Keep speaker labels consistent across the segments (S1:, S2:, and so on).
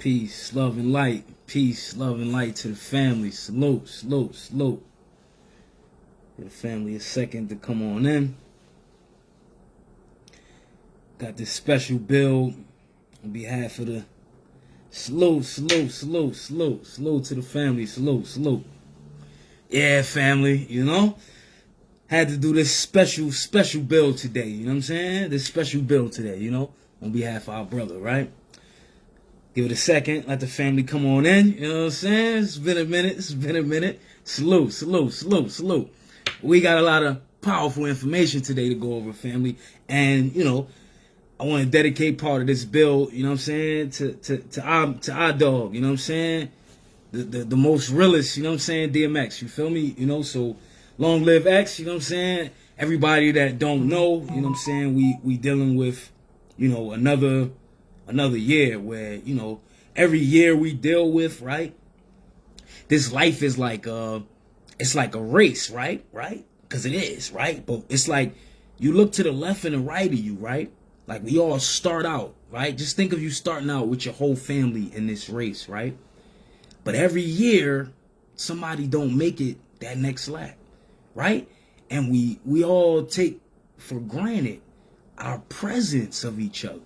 S1: Peace, love, and light. Peace, love, and light to the family. Salute, salute, salute. Give the family a second to come on in. Got this special build on behalf of the salute, salute, salute, salute, salute to the family. Salute, salute. Yeah, family, you know. Had to do this special build today, you know what I'm saying? This special build today, you know, on behalf of our brother, right? Give it a second, let the family come on in, you know what I'm saying? It's been a minute, Salute, salute, salute, salute. We got a lot of powerful information today to go over, family. And, you know, I want to dedicate part of this build, you know what I'm saying, to our dog, you know what I'm saying? The most realest, you know what I'm saying, DMX, you feel me? You know, so long live X, you know what I'm saying? Everybody that don't know, you know what I'm saying, we dealing with, you know, another year where, you know, every year we deal with, right? This life is like it's like a race, right? Because it is, right? But it's like you look to the left and the right of you, right? Like we all start out, right? Just think of you starting out with your whole family in this race, right? But every year somebody don't make it that next lap, right? And we all take for granted our presence of each other.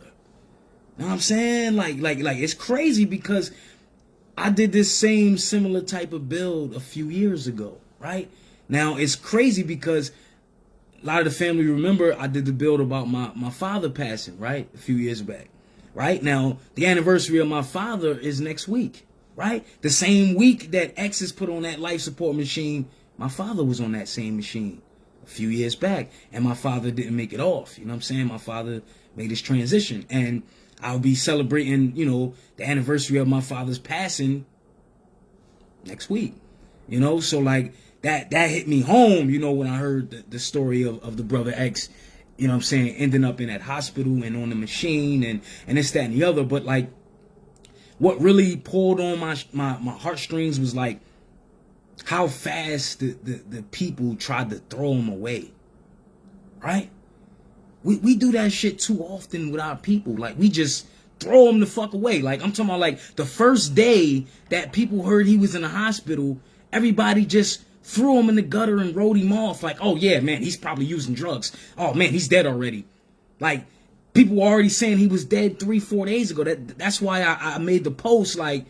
S1: You know what I'm saying? Like it's crazy because I did this similar type of build a few years ago, right? Now it's crazy because a lot of the family remember I did the build about my father passing, right? A few years back, right? Now the anniversary of my father is next week, right? The same week that X is put on that life support machine, my father was on that same machine a few years back, and my father didn't make it off. You know what I'm saying? My father made his transition, and I'll be celebrating, you know, the anniversary of my father's passing next week. You know, so like that hit me home, you know, when I heard the story of the brother X, you know what I'm saying, ending up in that hospital and on the machine and this, that, and the other. But like what really pulled on my heartstrings was like how fast the people tried to throw him away, right? We do that shit too often with our people. Like, we just throw them the fuck away. Like, I'm talking about, like, the first day that people heard he was in the hospital, everybody just threw him in the gutter and wrote him off. Like, oh, yeah, man, he's probably using drugs. Oh, man, he's dead already. Like, people were already saying he was dead 3-4 days ago. That's why I made the post, like,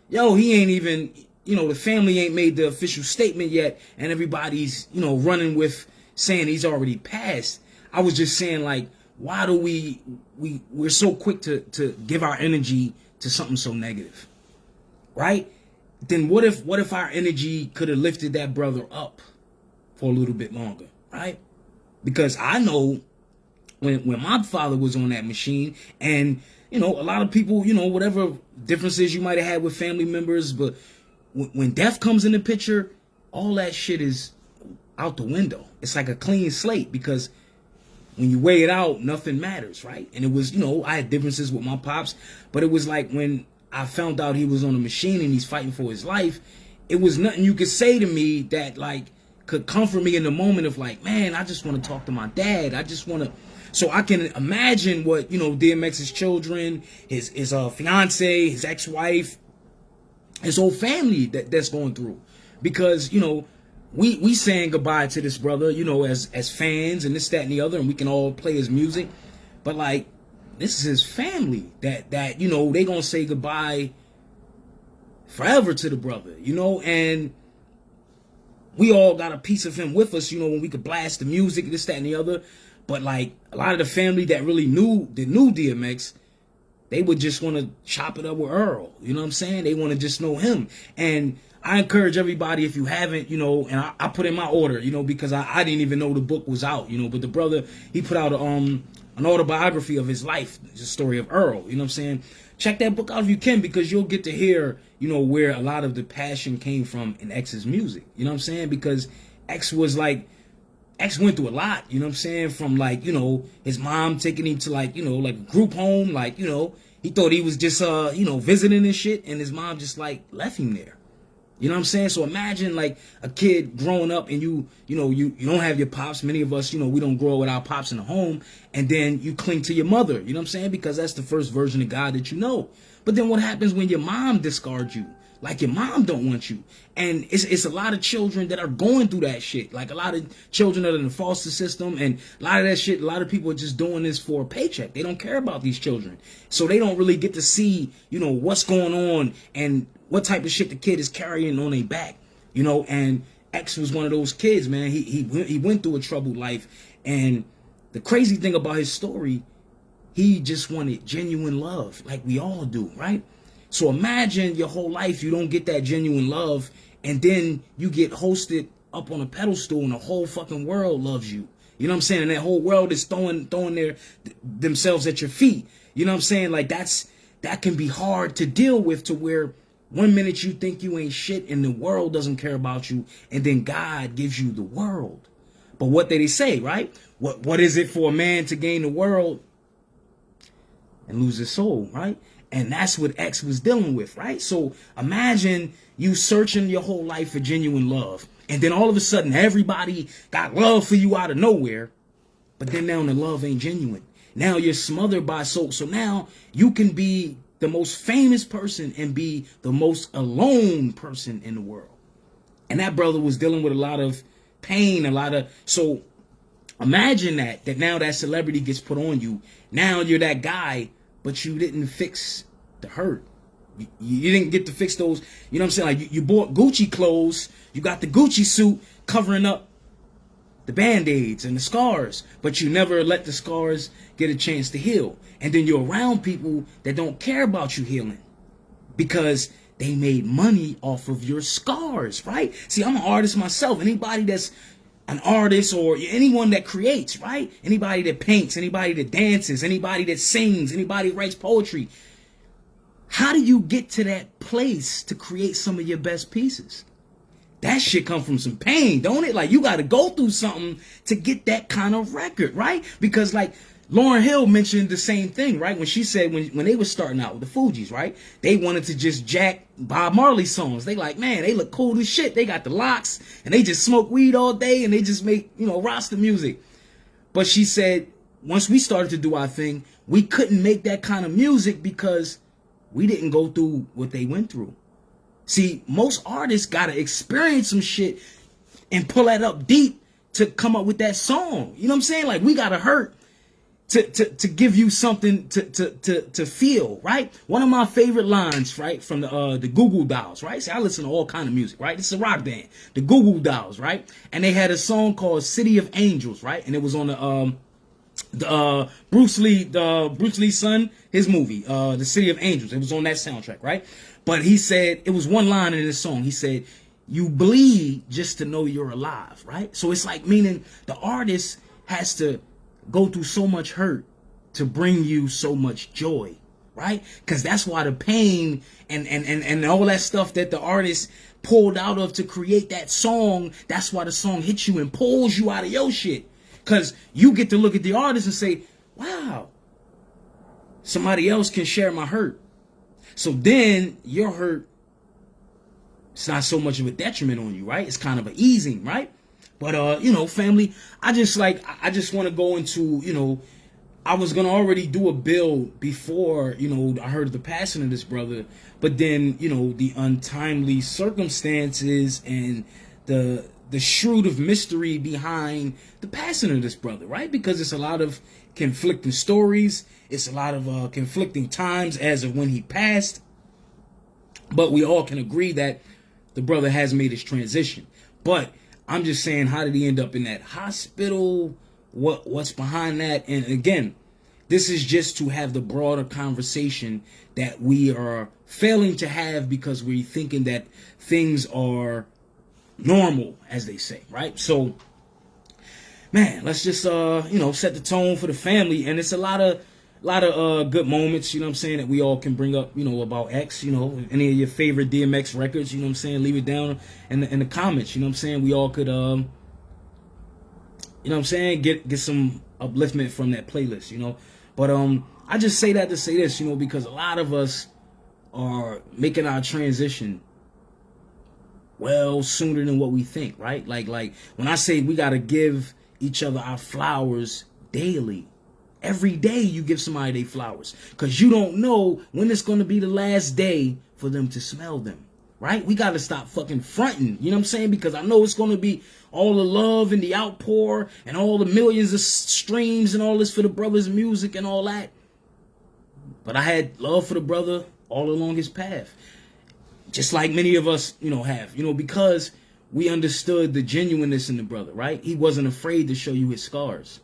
S1: yo, he ain't even, you know, the family ain't made the official statement yet, and everybody's, you know, running with saying he's already passed. I was just saying, like, why do we're so quick to give our energy to something so negative, right? Then what if our energy could have lifted that brother up for a little bit longer, right? Because I know when my father was on that machine, and, you know, a lot of people, you know, whatever differences you might have had with family members, but when death comes in the picture, all that shit is out the window. It's like a clean slate, because when you weigh it out, nothing matters, right? And it was, you know, I had differences with my pops, but it was like when I found out he was on a machine and he's fighting for his life, it was nothing you could say to me that, like, could comfort me in the moment of, like, man, I just want to talk to my dad. I just want to, so I can imagine what, you know, DMX's children, his fiance, his ex-wife, his whole family that's going through. Because, you know, we saying goodbye to this brother, you know, as fans and this, that, and the other, and we can all play his music. But, like, this is his family that you know, they gonna say goodbye forever to the brother, you know, and we all got a piece of him with us, you know, when we could blast the music, this, that, and the other. But, like, a lot of the family that really knew DMX, they would just want to chop it up with Earl, you know what I'm saying? They want to just know him. And I encourage everybody, if you haven't, you know, and I put in my order, you know, because I didn't even know the book was out, you know, but the brother, he put out an autobiography of his life, the story of Earl, you know what I'm saying? Check that book out if you can, because you'll get to hear, you know, where a lot of the passion came from in X's music, you know what I'm saying? Because X went through a lot, you know what I'm saying? From, like, you know, his mom taking him to, like, you know, like a group home, like, you know, he thought he was just, you know, visiting and shit, and his mom just, like, left him there. You know what I'm saying? So imagine, like, a kid growing up and you don't have your pops. Many of us, you know, we don't grow up with our pops in the home, and then you cling to your mother, you know what I'm saying? Because that's the first version of God that you know. But then what happens when your mom discards you? Like your mom don't want you. And it's a lot of children that are going through that shit. Like a lot of children that are in the foster system, and a lot of that shit, a lot of people are just doing this for a paycheck. They don't care about these children. So they don't really get to see, you know, what's going on and what type of shit the kid is carrying on their back. You know, and X was one of those kids, man. He went through a troubled life. And the crazy thing about his story, he just wanted genuine love, like we all do, right? So imagine your whole life you don't get that genuine love, and then you get hosted up on a pedestal and the whole fucking world loves you. You know what I'm saying? And that whole world is throwing themselves at your feet. You know what I'm saying? Like that can be hard to deal with, to where one minute you think you ain't shit and the world doesn't care about you, and then God gives you the world. But what did he say, right? What is it for a man to gain the world and lose his soul, right? And that's what X was dealing with, right? So imagine you searching your whole life for genuine love, and then all of a sudden everybody got love for you out of nowhere, but then now the love ain't genuine. Now you're smothered by soul. So now you can be the most famous person and be the most alone person in the world. And that brother was dealing with a lot of pain, so imagine that now that celebrity gets put on you. Now you're that guy, but you didn't fix the hurt. You didn't get to fix those, you know what I'm saying? Like you bought Gucci clothes, you got the Gucci suit covering up the band-aids and the scars, but you never let the scars get a chance to heal. And then you're around people that don't care about you healing because they made money off of your scars, right? See, I'm an artist myself. Anybody that's an artist, or anyone that creates, right? Anybody that paints, anybody that dances, anybody that sings, anybody that writes poetry. How do you get to that place to create some of your best pieces? That shit come from some pain, don't it? Like you got to go through something to get that kind of record, right? Because like Lauryn Hill mentioned the same thing, right? When she said when they were starting out with the Fugees, right? They wanted to just jack Bob Marley songs. They like, man, they look cool as shit. They got the locks and they just smoke weed all day and they just make, you know, Rasta music. But she said, once we started to do our thing, we couldn't make that kind of music because we didn't go through what they went through. See, most artists got to experience some shit and pull that up deep to come up with that song. You know what I'm saying? Like we got to hurt to give you something to feel, right? One of my favorite lines, right, from the Goo Goo Dolls, right? See, I listen to all kind of music, right? It's a rock band, the Goo Goo Dolls, right? And they had a song called City of Angels, right? And it was on the Bruce Lee's son, his movie, The City of Angels. It was on that soundtrack, right? But he said, it was one line in this song. He said, you bleed just to know you're alive, right? So it's like, meaning the artist has to go through so much hurt to bring you so much joy, right? Because that's why the pain and all that stuff that the artist pulled out of to create that song, that's why the song hits you and pulls you out of your shit. Because you get to look at the artist and say, wow, somebody else can share my hurt. So then your hurt, it's not so much of a detriment on you, right? It's kind of an easing, right? But, you know, family, I just want to go into, you know, I was going to already do a build before, you know, I heard of the passing of this brother. But then, you know, the untimely circumstances and the shroud of mystery behind the passing of this brother, right? Because it's a lot of conflicting stories. It's a lot of conflicting times as of when he passed. But we all can agree that the brother has made his transition. But I'm just saying, how did he end up in that hospital? What's behind that? And again, this is just to have the broader conversation that we are failing to have because we're thinking that things are normal, as they say, right? So, man, let's just you know, set the tone for the family. And it's a lot of good moments, you know what I'm saying, that we all can bring up, you know, about X, you know, any of your favorite DMX records, you know what I'm saying, leave it down in the comments, you know what I'm saying. We all could you know what I'm saying, get some upliftment from that playlist, you know. But I just say that to say this, you know, because a lot of us are making our transition well sooner than what we think, right? Like when I say we got to give each other our flowers daily, Every day you give somebody their flowers, because you don't know when it's going to be the last day for them to smell them, right? We got to stop fucking fronting, you know what I'm saying? Because I know it's going to be all the love and the outpour and all the millions of streams and all this for the brother's music and all that. But I had love for the brother all along his path. Just like many of us, have, because we understood the genuineness in the brother, right? He wasn't afraid to show you his scars,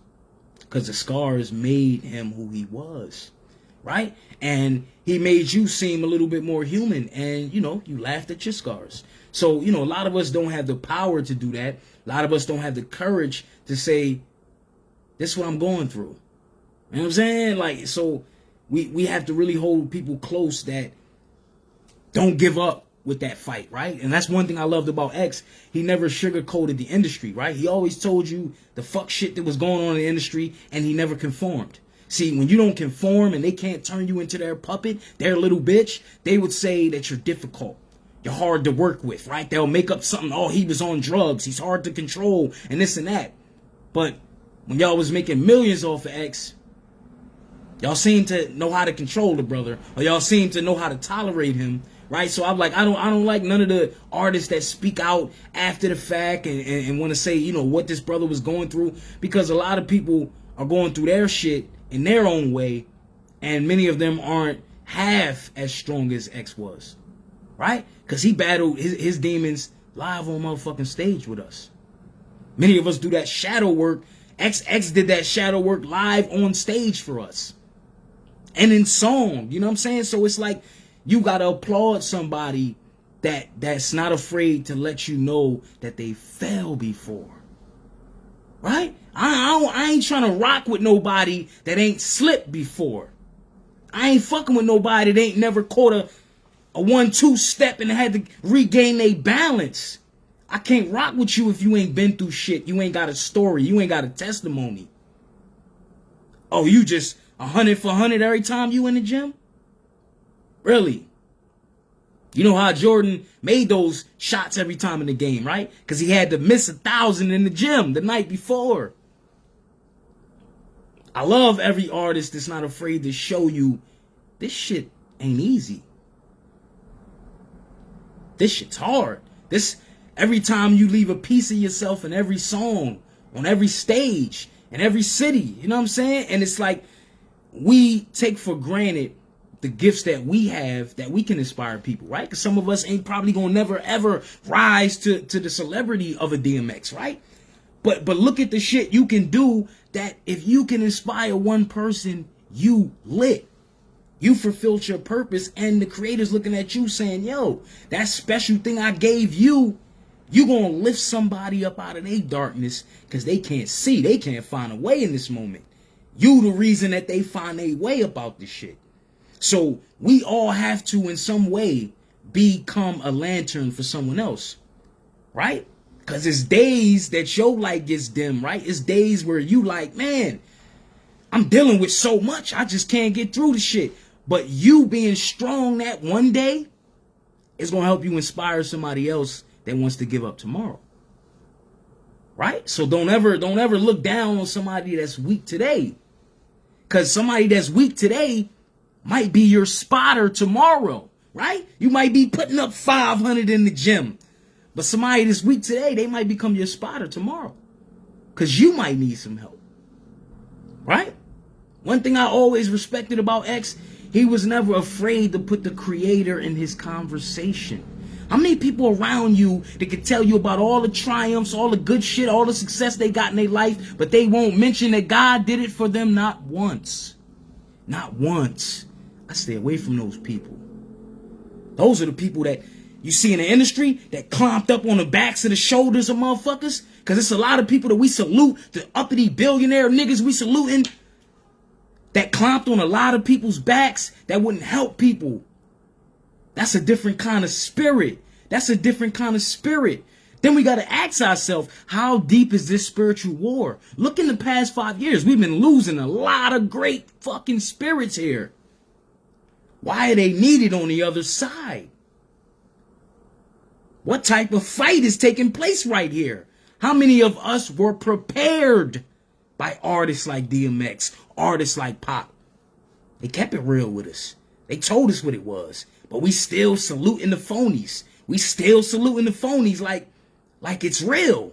S1: because the scars made him who he was, right? And he made you seem a little bit more human, and, you laughed at your scars. So, a lot of us don't have the power to do that. A lot of us don't have the courage to say, this is what I'm going through. You know what I'm saying? Like, so we have to really hold people close that don't give up with that fight, right? And that's one thing I loved about X. He never sugarcoated the industry, right? He always told you the fuck shit that was going on in the industry, and he never conformed. See, when you don't conform and they can't turn you into their puppet, their little bitch, they would say that you're difficult. You're hard to work with, right? They'll make up something, oh, he was on drugs, he's hard to control, and this and that. But when y'all was making millions off of X, y'all seem to know how to control the brother, or y'all seem to know how to tolerate him, right? So I'm like, I don't like none of the artists that speak out after the fact and want to say, what this brother was going through, because a lot of people are going through their shit in their own way, and many of them aren't half as strong as X was, right? Because he battled his demons live on motherfucking stage with us. Many of us do that shadow work. X did that shadow work live on stage for us. And in song, you know what I'm saying? So it's like, you got to applaud somebody that's not afraid to let you know that they fell before. Right? I ain't trying to rock with nobody that ain't slipped before. I ain't fucking with nobody that ain't never caught a 1-2 step and had to regain their balance. I can't rock with you if you ain't been through shit. You ain't got a story. You ain't got a testimony. Oh, you just 100 for 100 every time you in the gym? Really? You know how Jordan made those shots every time in the game, right? Because he had to miss 1,000 in the gym the night before. I love every artist that's not afraid to show you this shit ain't easy. This shit's hard. Every time you leave a piece of yourself in every song, on every stage, in every city, you know what I'm saying? And it's like, we take for granted the gifts that we have that we can inspire people, right? Because some of us ain't probably gonna never ever rise to the celebrity of a DMX, right? But look at the shit you can do, that if you can inspire one person, you lit. You fulfilled your purpose, and the creator's looking at you saying, yo, that special thing I gave you, you gonna lift somebody up out of their darkness, because they can't see, they can't find a way in this moment. You the reason that they find a way about this shit. So we all have to, in some way, become a lantern for someone else, right? Because it's days that your light gets dim, right? It's days where you like, man, I'm dealing with so much, I just can't get through the shit. But you being strong that one day is going to help you inspire somebody else that wants to give up tomorrow, right? So don't ever look down on somebody that's weak today, because somebody that's weak today might be your spotter tomorrow, right? You might be putting up 500 in the gym, but somebody that's weak today, they might become your spotter tomorrow, because you might need some help, right? One thing I always respected about X, he was never afraid to put the creator in his conversation. How many people around you that can tell you about all the triumphs, all the good shit, all the success they got in their life, but they won't mention that God did it for them not once? Not once. I stay away from those people. Those are the people that you see in the industry that clomped up on the backs of the shoulders of motherfuckers. Because it's a lot of people that we salute, the uppity billionaire niggas we saluting, that clomped on a lot of people's backs that wouldn't help people. That's a different kind of spirit. That's a different kind of spirit. Then we got to ask ourselves, how deep is this spiritual war? Look in the past 5 years, we've been losing a lot of great fucking spirits here. Why are they needed on the other side? What type of fight is taking place right here? How many of us were prepared by artists like DMX, artists like Pop. They kept it real with us. They told us what it was. But we still saluting the phonies. We still saluting the phonies like it's real.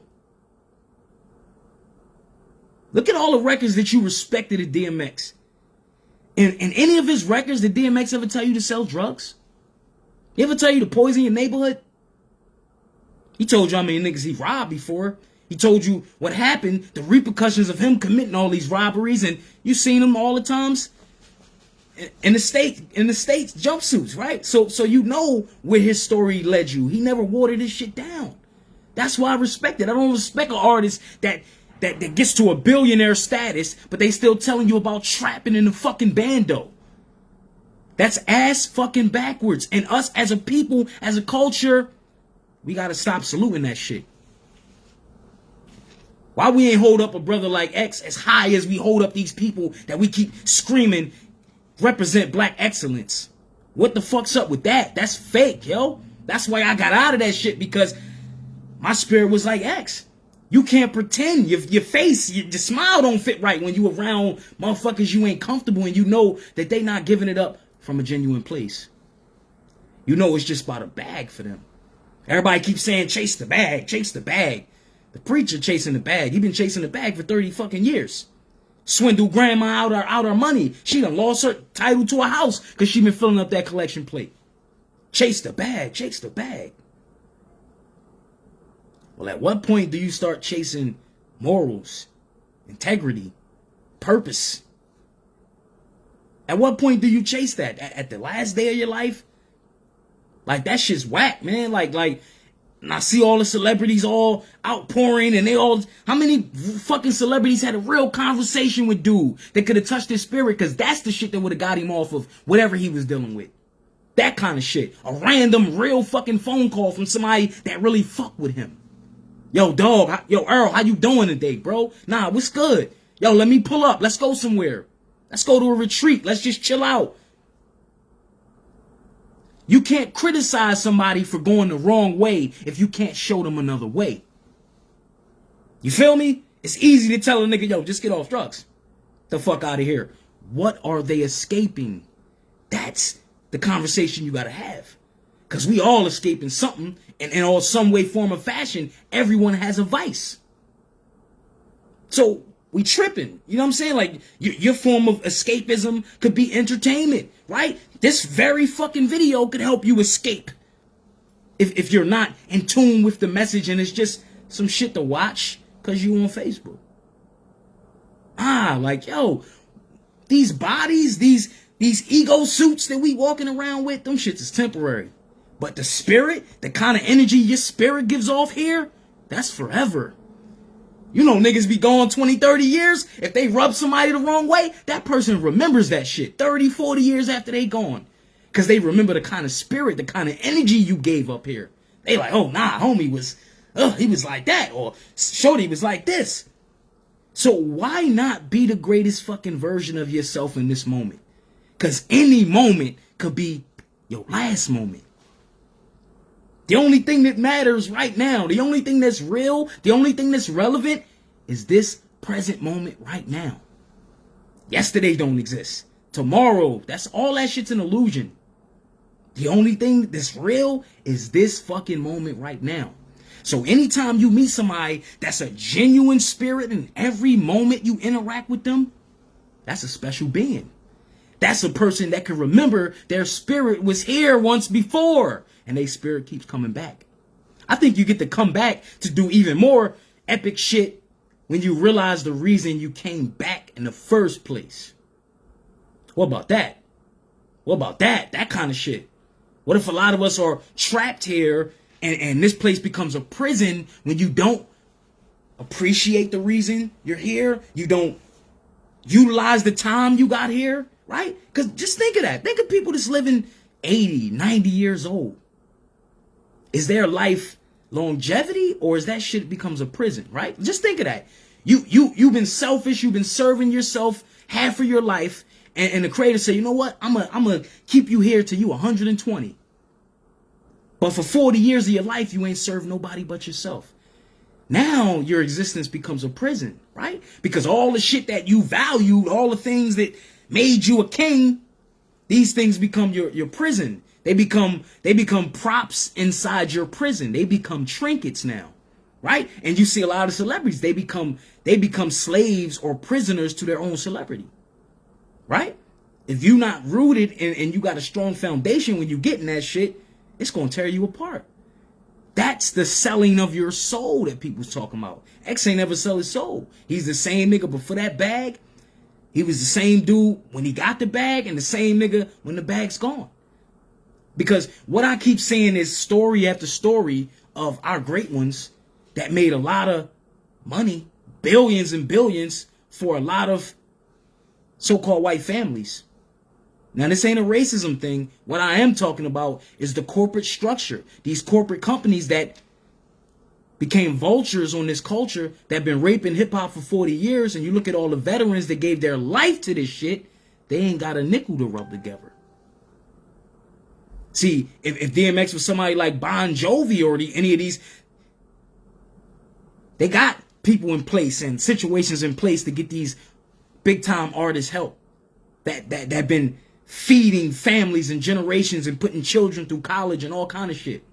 S1: Look at all the records that you respected at DMX. In any of his records, did DMX ever tell you to sell drugs? He ever tell you to poison your neighborhood? He told you how many niggas he robbed before. He told you what happened, the repercussions of him committing all these robberies, and you seen him all the times in the states jumpsuits, right? So you know where his story led you. He never watered his shit down. That's why I respect it. I don't respect an artist that gets to a billionaire status, but they still telling you about trapping in the fucking bando. That's ass fucking backwards. And us as a people, as a culture, we gotta stop saluting that shit. Why we ain't hold up a brother like X as high as we hold up these people that we keep screaming represent black excellence? What the fuck's up with that? That's fake, yo. That's why I got out of that shit, because my spirit was like X. You can't pretend. Your face, your smile don't fit right when you around motherfuckers you ain't comfortable and you know that they not giving it up from a genuine place. You know it's just about a bag for them. Everybody keeps saying chase the bag, chase the bag. The preacher chasing the bag. He been chasing the bag for 30 fucking years. Swindled grandma out her money. She done lost her title to a house because she been filling up that collection plate. Chase the bag, chase the bag. Well, at what point do you start chasing morals, integrity, purpose? At what point do you chase that? At the last day of your life? Like, that shit's whack, man. Like, and I see all the celebrities all outpouring, and they all, how many fucking celebrities had a real conversation with dude that could have touched his spirit? Because that's the shit that would have got him off of whatever he was dealing with. That kind of shit. A random real fucking phone call from somebody that really fucked with him. Yo, dog. Yo, Earl, how you doing today, bro? Nah, what's good? Yo, let me pull up. Let's go somewhere. Let's go to a retreat. Let's just chill out. You can't criticize somebody for going the wrong way if you can't show them another way. You feel me? It's easy to tell a nigga, yo, just get off drugs. The fuck out of here. What are they escaping? That's the conversation you gotta have. Because we all escaping something, and in all some way, form, or fashion, everyone has a vice. So we tripping. You know what I'm saying? Like, your form of escapism could be entertainment, right? This very fucking video could help you escape. If you're not in tune with the message and it's just some shit to watch because you on Facebook. Like, yo, these bodies, these ego suits that we walking around with, them shits is temporary. But the spirit, the kind of energy your spirit gives off here, that's forever. You know, niggas be gone 20, 30 years. If they rub somebody the wrong way, that person remembers that shit 30, 40 years after they gone. Because they remember the kind of spirit, the kind of energy you gave up here. They like, oh, nah, homie was, he was like that. Or shorty was like this. So why not be the greatest fucking version of yourself in this moment? Because any moment could be your last moment. The only thing that matters right now, the only thing that's real, the only thing that's relevant is this present moment right now. Yesterday don't exist. Tomorrow, that's all that shit's an illusion. The only thing that's real is this fucking moment right now. So anytime you meet somebody that's a genuine spirit in every moment you interact with them, that's a special being. That's a person that can remember their spirit was here once before. And their spirit keeps coming back. I think you get to come back to do even more epic shit when you realize the reason you came back in the first place. What about that? What about that? That kind of shit. What if a lot of us are trapped here and this place becomes a prison when you don't appreciate the reason you're here? You don't utilize the time you got here, right? Because just think of that. Think of people that's living 80, 90 years old. Is their life longevity, or is that shit becomes a prison, right? Just think of that. You've been selfish. You've been serving yourself half of your life. And the creator say, you know what? I'm gonna keep you here till you 120. But for 40 years of your life, you ain't served nobody but yourself. Now your existence becomes a prison, right? Because all the shit that you valued, all the things that made you a king, these things become your prison. They become props inside your prison. They become trinkets now, right? And you see a lot of celebrities, they become slaves or prisoners to their own celebrity, right? If you're not rooted and you got a strong foundation when you get in that shit, it's going to tear you apart. That's the selling of your soul that people's talking about. X ain't never sell his soul. He's the same nigga, but for that bag, he was the same dude when he got the bag and the same nigga when the bag's gone. Because what I keep saying is story after story of our great ones that made a lot of money, billions and billions for a lot of so-called white families. Now, this ain't a racism thing. What I am talking about is the corporate structure. These corporate companies that became vultures on this culture that been raping hip-hop for 40 years. And you look at all the veterans that gave their life to this shit, they ain't got a nickel to rub together. See, if DMX was somebody like Bon Jovi or any of these, they got people in place and situations in place to get these big-time artists help that have been feeding families and generations and putting children through college and all kind of shit.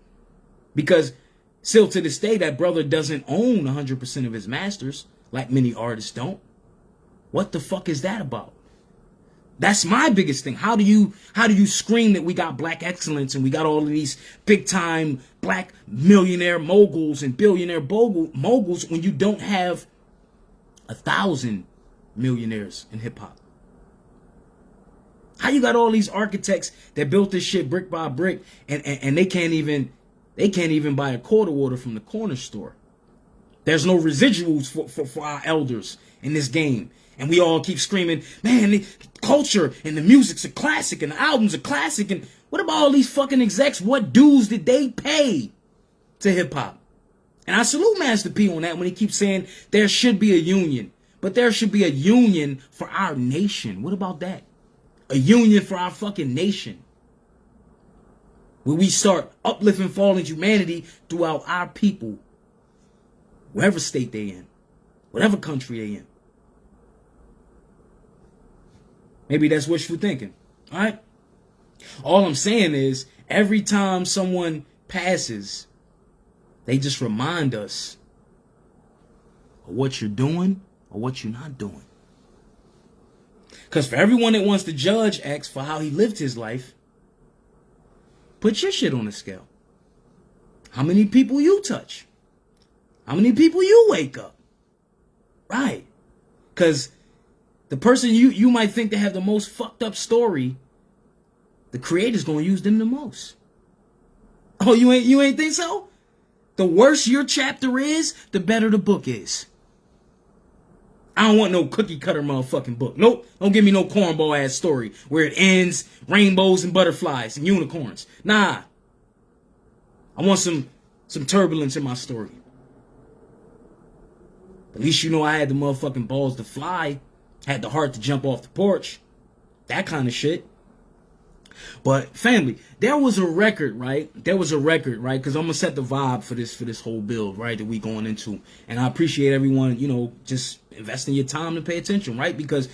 S1: Because still to this day, that brother doesn't own 100% of his masters like many artists don't. What the fuck is that about? That's my biggest thing. How do you scream that we got black excellence and we got all of these big time black millionaire moguls and billionaire moguls when you don't have 1,000 millionaires in hip hop? How you got all these architects that built this shit brick by brick and they can't even buy a quarter order from the corner store? There's no residuals for our elders in this game. And we all keep screaming, man, the culture and the music's a classic and the album's a classic. And what about all these fucking execs? What dues did they pay to hip hop? And I salute Master P on that when he keeps saying there should be a union. But there should be a union for our nation. What about that? A union for our fucking nation. Where we start uplifting fallen humanity throughout our people. Wherever state they in. Whatever country they in. Maybe that's wishful thinking. All right? All I'm saying is every time someone passes, they just remind us of what you're doing or what you're not doing. Because for everyone that wants to judge X for how he lived his life, put your shit on the scale. How many people you touch? How many people you wake up? Right. Because the person you might think they have the most fucked up story, the creator's going to use them the most. Oh, you ain't think so? The worse your chapter is, the better the book is. I don't want no cookie cutter motherfucking book. Nope. Don't give me no cornball ass story where it ends rainbows and butterflies and unicorns. Nah. I want some turbulence in my story. At least you know I had the motherfucking balls to fly. Had the heart to jump off the porch. That kind of shit. But family, there was a record, right? Because I'm gonna set the vibe for this whole build, right, that we going into. And I appreciate everyone, just investing your time to pay attention, right? Because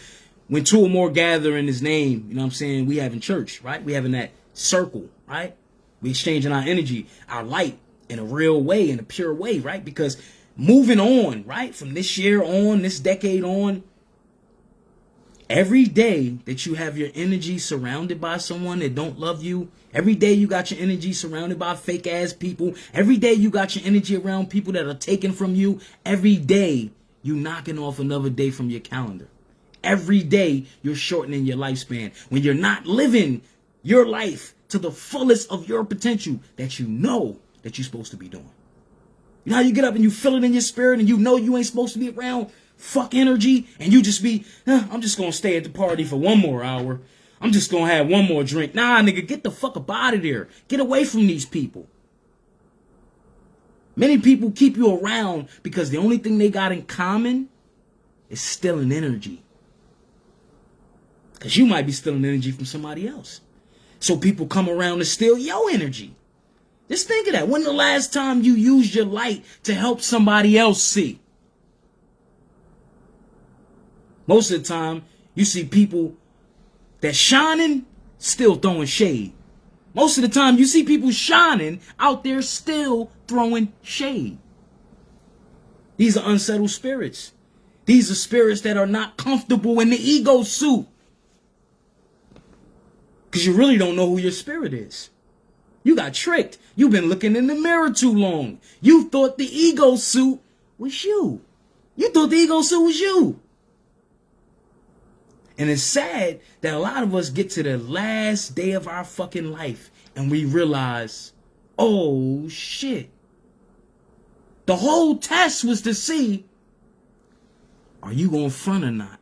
S1: when two or more gather in his name, you know what I'm saying, we having church, right? We having that circle, right? We exchanging our energy, our light in a real way, in a pure way, right? Because moving on, right, from this year on, this decade on, every day that you have your energy surrounded by someone that don't love you, every day you got your energy surrounded by fake ass people, every day you got your energy around people that are taken from you, every day you knocking off another day from your calendar. Every day you're shortening your lifespan when you're not living your life to the fullest of your potential that you know that you're supposed to be doing. You know how you get up and you feel it in your spirit and you know you ain't supposed to be around fuck energy, and you just be, I'm just gonna stay at the party for one more hour. I'm just gonna have one more drink. Nah, nigga, get the fuck up out of there. Get away from these people. Many people keep you around because the only thing they got in common is stealing energy. Because you might be stealing energy from somebody else. So people come around to steal your energy. Just think of that. When the last time you used your light to help somebody else see? Most of the time, you see people that shining still throwing shade. Most of the time, you see people shining out there still throwing shade. These are unsettled spirits. These are spirits that are not comfortable in the ego suit. Because you really don't know who your spirit is. You got tricked. You've been looking in the mirror too long. You thought the ego suit was you. You thought the ego suit was you. And it's sad that a lot of us get to the last day of our fucking life and we realize, oh shit. The whole test was to see, are you going to front or not?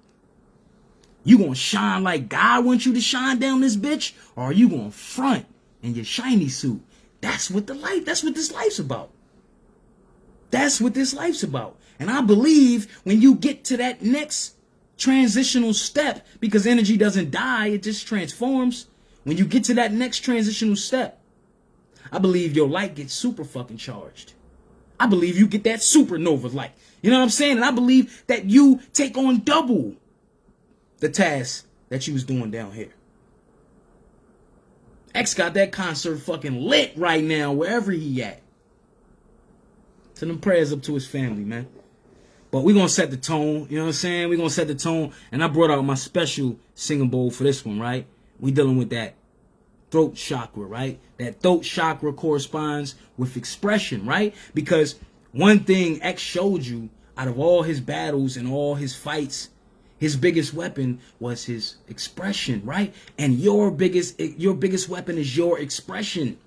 S1: You going to shine like God wants you to shine down this bitch? Or are you going to front in your shiny suit? That's what this life's about. That's what this life's about. And I believe when you get to that next transitional step, because energy doesn't die, it just transforms. When you get to that next transitional step, I believe your light gets super fucking charged. I believe you get that supernova light. You know what I'm saying? And I believe that you take on double the task that you was doing down here. X got that concert fucking lit right now, wherever he at. Send them prayers up to his family, man. But we're going to set the tone, you know what I'm saying? We're going to set the tone. And I brought out my special singing bowl for this one, right? We dealing with that throat chakra, right? That throat chakra corresponds with expression, right? Because one thing X showed you out of all his battles and all his fights, his biggest weapon was his expression, right? And your biggest weapon is your expression.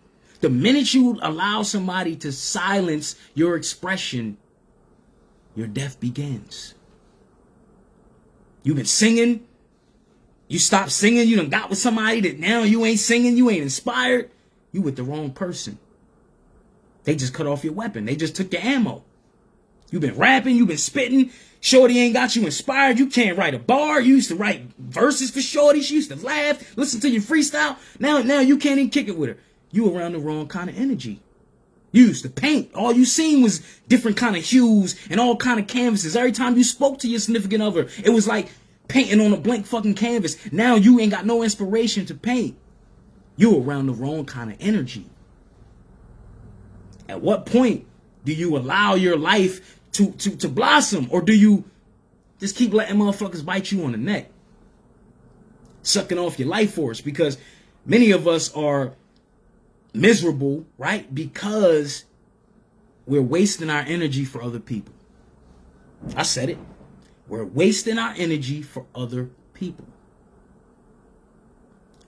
S1: The minute you allow somebody to silence your expression, your death begins. You've been singing. You stopped singing. You done got with somebody that now you ain't singing. You ain't inspired. You with the wrong person. They just cut off your weapon. They just took your ammo. You've been rapping. You've been spitting. Shorty ain't got you inspired. You can't write a bar. You used to write verses for Shorty. She used to laugh, listen to your freestyle. Now you can't even kick it with her. You around the wrong kind of energy. You used to paint. All you seen was different kind of hues and all kind of canvases. Every time you spoke to your significant other, it was like painting on a blank fucking canvas. Now you ain't got no inspiration to paint. You around the wrong kind of energy. At what point do you allow your life to blossom? Or do you just keep letting motherfuckers bite you on the neck? Sucking off your life force. Because many of us are miserable, right? Because we're wasting our energy for other people. I said it. We're wasting our energy for other people.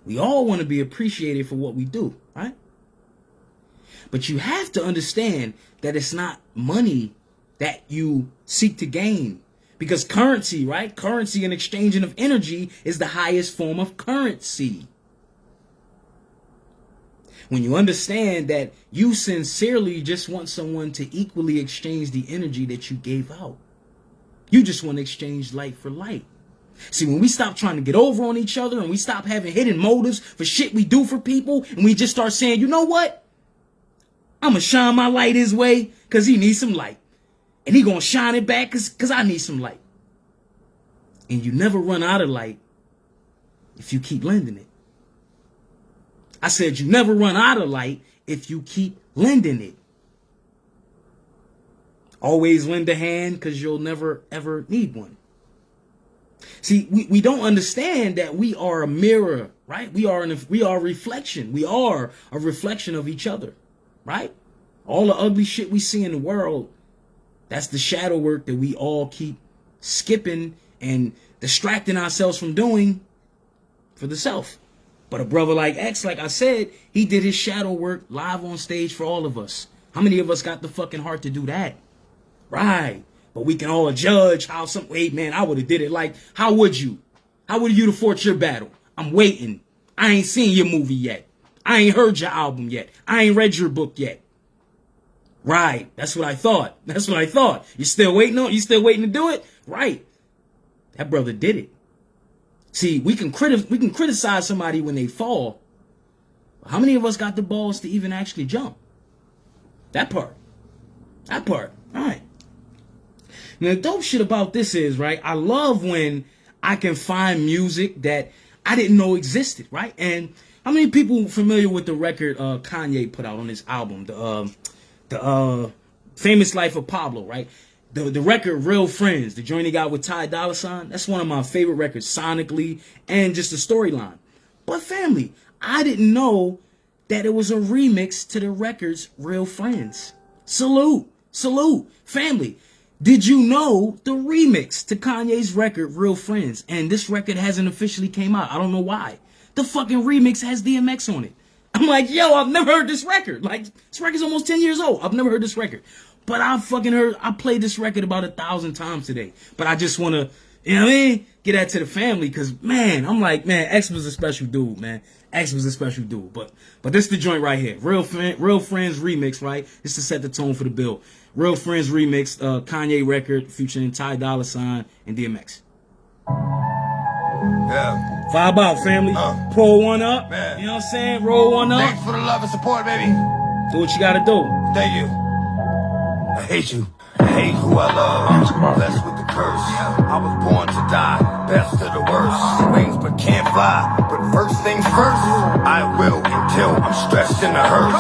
S1: We all want to be appreciated for what we do, right? But you have to understand that it's not money that you seek to gain. Because currency, right? Currency and exchanging of energy is the highest form of currency. When you understand that you sincerely just want someone to equally exchange the energy that you gave out. You just want to exchange light for light. See, when we stop trying to get over on each other and we stop having hidden motives for shit we do for people, and we just start saying, you know what? I'm going to shine my light his way because he needs some light. And he going to shine it back because I need some light. And you never run out of light if you keep lending it. I said you never run out of light if you keep lending it. Always lend a hand because you'll never, ever need one. See, we don't understand that we are a mirror, right? We are a reflection. We are a reflection of each other, right? All the ugly shit we see in the world, that's the shadow work that we all keep skipping and distracting ourselves from doing for the self. But a brother like X, like I said, he did his shadow work live on stage for all of us. How many of us got the fucking heart to do that? Right. But we can all judge how wait, man, I would have did it. Like, how would you? How would you have fought your battle? I'm waiting. I ain't seen your movie yet. I ain't heard your album yet. I ain't read your book yet. Right. That's what I thought. That's what I thought. You still waiting to do it? Right. That brother did it. See, we can criticize somebody when they fall. How many of us got the balls to even actually jump? That part. That part. All right. Now, the dope shit about this is, right, I love when I can find music that I didn't know existed, right? And how many people familiar with the record Kanye put out on his album, the Famous Life of Pablo, right? The record Real Friends, the joint he got with Ty Dolla $ign, that's one of my favorite records sonically and just the storyline. But family, I didn't know that it was a remix to the record's Real Friends. Salute. Family, did you know the remix to Kanye's record Real Friends? And this record hasn't officially came out. I don't know why. The fucking remix has DMX on it. I'm like, yo, I've never heard this record. Like, this record's almost 10 years old. I've never heard this record. But I played this record about 1,000 times today. But I just want to, you know what I mean? Get that to the family. Because, man, I'm like, man, X was a special dude, man. X was a special dude. But this is the joint right here. Real Friends remix, right? It's to set the tone for the bill. Real Friends remix, Kanye record featuring Ty Dolla $ign and DMX.
S2: Yeah.
S1: Vibe out, family. Pull one up.
S2: Man.
S1: You know what I'm saying? Roll one up.
S2: Thanks for the love and support, baby.
S1: Do what you gotta do.
S2: Thank you. I hate you. I hate who I love. Blessed with the curse. I was born to die. Best of the worst. Wings but can't fly. But first things first. I will until I'm stressed in the hearse.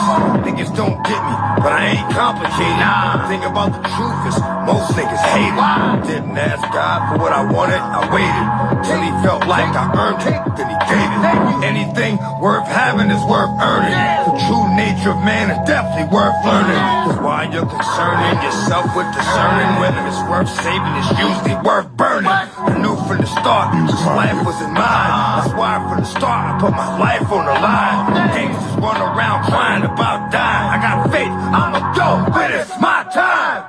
S2: Niggas don't get me, but I ain't complicated. Think about the truth is most niggas hate it. Didn't ask God for what I wanted. I waited till he felt like I earned it. Then he gave it. Anything worth having is worth earning. The true nature of man is definitely worth learning. Cause while you're concerning yourself with discerning whether it's worth saving, it's usually worth burning. I knew from the start this life wasn't mine. That's why from the start I put my life on the line. Gangsters run around crying about dying. I got faith, I'ma go, but it's my time.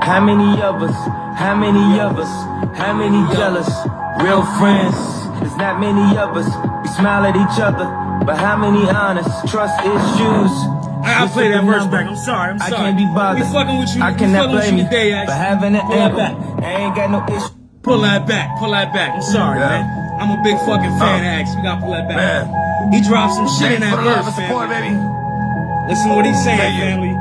S3: How many of us, how many of us, how many jealous, real friends? There's not many of us, we smile at each other, but how many honest, trust issues?
S1: I gotta play that verse back, I'm sorry.
S3: I can't be bothered,
S1: We fucking with you,
S3: I cannot blame you
S1: today,
S3: for having an
S1: Pull that
S3: ankle,
S1: back.
S3: I ain't got no issue.
S1: Pull that back, I'm sorry, man. I'm a big fucking fan of X, we gotta pull that back.
S2: Man.
S1: He dropped some shit in
S2: Thanks
S1: that
S2: for the love
S1: verse,
S2: and support,
S1: family.
S2: baby.
S1: Listen to what he's saying,
S2: Thank you.
S1: family.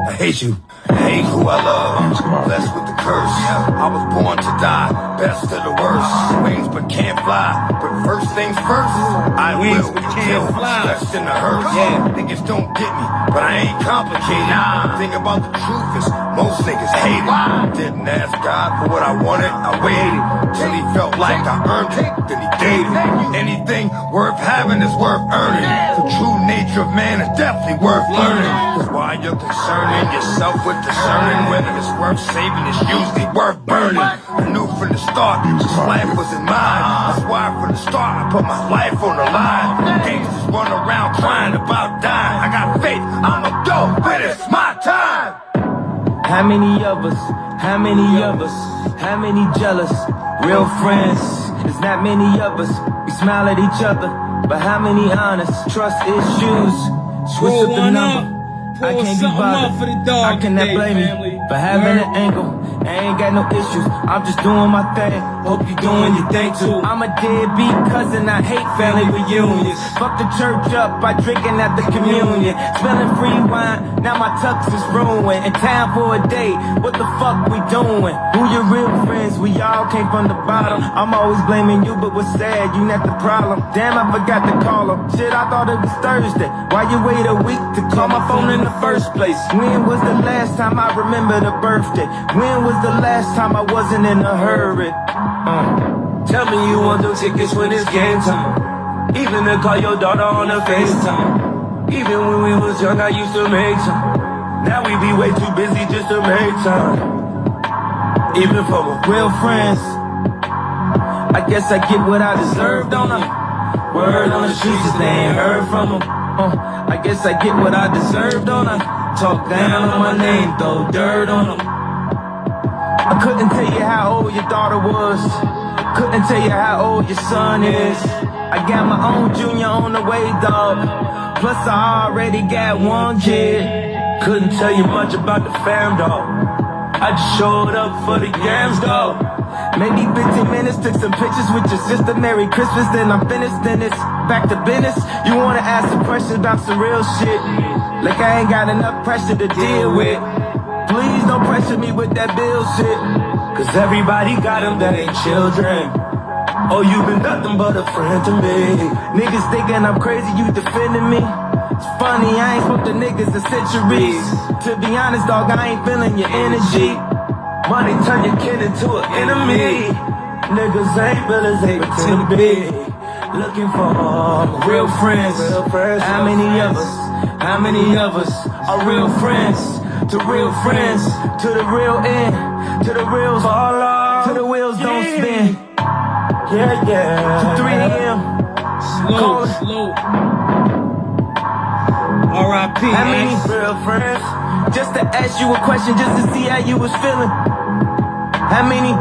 S2: I hate you. I hate who I love. Blessed with the curse. I was born to die. Best of the worst. Wings but can't fly. But first things first. I
S1: Wings
S2: will
S1: but
S2: until
S1: can't
S2: I'm
S1: fly.
S2: stressed in the hearse.
S1: Yeah.
S2: Niggas don't get me, but I ain't complicated. Thing about the truth is most niggas hate it. Didn't ask God for what I wanted. I waited till he felt like I earned it. Then he gave it. Anything worth having is worth earning. The true nature of man is definitely worth learning. Cause while you're concerning yourself with discerning whether it's worth saving, it's usually worth burning. I knew from the start this life wasn't mine. That's why from the start I put my life on the line. Gangsters run around crying about dying. I got faith, I'ma go, but it's my time.
S3: How many of us, how many of us, how many jealous, real friends? There's not many of us, we smile at each other, but how many honest, trust issues? Switch
S1: Pull
S3: up the
S1: one
S3: number,
S1: up.
S3: I
S1: Pull
S3: can't be
S1: something up for the
S3: bothered,
S1: dog
S3: I cannot
S1: today,
S3: blame
S1: family.
S3: you for having
S1: Word.
S3: an angle, I ain't got no issues, I'm just doing my thing, hope you doing your thing too. I'm a deadbeat cousin, I hate family reunions, fuck the church up by drinking at the communion, smelling free wine, now my tux is ruined, in town for a day, what the fuck we doing? Who your real friends, we all came from the bottom, I'm always blaming you, but what's sad, you not the problem, damn I forgot to call him, shit I thought it was Thursday, why you wait a week to call my phone in the first place? When was the last time I remember the birthday? When was the last time I wasn't in a hurry?
S4: Tell me you want them tickets when it's game time. Even to call your daughter on a FaceTime. Even when we was young, I used to make time. Now we be way too busy just to make time. Even for my
S3: Real friends, I guess I get what I deserve, don't I? Word on the streets is they ain't heard from them. I guess I get what I deserve, don't I? Talk down on my name, throw dirt on them. I couldn't tell you how old your daughter was. Couldn't tell you how old your son is. I got my own junior on the way, dog. Plus I already got one kid.
S4: couldn't tell you much about the fam, dog. I just showed up for the games, dog.
S3: Maybe 15 minutes, took some pictures with your sister. Merry Christmas, then I'm finished, then it's back to business. You wanna ask some questions about some real shit? Like I ain't got enough pressure to deal with. Please don't pressure me with that bill shit.
S4: Cause everybody got them that ain't children. Oh, you been nothing but a friend to me.
S3: Niggas thinking I'm crazy, you defending me. It's funny, I ain't spoke to niggas in centuries. To be honest, dog, I ain't feeling your energy.
S4: Money turn your kid into an enemy. Niggas ain't villains, they pretend to be. Looking for
S3: Real friends. How many of us? How many of us are real friends? To real friends, to the real end, to the reals fall off, to the wheels don't spin.
S4: Yeah, yeah.
S3: To 3 a.m.
S1: Slow. R.I.P.
S3: How many
S4: Real friends.
S3: Just to ask you a question, just to see how you was feeling. How many?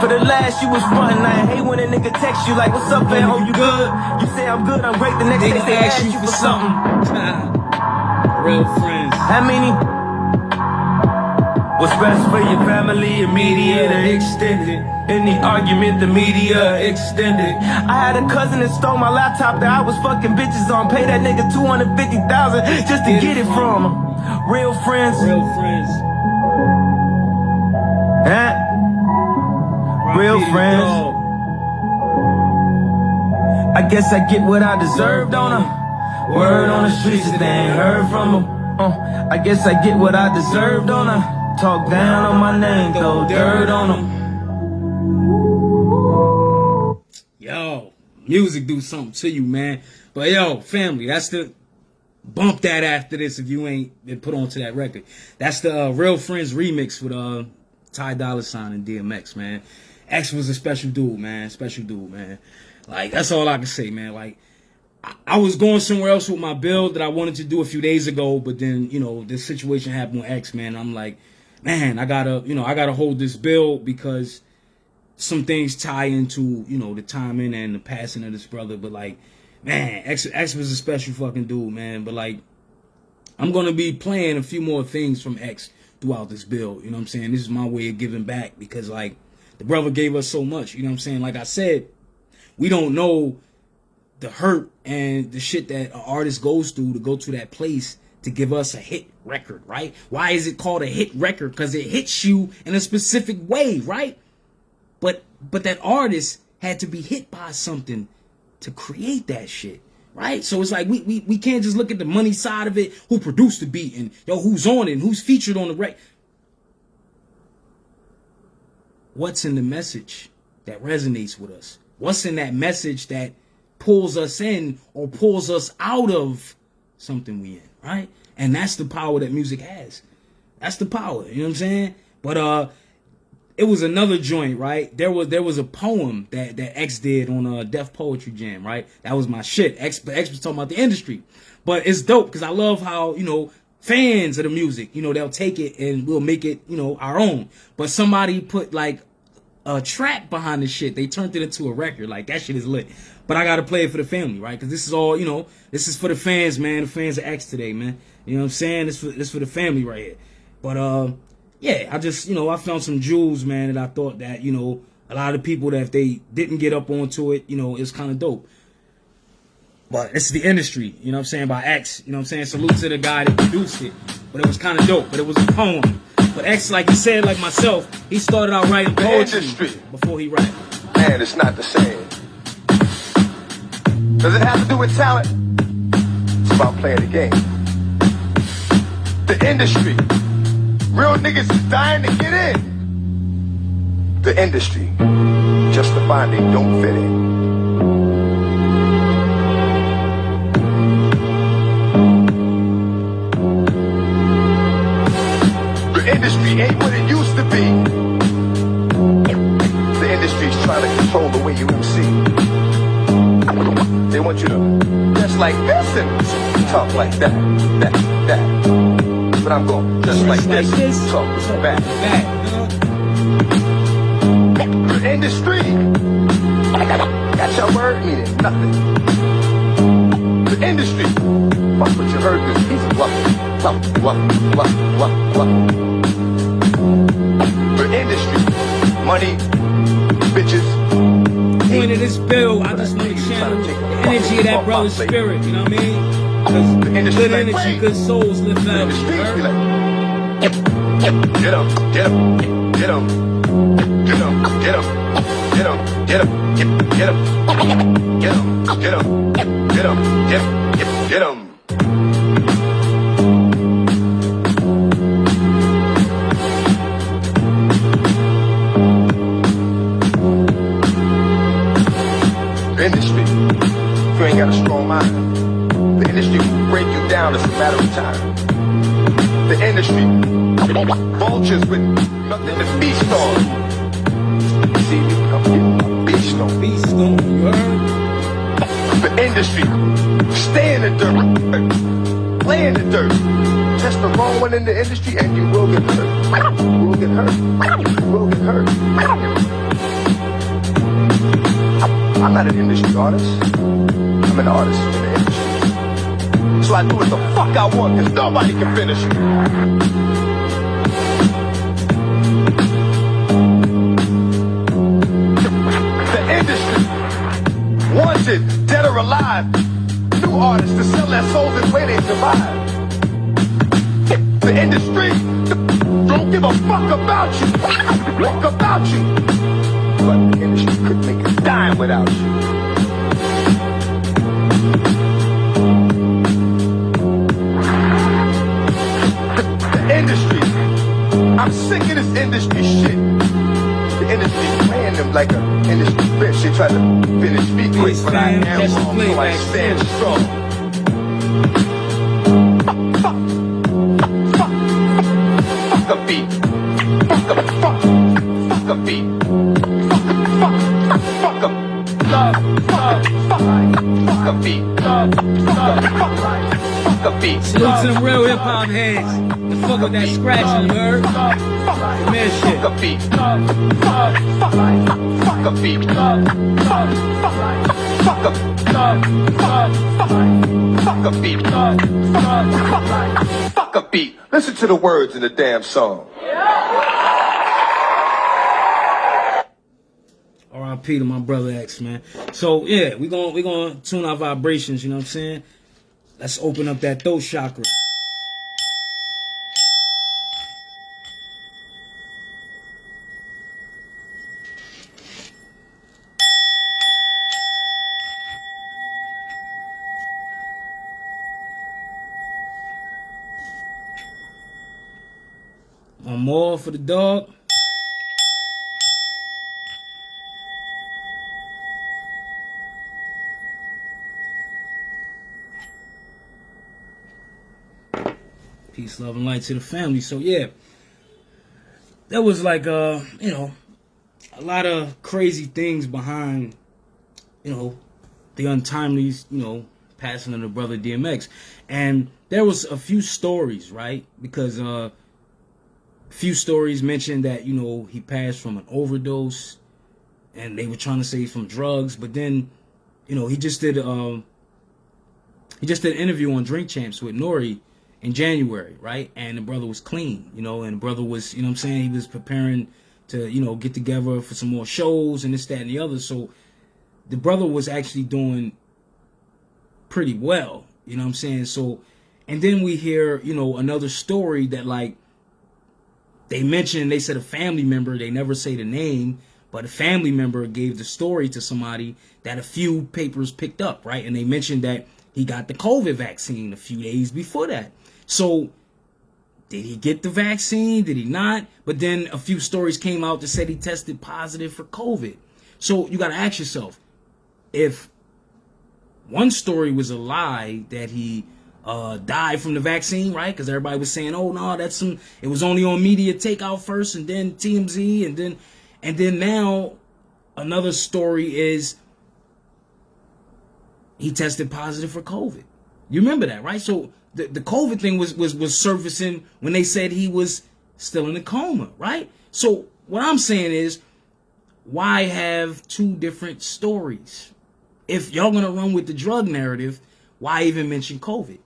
S3: For the last you was frontin', I hate when a nigga text you like, what's up, man? Oh, you good? You say I'm good, I'm great. The next day they ask you for something.
S1: Real friends.
S3: How many?
S4: What's best for your family, immediate or extended? Any argument, the media extended.
S3: I had a cousin that stole my laptop that I was fucking bitches on. Pay that nigga $250,000 just to get it from him. Real friends.
S1: Real friends.
S3: Huh? Real friends.
S1: Dog.
S3: I guess I get what I deserved on her. Word on the streets that they ain't heard from them. I guess I get what I deserved on her. Talk down on my name, throw dirt on them.
S1: Yo, music do something to you, man. But yo, family, that's the bump that after this if you ain't been put onto that record. That's the Real Friends remix with Ty Dolla $ign and DMX, man. X was a special dude, man. Special dude, man. Like, that's all I can say, man. Like, I was going somewhere else with my build that I wanted to do a few days ago, but then, you know, this situation happened with X, man. I'm like, man, I gotta hold this build because some things tie into, you know, the timing and the passing of this brother. But like, man, X was a special fucking dude, man. But like, I'm gonna be playing a few more things from X throughout this build. You know what I'm saying? This is my way of giving back because like, the brother gave us so much. You know what I'm saying? Like I said, we don't know the hurt and the shit that an artist goes through to go to that place to give us a hit record, right? Why is it called a hit record? Because it hits you in a specific way, right? But that artist had to be hit by something to create that shit, right? So it's like we can't just look at the money side of it, who produced the beat and yo, who's on it and who's featured on the record. What's in the message that resonates with us? What's in that message that pulls us in or pulls us out of something we in, right? And that's the power that music has. That's the power, you know what I'm saying? But it was another joint, right? There was a poem that X did on Def Poetry Jam, right? That was my shit. X was talking about the industry. But it's dope because I love how, you know, fans of the music, you know, they'll take it and we'll make it, you know, our own. But somebody put like a track behind the shit. They turned it into a record. Like, that shit is lit. But I gotta play it for the family, right? Because this is all, you know, this is for the fans, man. The fans of X today, man. You know what I'm saying? This for the family right here. But yeah, I just, you know, I found some jewels, man, that I thought that, you know, a lot of people that if they didn't get up onto it, you know, it's kind of dope. But it's the industry, you know what I'm saying, by X. You know what I'm saying? Salute to the guy that produced it. But it was kind of dope. But it was a poem. But X, like he said, like myself, he started out writing poetry before he rapped.
S2: Man, it's not the same. Does it have to do with talent? It's about playing the game. The industry. Real niggas is dying to get in. The industry. Justifying they don't fit in. The industry ain't what it used to be. The industry's trying to control the way you MC. They want you to dress like this and talk like that. But I'm going just like this, talk back. The industry got your word meaning nothing. The industry, fuck what you heard this piece of The industry, money, bitches.
S1: Point of this bill, I just want to channel the energy of that brother's spirit, you know what I mean?
S2: The industry
S1: Good
S2: like,
S1: energy,
S2: "Wait."
S1: good souls lift
S2: The
S1: out.
S2: streets be like, get up, get up, get up, get up, get up, get up, get up, get up, get up, get up, get up, get up. The industry, if you ain't got a strong mind, the industry will break you down, it's a matter of time. The industry, vultures with nothing to feast on. See me, I'm getting my beast on.
S1: Beast on, you heard?
S2: The industry, stay in the dirt, play in the dirt. Test the wrong one in the industry and you will get hurt. You will get hurt. You will get hurt. I'm not an industry artist. I'm an artist in the industry. So I do what the fuck I want, cause nobody can finish me. The industry wants it, dead or alive. New artists to sell their souls and way they survive. The industry don't give a fuck about you. Fuck about you. But the industry couldn't make a dime without you. The industry. I'm sick of this industry shit. The industry playing them like an industry bitch. They try to finish me quick, but I am wrong, so I stand strong. Fuck a beat. Fuck a beat. Fuck a love, fuck a beat, fuck a beat.
S1: Salute to them real hip hop heads. The fuck with that scratching, you heard? Man, shit.
S2: Fuck a beat, fuck a beat, fuck a beat, fuck a beat. Listen to the words in the damn song.
S1: R.I.P. to my brother X, man. So yeah, we gonna tune our vibrations, you know what I'm saying? Let's open up that throat chakra. One more for the dog. Peace, love, and light to the family. So yeah, there was like you know, a lot of crazy things behind, you know, the untimely, you know, passing of the brother DMX. And there was a few stories, right? Because a few stories mentioned that, you know, he passed from an overdose, and they were trying to say from drugs. But then, you know, he just did an interview on Drink Champs with Nori in January, right? And the brother was clean, you know, and the brother was, you know what I'm saying, he was preparing to, you know, get together for some more shows and this, that, and the other. So the brother was actually doing pretty well, you know what I'm saying? So, and then we hear, you know, another story that, like, they mentioned, they said a family member, they never say the name, but a family member gave the story to somebody that a few papers picked up, right? And they mentioned that he got the COVID vaccine a few days before that. So did he get the vaccine? Did he not? But then a few stories came out that said he tested positive for COVID. So you got to ask yourself, if one story was a lie that he died from the vaccine, right? Because everybody was saying, oh no, it was only on media takeout first, and then TMZ, and then now another story is he tested positive for COVID. You remember that, right? So the COVID thing was surfacing when they said he was still in a coma, right? So what I'm saying is, why have two different stories? If y'all gonna run with the drug narrative, why even mention COVID?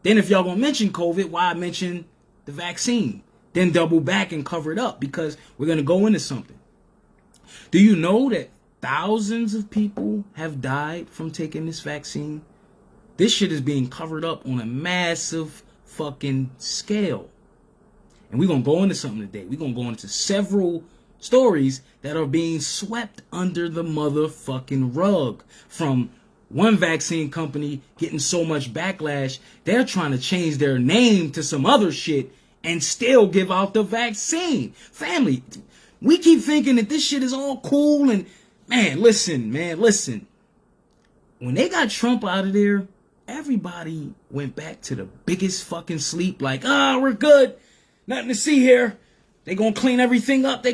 S1: Then if y'all gonna mention COVID, why mention the vaccine? Then double back and cover it up, because we're gonna go into something. Do you know that thousands of people have died from taking this vaccine? This shit is being covered up on a massive fucking scale. And we're going to go into something today. We're going to go into several stories that are being swept under the motherfucking rug. From one vaccine company getting so much backlash, they're trying to change their name to some other shit and still give out the vaccine. Family, we keep thinking that this shit is all cool. And man, listen. When they got Trump out of there, everybody went back to the biggest fucking sleep. Like, we're good. Nothing to see here. They gonna clean everything up.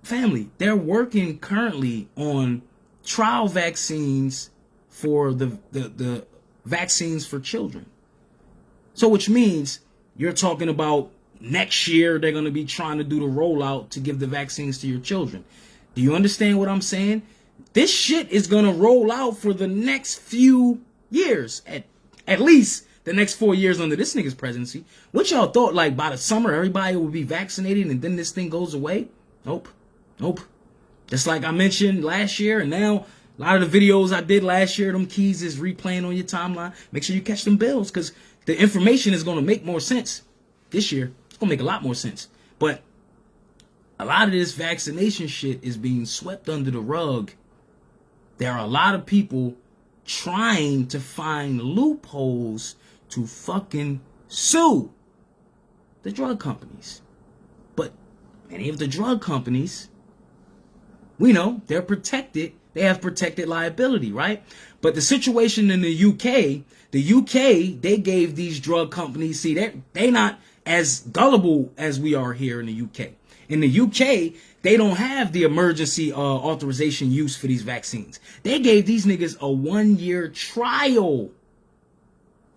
S1: Family, they're working currently on trial vaccines for the vaccines for children. So which means you're talking about next year they're gonna be trying to do the rollout to give the vaccines to your children. Do you understand what I'm saying? This shit is gonna roll out for the next few years, at least the next 4 years under this nigga's presidency. What y'all thought, like by the summer everybody will be vaccinated and then this thing goes away? Nope. Just like I mentioned last year, and now a lot of the videos I did last year, them keys is replaying on your timeline. Make sure you catch them bills, because the information is going to make more sense this year. It's going to make a lot more sense. But a lot of this vaccination shit is being swept under the rug. There are a lot of people trying to find loopholes to fucking sue the drug companies. But many of the drug companies, we know they're protected. They have protected liability, right? But the situation in the UK, they gave these drug companies, see, they're not as gullible as we are here in the UK. In the UK, they don't have the emergency authorization use for these vaccines. They gave these niggas a 1-year trial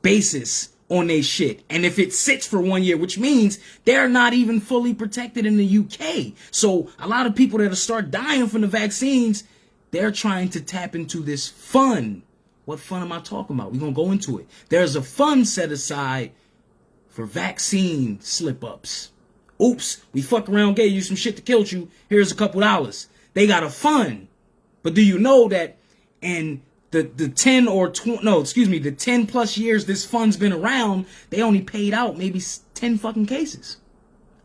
S1: basis on their shit. And if it sits for 1 year, which means they're not even fully protected in the UK. So a lot of people that'll start dying from the vaccines, they're trying to tap into this fund. What fund am I talking about? We're going to go into it. There's a fund set aside for vaccine slip-ups. Oops, we fuck around, gave you some shit to kill you. Here's a couple dollars. They got a fund. But do you know that in the 10 plus years this fund's been around, they only paid out maybe 10 fucking cases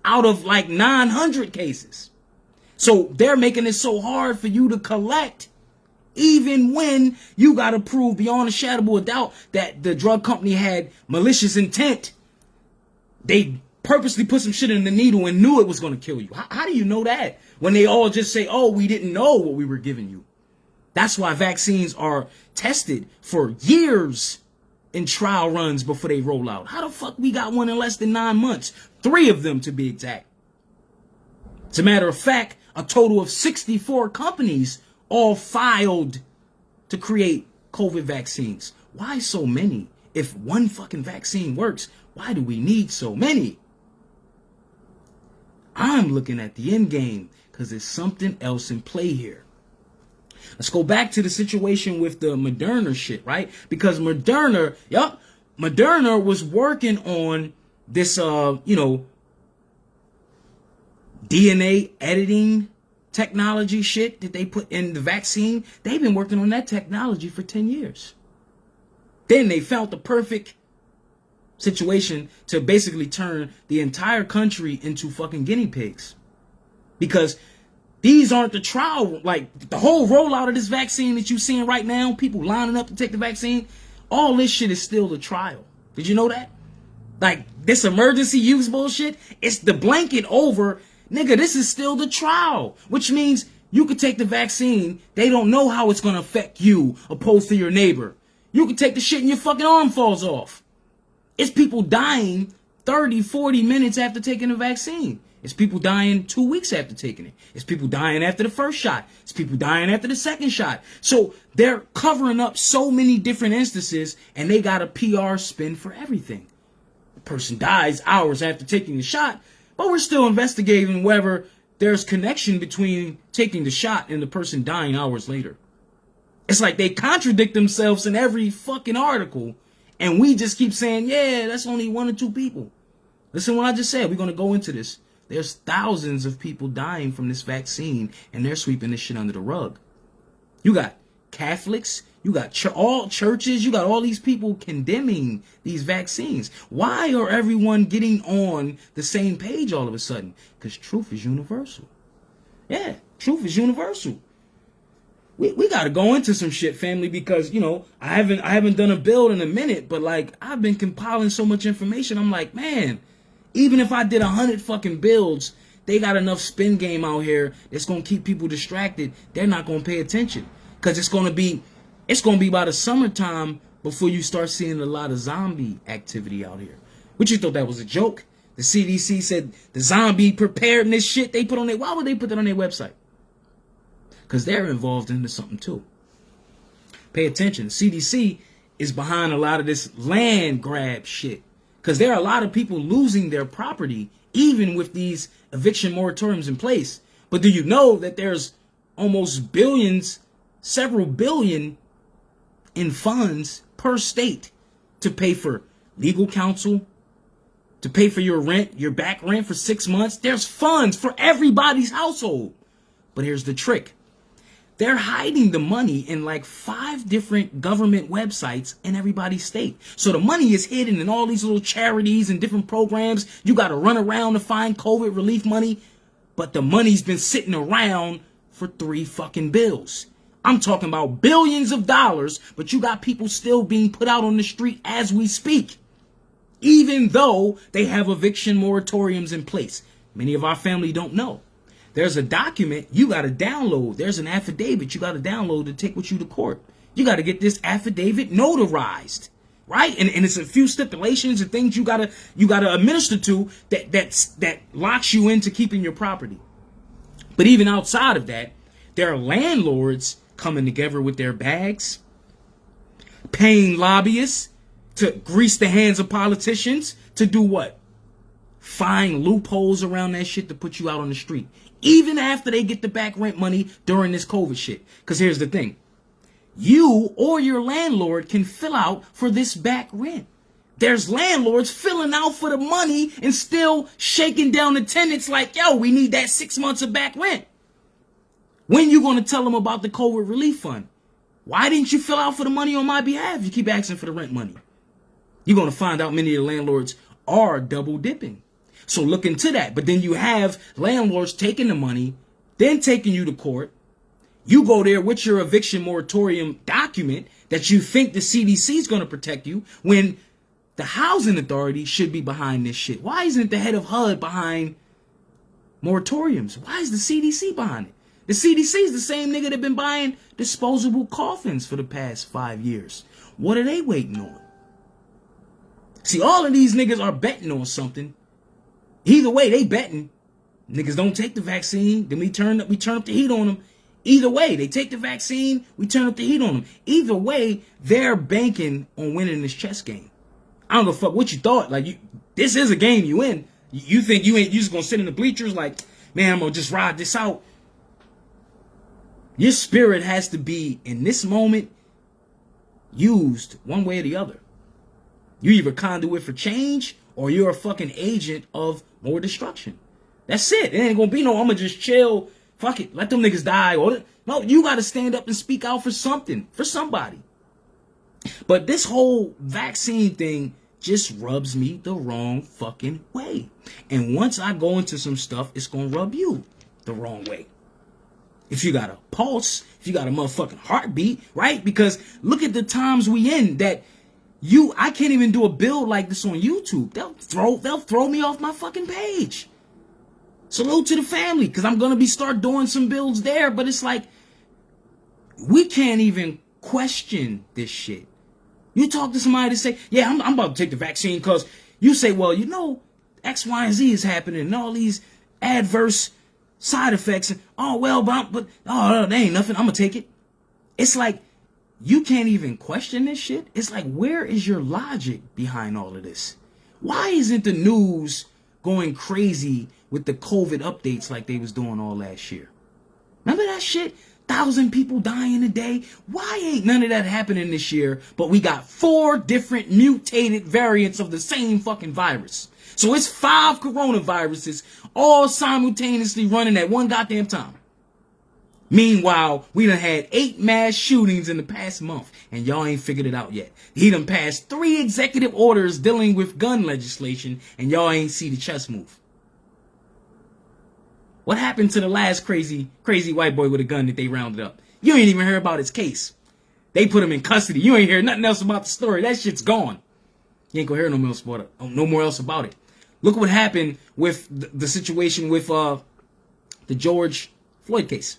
S1: out of like 900 cases. So they're making it so hard for you to collect, even when you got to prove beyond a shadow of a doubt that the drug company had malicious intent. They purposely put some shit in the needle and knew it was going to kill you. How do you know that when they all just say, oh, we didn't know what we were giving you? That's why vaccines are tested for years in trial runs before they roll out. How the fuck we got one in less than 9 months? 3 of them to be exact. As a matter of fact, a total of 64 companies all filed to create COVID vaccines. Why so many? If one fucking vaccine works, why do we need so many? I'm looking at the end game because there's something else in play here. Let's go back to the situation with the Moderna shit, right? Because Moderna was working on this, DNA editing technology shit that they put in the vaccine. They've been working on that technology for 10 years. Then they found the perfect situation to basically turn the entire country into fucking guinea pigs. Because these aren't the trial, like the whole rollout of this vaccine that you're seeing right now, people lining up to take the vaccine, all this shit is still the trial. Did you know that? Like this emergency use bullshit, it's the blanket over, nigga, this is still the trial. Which means you could take the vaccine, they don't know how it's gonna affect you opposed to your neighbor. You could take the shit and your fucking arm falls off. It's people dying 30, 40 minutes after taking the vaccine. It's people dying 2 weeks after taking it. It's people dying after the first shot. It's people dying after the second shot. So they're covering up so many different instances, and they got a PR spin for everything. The person dies hours after taking the shot, but we're still investigating whether there's connection between taking the shot and the person dying hours later. It's like they contradict themselves in every fucking article, and we just keep saying, yeah, that's only 1 or 2 people. Listen to what I just said. We're going to go into this. There's thousands of people dying from this vaccine, and they're sweeping this shit under the rug. You got Catholics, You got all churches. You got all these people condemning these vaccines. Why are everyone getting on the same page all of a sudden? Because truth is universal. Yeah, truth is universal. We got to go into some shit, family, because, you know, I haven't done a build in a minute, but like I've been compiling so much information. I'm like, man, even if I did 100 fucking builds, they got enough spin game out here that's going to keep people distracted. They're not going to pay attention because it's going to be by the summertime before you start seeing a lot of zombie activity out here. What, you thought that was a joke? The CDC said the zombie preparedness shit they put on why would they put that on their website? Because they're involved into something too. Pay attention. The CDC is behind a lot of this land grab shit. Because there are a lot of people losing their property, even with these eviction moratoriums in place. But do you know that there's almost billions, several billion in funds per state to pay for legal counsel, to pay for your rent, your back rent for 6 months? There's funds for everybody's household. But here's the trick. They're hiding the money in like 5 different government websites in everybody's state. So the money is hidden in all these little charities and different programs. You got to run around to find COVID relief money. But the money's been sitting around for 3 fucking bills. I'm talking about billions of dollars, but you got people still being put out on the street as we speak, even though they have eviction moratoriums in place. Many of our family don't know. There's a document you got to download. There's an affidavit you got to download to take with you to court. You got to get this affidavit notarized, right? And it's a few stipulations and things you got to administer to that locks you into keeping your property. But even outside of that, there are landlords coming together with their bags, paying lobbyists to grease the hands of politicians to do what? Find loopholes around that shit to put you out on the street. Even after they get the back rent money during this COVID shit. Because here's the thing. You or your landlord can fill out for this back rent. There's landlords filling out for the money and still shaking down the tenants like, yo, we need that 6 months of back rent. When you going to tell them about the COVID relief fund? Why didn't you fill out for the money on my behalf? You keep asking for the rent money. You're going to find out many of the landlords are double dipping. So look into that. But then you have landlords taking the money, then taking you to court. You go there with your eviction moratorium document that you think the CDC is going to protect you when the housing authority should be behind this shit. Why isn't the head of HUD behind moratoriums? Why is the CDC behind it? The CDC is the same nigga that been buying disposable coffins for the past 5 years. What are they waiting on? See, all of these niggas are betting on something. Either way, they betting. Niggas don't take the vaccine, then we turn up the heat on them. Either way, they take the vaccine, we turn up the heat on them. Either way, they're banking on winning this chess game. I don't give a fuck what you thought. Like, this is a game you win. You think you just gonna sit in the bleachers like, man, I'm gonna just ride this out. Your spirit has to be, in this moment, used one way or the other. You either conduit for change or you're a fucking agent of more destruction. That's it. It ain't gonna be no, I'm gonna just chill. Fuck it. Let them niggas die. No, you gotta stand up and speak out for something, for somebody. But this whole vaccine thing just rubs me the wrong fucking way. And once I go into some stuff, it's gonna rub you the wrong way. If you got a pulse, if you got a motherfucking heartbeat, right? Because look at the times we in that I can't even do a build like this on YouTube. They'll throw me off my fucking page. Salute to the family, because I'm gonna start doing some builds there, but it's like we can't even question this shit. You talk to somebody to say, yeah, I'm about to take the vaccine because you say, well, you know, X, Y, and Z is happening and all these adverse side effects. And, oh, well, but they ain't nothing. I'm going to take it. It's like you can't even question this shit. It's like, where is your logic behind all of this? Why isn't the news going crazy with the COVID updates like they was doing all last year? Remember that shit? 1,000 people dying a day. Why ain't none of that happening this year? But we got 4 different mutated variants of the same fucking virus. So it's 5 coronaviruses all simultaneously running at one goddamn time. Meanwhile, we done had 8 mass shootings in the past month, and y'all ain't figured it out yet. He done passed 3 executive orders dealing with gun legislation, and y'all ain't see the chess move. What happened to the last crazy white boy with a gun that they rounded up? You ain't even hear about his case. They put him in custody. You ain't hear nothing else about the story. That shit's gone. You ain't gonna hear no more else about it. Look what happened with the situation with the George Floyd case.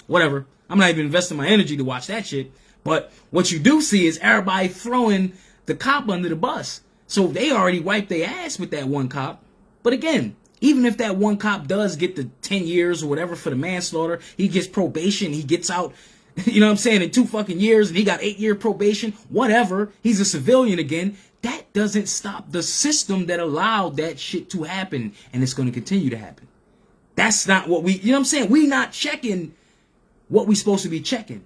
S1: Whatever. I'm not even investing my energy to watch that shit. But what you do see is everybody throwing the cop under the bus. So they already wiped their ass with that one cop. But again, even if that one cop does get the 10 years or whatever for the manslaughter, he gets probation, he gets out, you know what I'm saying, in 2 fucking years, and he got 8-year probation, whatever, he's a civilian again. That doesn't stop the system that allowed that shit to happen, and it's going to continue to happen. That's not what you know what I'm saying? We not checking what we supposed to be checking.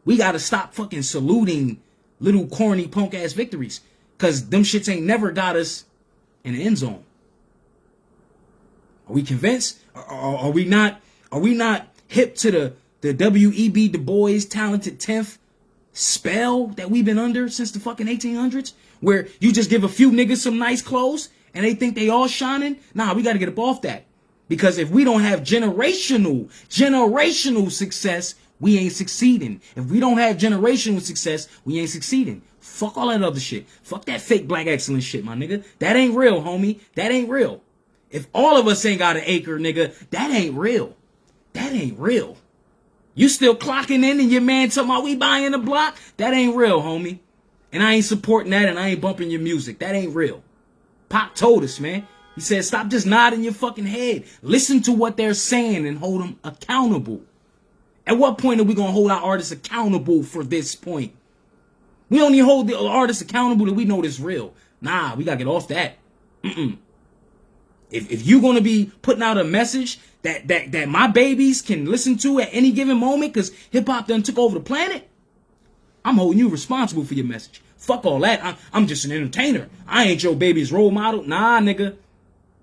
S1: We got to stop fucking saluting little corny punk ass victories, because them shits ain't never got us in the end zone. Are we convinced? Are we not hip to the W.E.B. Du Bois talented 10th spell that we've been under since the fucking 1800s? Where you just give a few niggas some nice clothes and they think they all shining? Nah, we got to get up off that. Because if we don't have generational success, we ain't succeeding. If we don't have generational success, we ain't succeeding. Fuck all that other shit. Fuck that fake black excellence shit, my nigga. That ain't real, homie. That ain't real. If all of us ain't got an acre, nigga, that ain't real. That ain't real. You still clocking in and your man talking about we buying a block? That ain't real, homie. And I ain't supporting that and I ain't bumping your music. That ain't real. Pop told us, man. He said, stop just nodding your fucking head. Listen to what they're saying and hold them accountable. At what point are we going to hold our artists accountable for this point? We only hold the artists accountable that we know this real. Nah, we got to get off that. If you're going to be putting out a message that my babies can listen to at any given moment because hip-hop done took over the planet, I'm holding you responsible for your message. Fuck all that. I'm just an entertainer. I ain't your baby's role model. Nah, nigga.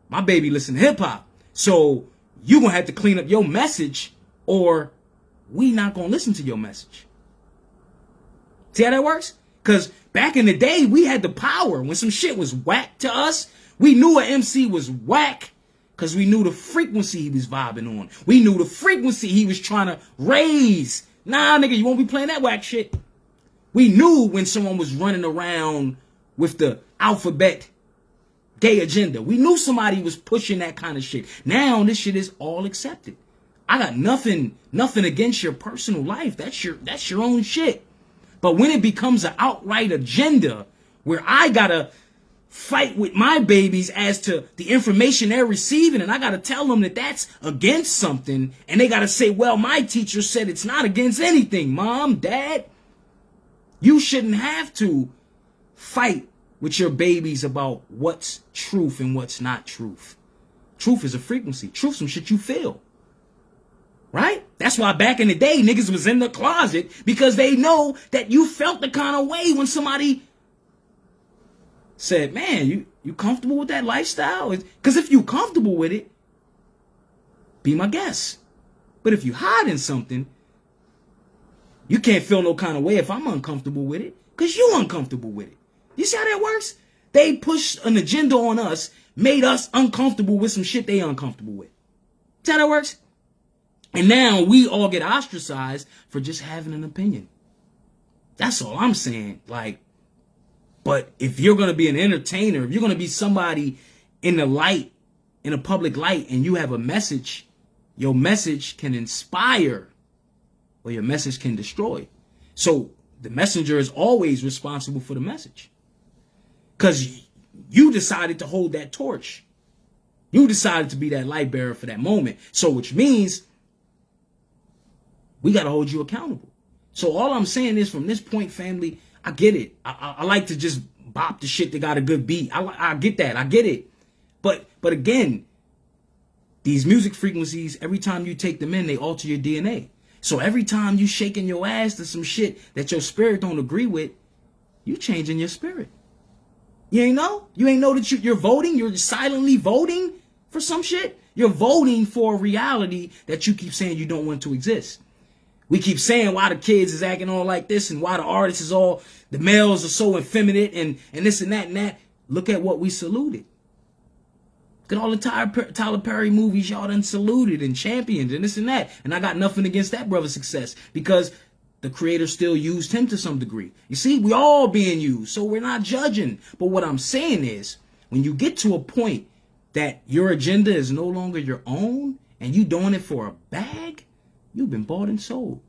S1: My baby listen to hip-hop. So you going to have to clean up your message or we not going to listen to your message. See how that works? Because back in the day, we had the power. When some shit was whack to us, we knew an MC was whack because we knew the frequency he was vibing on. We knew the frequency he was trying to raise. Nah, nigga, you won't be playing that whack shit. We knew when someone was running around with the alphabet gay agenda. We knew somebody was pushing that kind of shit. Now this shit is all accepted. I got nothing against your personal life. That's your own shit. But when it becomes an outright agenda where I gotta fight with my babies as to the information they're receiving, and I gotta tell them that that's against something, and they gotta say, well, my teacher said it's not against anything. Mom, Dad, you shouldn't have to fight with your babies about what's truth and what's not truth. Truth is a frequency. Truth is some shit you feel. Right? That's why back in the day, niggas was in the closet because they know that you felt the kind of way when somebody said, man, you comfortable with that lifestyle? Because if you comfortable with it, be my guest. But if you hiding something, you can't feel no kind of way if I'm uncomfortable with it because you uncomfortable with it. You see how that works? They pushed an agenda on us, made us uncomfortable with some shit they uncomfortable with. See how that works? And now we all get ostracized for just having an opinion. That's all I'm saying. Like, but if you're going to be an entertainer, if you're going to be somebody in the light, in a public light, and you have a message, your message can inspire or your message can destroy. So the messenger is always responsible for the message. Because you decided to hold that torch. You decided to be that light bearer for that moment. So which means we got to hold you accountable. So all I'm saying is from this point, family, I get it. I like to just bop the shit that got a good beat. I get that. I get it. But again, these music frequencies, every time you take them in, they alter your DNA. So every time you shaking your ass to some shit that your spirit don't agree with, you changing your spirit. You ain't know? You ain't know that you're voting? You're silently voting for some shit? You're voting for a reality that you keep saying you don't want to exist. We keep saying why the kids is acting all like this and why the artists is all, the males are so effeminate and this and that and that. Look at what we saluted. Look at all the Tyler Perry movies y'all done saluted and championed and this and that. And I got nothing against that brother's success because the creator still used him to some degree. You see, we all being used, so we're not judging. But what I'm saying is, when you get to a point that your agenda is no longer your own and you doing it for a bag, you've been bought and sold.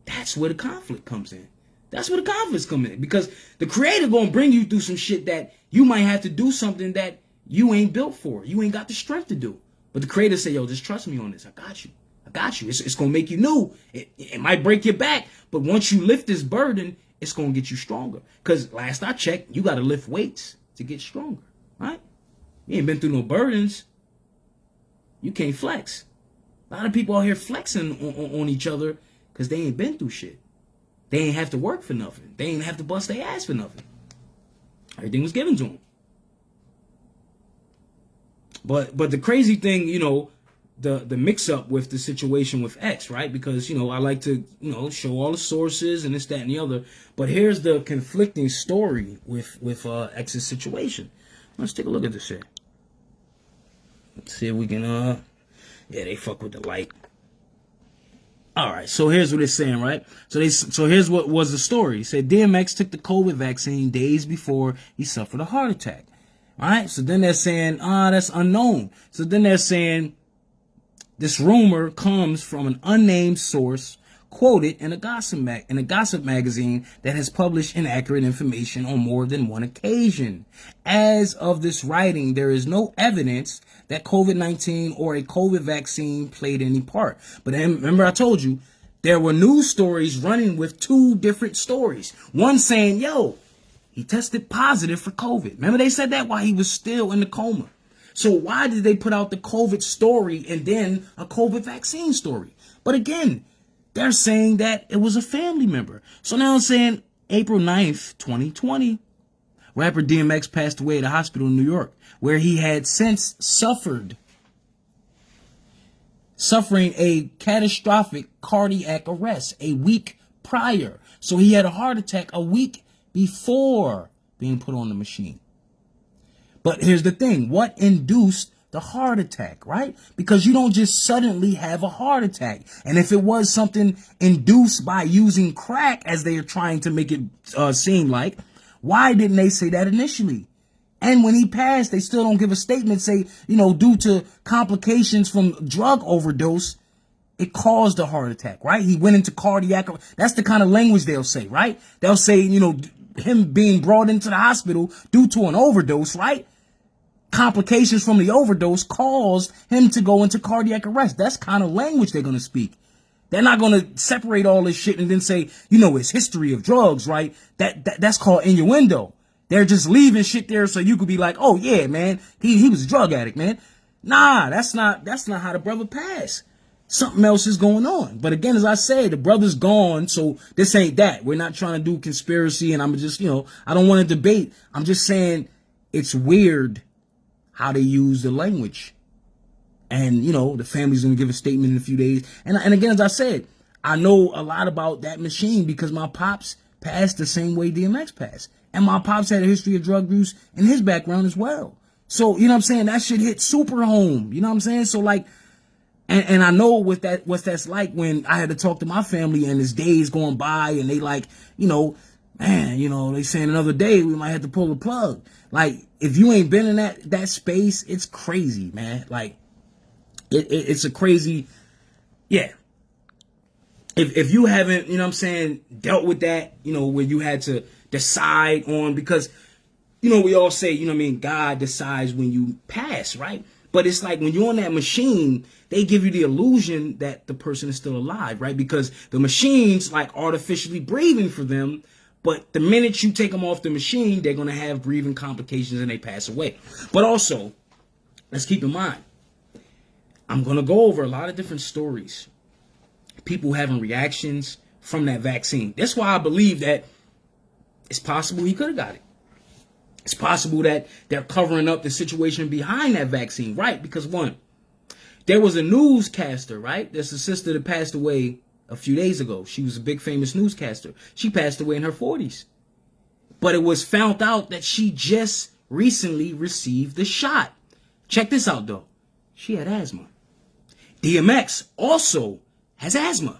S1: That's where the conflict comes in. That's where the conflicts come in. Because the creator gonna bring you through some shit that you might have to do something that you ain't built for. You ain't got the strength to do. But the creator say, yo, just trust me on this. I got you. I got you. It's gonna make you new. It might break your back, but once you lift this burden, it's gonna get you stronger. Because last I checked, you gotta lift weights to get stronger, right? You ain't been through no burdens. You can't flex. A lot of people out here flexing on each other because they ain't been through shit. They ain't have to work for nothing. They ain't have to bust their ass for nothing. Everything was given to them. But the crazy thing, you know, the mix up with the situation with X, right? Because, you know, I like to, you know, show all the sources and this, that, and the other. But here's the conflicting story with X's situation. Let's take a look at this shit. Let's see if we can, yeah, they fuck with the light. All right, so here's what it's saying, right? So here's what was the story. It said DMX took the COVID vaccine days before he suffered a heart attack. All right, so then they're saying, that's unknown. So then they're saying this rumor comes from an unnamed source quoted in a gossip magazine that has published inaccurate information on more than one occasion. As of this writing, there is no evidence that COVID-19 or a COVID vaccine played any part. But remember I told you, there were news stories running with two different stories. One saying, yo, he tested positive for COVID. Remember they said that while he was still in the coma. So why did they put out the COVID story and then a COVID vaccine story? But again, they're saying that it was a family member. So now I'm saying April 9th, 2020, rapper DMX passed away at a hospital in New York, where he had since suffering a catastrophic cardiac arrest a week prior. So he had a heart attack a week before being put on the machine. But here's the thing. What induced the heart attack, right? Because you don't just suddenly have a heart attack. And if it was something induced by using crack, as they are trying to make it seem like, why didn't they say that initially? And when he passed, they still don't give a statement, say, you know, due to complications from drug overdose, it caused a heart attack, right? He went into cardiac. That's the kind of language they'll say, right? They'll say, you know, him being brought into the hospital due to an overdose, right? Complications from the overdose caused him to go into cardiac arrest. That's kind of language they're going to speak. They're not going to separate all this shit and then say, you know, it's history of drugs, right? That's called innuendo. They're just leaving shit there so you could be like, oh yeah, man, he was a drug addict, man. Nah, that's not how the brother passed. Something else is going on. But again, as I say, the brother's gone, so this ain't that. We're not trying to do conspiracy, and I'm just, you know, I don't want to debate. I'm just saying it's weird how they use the language. And, you know, the family's going to give a statement in a few days. And again, as I said, I know a lot about that machine because my pops passed the same way DMX passed. And my pops had a history of drug use in his background as well. So, you know what I'm saying? That shit hit super home. You know what I'm saying? So, like, and I know what that's like when I had to talk to my family and it's days going by and they like, you know, man, you know, they saying another day we might have to pull the plug. Like, if you ain't been in that space, it's crazy, man. Like, it's a crazy, yeah. If you haven't, you know what I'm saying, dealt with that, you know, where you had to decide on, because, you know, we all say, you know what I mean, God decides when you pass, right? But it's like when you're on that machine, they give you the illusion that the person is still alive, right? Because the machine's like artificially breathing for them. But the minute you take them off the machine, they're going to have breathing complications and they pass away. But also, let's keep in mind, I'm going to go over a lot of different stories. People having reactions from that vaccine. That's why I believe that it's possible he could have got it. It's possible that they're covering up the situation behind that vaccine, right? Because one, there was a newscaster, right? There's a sister that passed away a few days ago. She was a big famous newscaster. She passed away in her 40s. But it was found out that she just recently received the shot. Check this out, though. She had asthma. DMX also has asthma.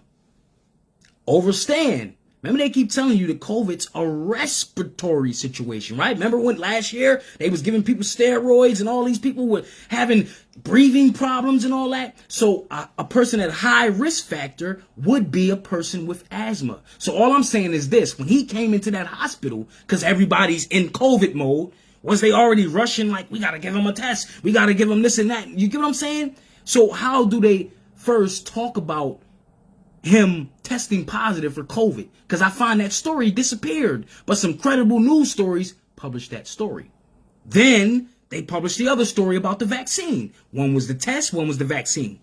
S1: Overstand. Remember they keep telling you that COVID's a respiratory situation, right? Remember when last year they was giving people steroids and all these people were having breathing problems and all that? So a person at high risk factor would be a person with asthma. So all I'm saying is this. When he came into that hospital, because everybody's in COVID mode, was they already rushing like, we got to give him a test. We got to give him this and that. You get what I'm saying? So how do they first talk about him testing positive for COVID? Because I find that story disappeared, but some credible news stories published that story. Then they published the other story about the vaccine. One was the test, one was the vaccine.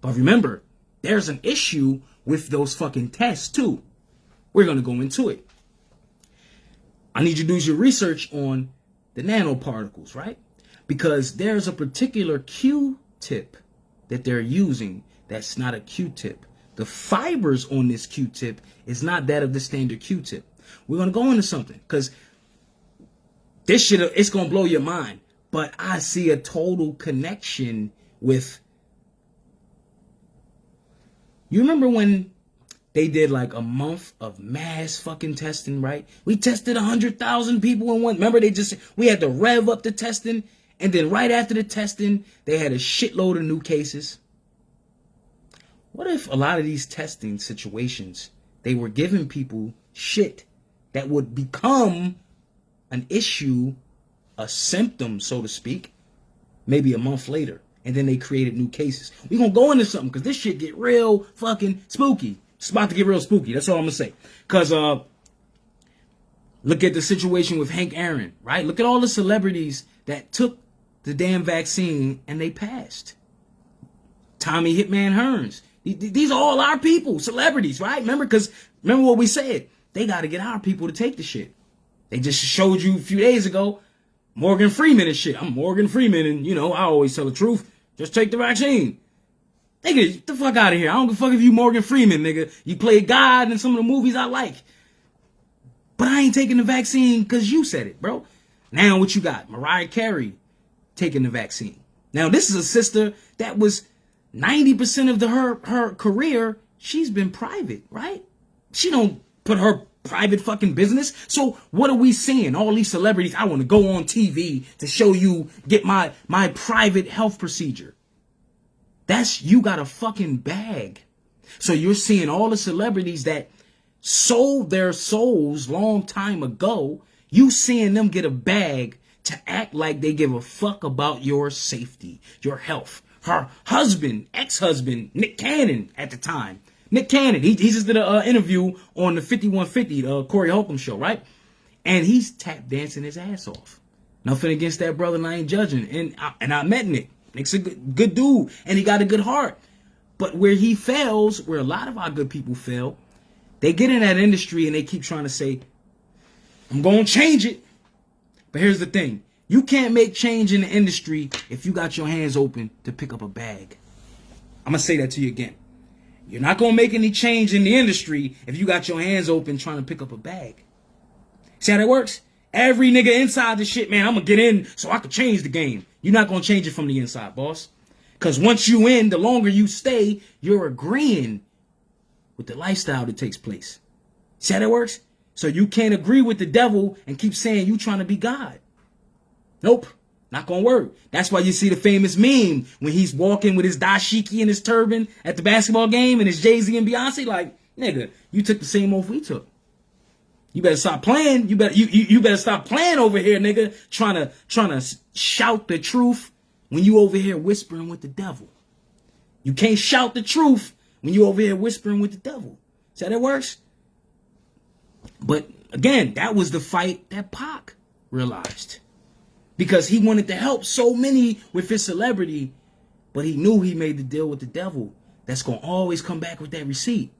S1: But remember, there's an issue with those fucking tests too. We're going to go into it. I need you to do your research on the nanoparticles, right? Because there's a particular Q-tip that they're using that's not a Q-tip. The fibers on this Q-tip is not that of the standard Q-tip. We're going to go into something because this shit, it's going to blow your mind. But I see a total connection with... You remember when they did like a month of mass fucking testing, right? We tested 100,000 people in one. Remember we had to rev up the testing. And then right after the testing, they had a shitload of new cases. What if a lot of these testing situations, they were giving people shit that would become an issue, a symptom, so to speak, maybe a month later. And then they created new cases. We're going to go into something because this shit get real fucking spooky. It's about to get real spooky. That's all I'm going to say. Because look at the situation with Hank Aaron, right? Look at all the celebrities that took the damn vaccine and they passed. Tommy Hitman Hearns. These are all our people, celebrities, right? Remember what we said. They got to get our people to take the shit. They just showed you a few days ago, Morgan Freeman and shit. I'm Morgan Freeman and, you know, I always tell the truth. Just take the vaccine. Nigga, get the fuck out of here. I don't give a fuck if you Morgan Freeman, nigga. You play God in some of the movies I like. But I ain't taking the vaccine because you said it, bro. Now what you got? Mariah Carey taking the vaccine. Now this is a sister that was 90% of her career, she's been private, right? She don't put her private fucking business. So what are we seeing? All these celebrities, I want to go on TV to show you, get my private health procedure. That's, you got a fucking bag. So you're seeing all the celebrities that sold their souls long time ago. You seeing them get a bag to act like they give a fuck about your safety, your health. Her husband, ex-husband, Nick Cannon at the time. Nick Cannon, he just did an interview on the 5150, the Corey Holcomb show, right? And he's tap dancing his ass off. Nothing against that brother, and I ain't judging. And I met Nick. Nick's a good dude, and he got a good heart. But where he fails, where a lot of our good people fail, they get in that industry and they keep trying to say, I'm going to change it. But here's the thing. You can't make change in the industry if you got your hands open to pick up a bag. I'm going to say that to you again. You're not going to make any change in the industry if you got your hands open trying to pick up a bag. See how that works? Every nigga inside the shit, man, I'm going to get in so I can change the game. You're not going to change it from the inside, boss. Because once you in, the longer you stay, you're agreeing with the lifestyle that takes place. See how that works? So you can't agree with the devil and keep saying you trying to be God. Nope, not gonna work. That's why you see the famous meme when he's walking with his dashiki and his turban at the basketball game and his Jay-Z and Beyonce. Like, nigga, you took the same oath we took. You better stop playing. You better stop playing over here, nigga. Trying to shout the truth when you over here whispering with the devil. You can't shout the truth when you over here whispering with the devil. See how that works? But again, that was the fight that Pac realized. Because he wanted to help so many with his celebrity, but he knew he made the deal with the devil that's going to always come back with that receipt.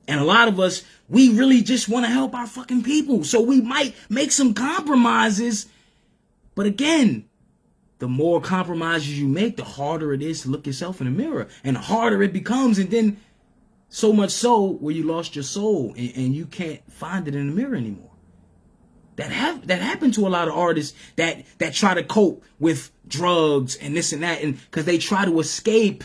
S1: And a lot of us, we really just want to help our fucking people. So we might make some compromises. But again, the more compromises you make, the harder it is to look yourself in the mirror. And the harder it becomes. And then So much so where you lost your soul and you can't find it in the mirror anymore. That happened to a lot of artists that try to cope with drugs and this and that, and because they try to escape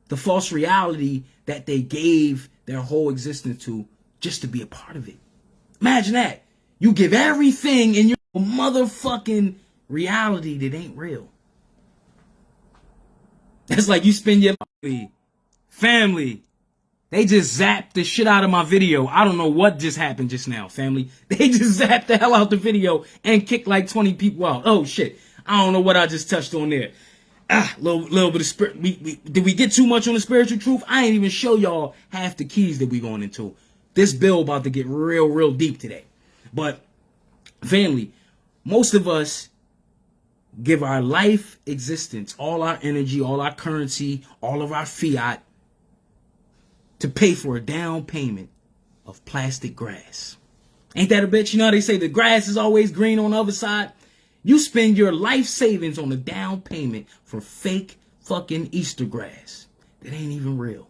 S1: the false reality that they gave their whole existence to just to be a part of it. Imagine that. You give everything in your motherfucking reality that ain't real. That's like you spend your family. They just zapped the shit out of my video. I don't know what just happened just now, family. They just zapped the hell out the video and kicked like 20 people out. Oh shit. I don't know what I just touched on there. Little bit of spirit. Did we get too much on the spiritual truth? I ain't even show y'all half the keys that we going into. This bill about to get real deep today. But family, most of us give our life existence, all our energy, all our currency, all of our fiat to pay for a down payment of plastic grass. Ain't that a bitch? You know how they say the grass is always green on the other side? You spend your life savings on a down payment for fake fucking Easter grass that ain't even real.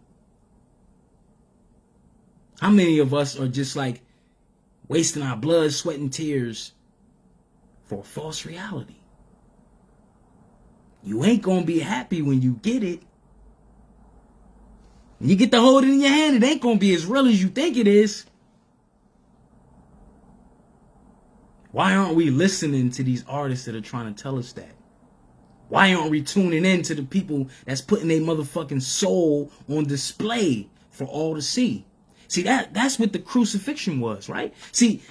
S1: How many of us are just like wasting our blood, sweat, and tears for a false reality? You ain't gonna be happy when you get it. When you get to hold it in your hand, it ain't gonna be as real as you think it is. Why aren't we listening to these artists that are trying to tell us that? Why aren't we tuning in to the people that's putting their motherfucking soul on display for all to see? See, that's what the crucifixion was, right? See,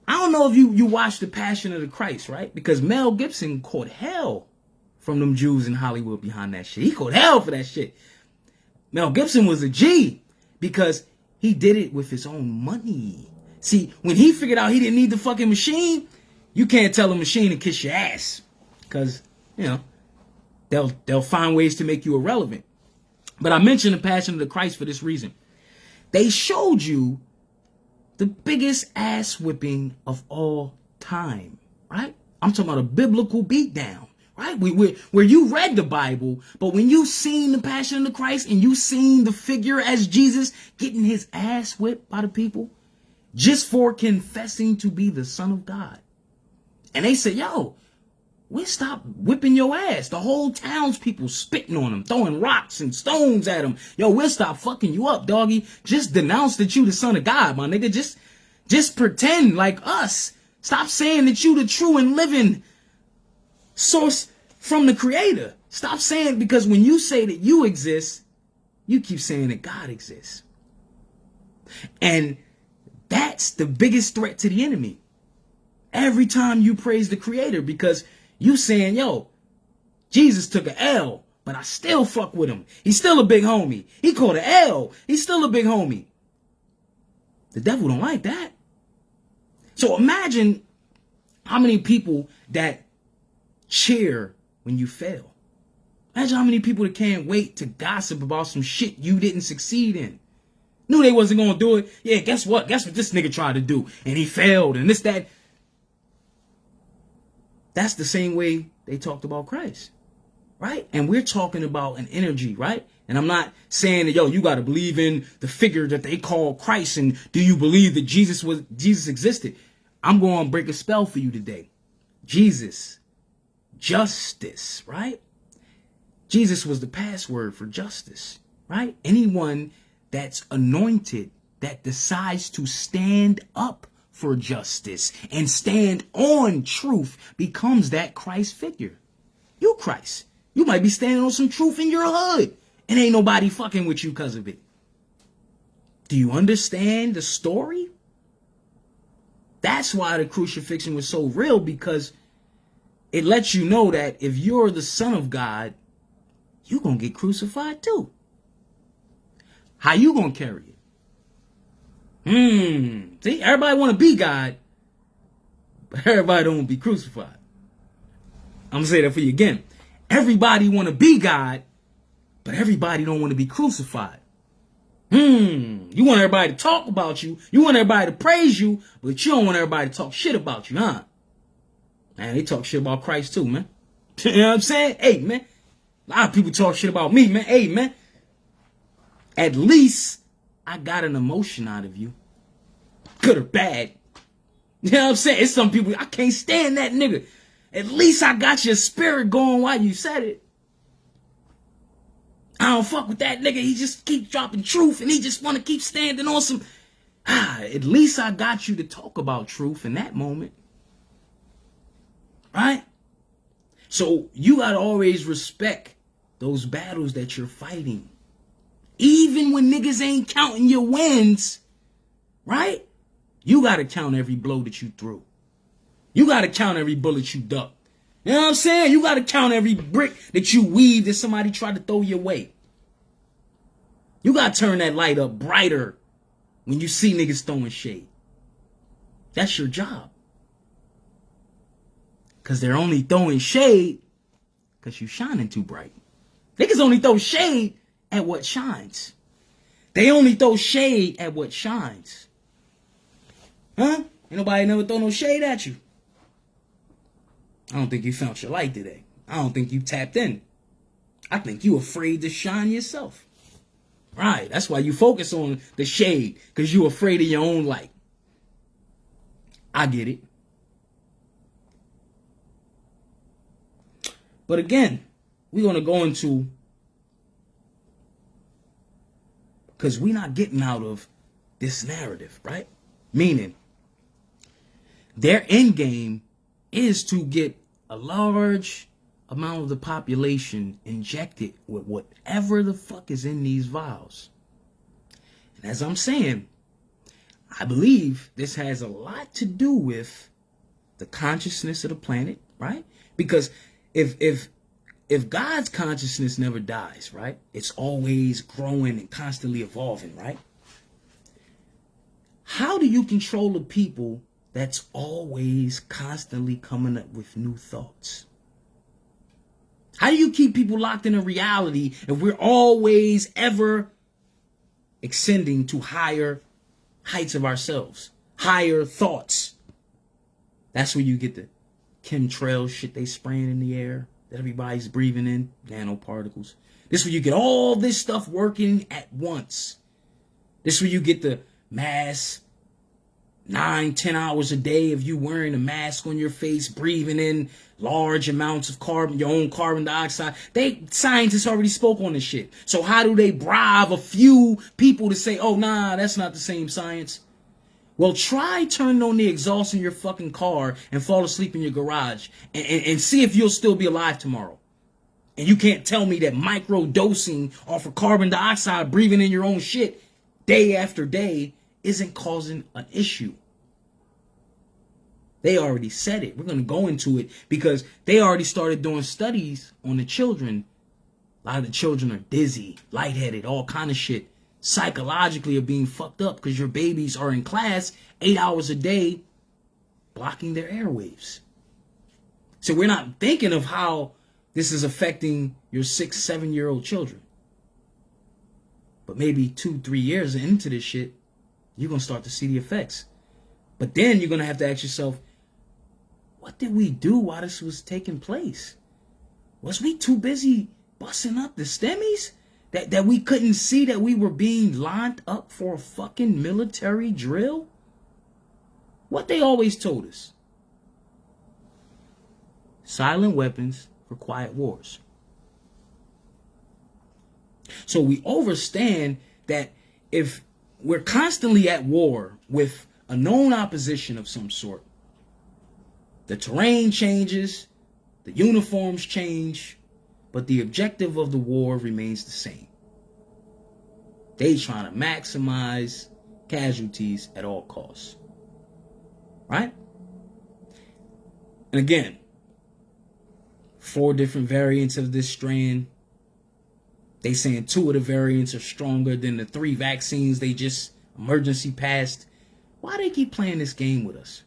S1: I don't know if you watched The Passion of the Christ, right? Because Mel Gibson caught hell from them Jews in Hollywood behind that shit. He caught hell for that shit. Mel Gibson was a G because he did it with his own money. See, when he figured out he didn't need the fucking machine, you can't tell a machine to kiss your ass because, you know, they'll find ways to make you irrelevant. But I mentioned The Passion of the Christ for this reason. They showed you the biggest ass whipping of all time, right? I'm talking about a biblical beatdown, right? Where you read the Bible, but when you seen The Passion of the Christ and you seen the figure as Jesus getting his ass whipped by the people just for confessing to be the Son of God. And they said, yo, we'll stop whipping your ass. The whole townspeople spitting on him, throwing rocks and stones at him. Yo, we'll stop fucking you up, doggy. Just denounce that you the Son of God, my nigga. Just pretend like us. Stop saying that you the true and living source from the Creator. Stop saying, because when you say that you exist, you keep saying that God exists. And that's the biggest threat to the enemy. Every time you praise the Creator, because you saying, yo, Jesus took an L, but I still fuck with him. He's still a big homie. He caught an L. He's still a big homie. The devil don't like that. So imagine how many people that cheer when you fail. Imagine how many people that can't wait to gossip about some shit you didn't succeed in. Knew they wasn't going to do it. Yeah, guess what? Guess what this nigga tried to do? And he failed and this, that. That's the same way they talked about Christ, right? And we're talking about an energy, right? And I'm not saying that, yo, you got to believe in the figure that they call Christ. And do you believe that Jesus existed? I'm going to break a spell for you today. Jesus, justice, right? Jesus was the password for justice, right? Anyone that's anointed, that decides to stand up for justice and stand on truth becomes that Christ figure. You Christ. You might be standing on some truth in your hood and ain't nobody fucking with you because of it. Do you understand the story? That's why the crucifixion was so real, because it lets you know that if you're the Son of God, you're going to get crucified too. How you going to carry it? See, everybody want to be God, but everybody don't want to be crucified. I'm going to say that for you again. Everybody want to be God, but everybody don't want to be crucified. You want everybody to talk about you. You want everybody to praise you, but you don't want everybody to talk shit about you, huh? Man, they talk shit about Christ too, man. You know what I'm saying? Hey, man. A lot of people talk shit about me, man. Hey, man. At least I got an emotion out of you. Good or bad. You know what I'm saying? It's some people, I can't stand that nigga. At least I got your spirit going while you said it. I don't fuck with that nigga. He just keep dropping truth and he just want to keep standing on some. At least I got you to talk about truth in that moment. Right? So you got to always respect those battles that you're fighting. Even when niggas ain't counting your wins. Right? You got to count every blow that you threw. You got to count every bullet you ducked. You know what I'm saying? You got to count every brick that you weaved that somebody tried to throw your way. You got to turn that light up brighter when you see niggas throwing shade. That's your job. Because they're only throwing shade because you shining too bright. Niggas only throw shade at what shines. They only throw shade at what shines. Huh? Ain't nobody never throw no shade at you. I don't think you found your light today. I don't think you tapped in. I think you afraid to shine yourself. Right. That's why you focus on the shade. Because you afraid of your own light. I get it. But again, we're going to go into, because we're not getting out of this narrative, right? Meaning, their end game is to get a large amount of the population injected with whatever the fuck is in these vials. And as I'm saying, I believe this has a lot to do with the consciousness of the planet, right? Because if God's consciousness never dies, right? It's always growing and constantly evolving, right? How do you control the people that's always constantly coming up with new thoughts? How do you keep people locked in a reality if we're always ever ascending to higher heights of ourselves, higher thoughts? That's where you get the chemtrail shit they spraying in the air that everybody's breathing in, nanoparticles. This is where you get all this stuff working at once. This is where you get the mass 9-10 hours a day of you wearing a mask on your face, breathing in large amounts of carbon, your own carbon dioxide. Scientists already spoke on this shit. So how do they bribe a few people to say, oh, nah, that's not the same science? Well, try turning on the exhaust in your fucking car and fall asleep in your garage and see if you'll still be alive tomorrow. And you can't tell me that micro dosing off of carbon dioxide, breathing in your own shit day after day isn't causing an issue. They already said it. We're going to go into it because they already started doing studies on the children. A lot of the children are dizzy, lightheaded, all kind of shit. Psychologically are being fucked up because your babies are in class 8 hours a day blocking their airwaves. So we're not thinking of how this is affecting your 6-7-year-old children. But maybe 2-3 years into this shit, you're going to start to see the effects. But then you're going to have to ask yourself, what did we do while this was taking place? Was we too busy busting up the STEMIs? That we couldn't see that we were being lined up for a fucking military drill? What they always told us. Silent weapons for quiet wars. So we understand that if we're constantly at war with a known opposition of some sort, the terrain changes, the uniforms change, but the objective of the war remains the same. They trying to maximize casualties at all costs. Right? And again, 4 different variants of this strain. They saying 2 of the variants are stronger than the 3 vaccines they just emergency passed. Why they keep playing this game with us?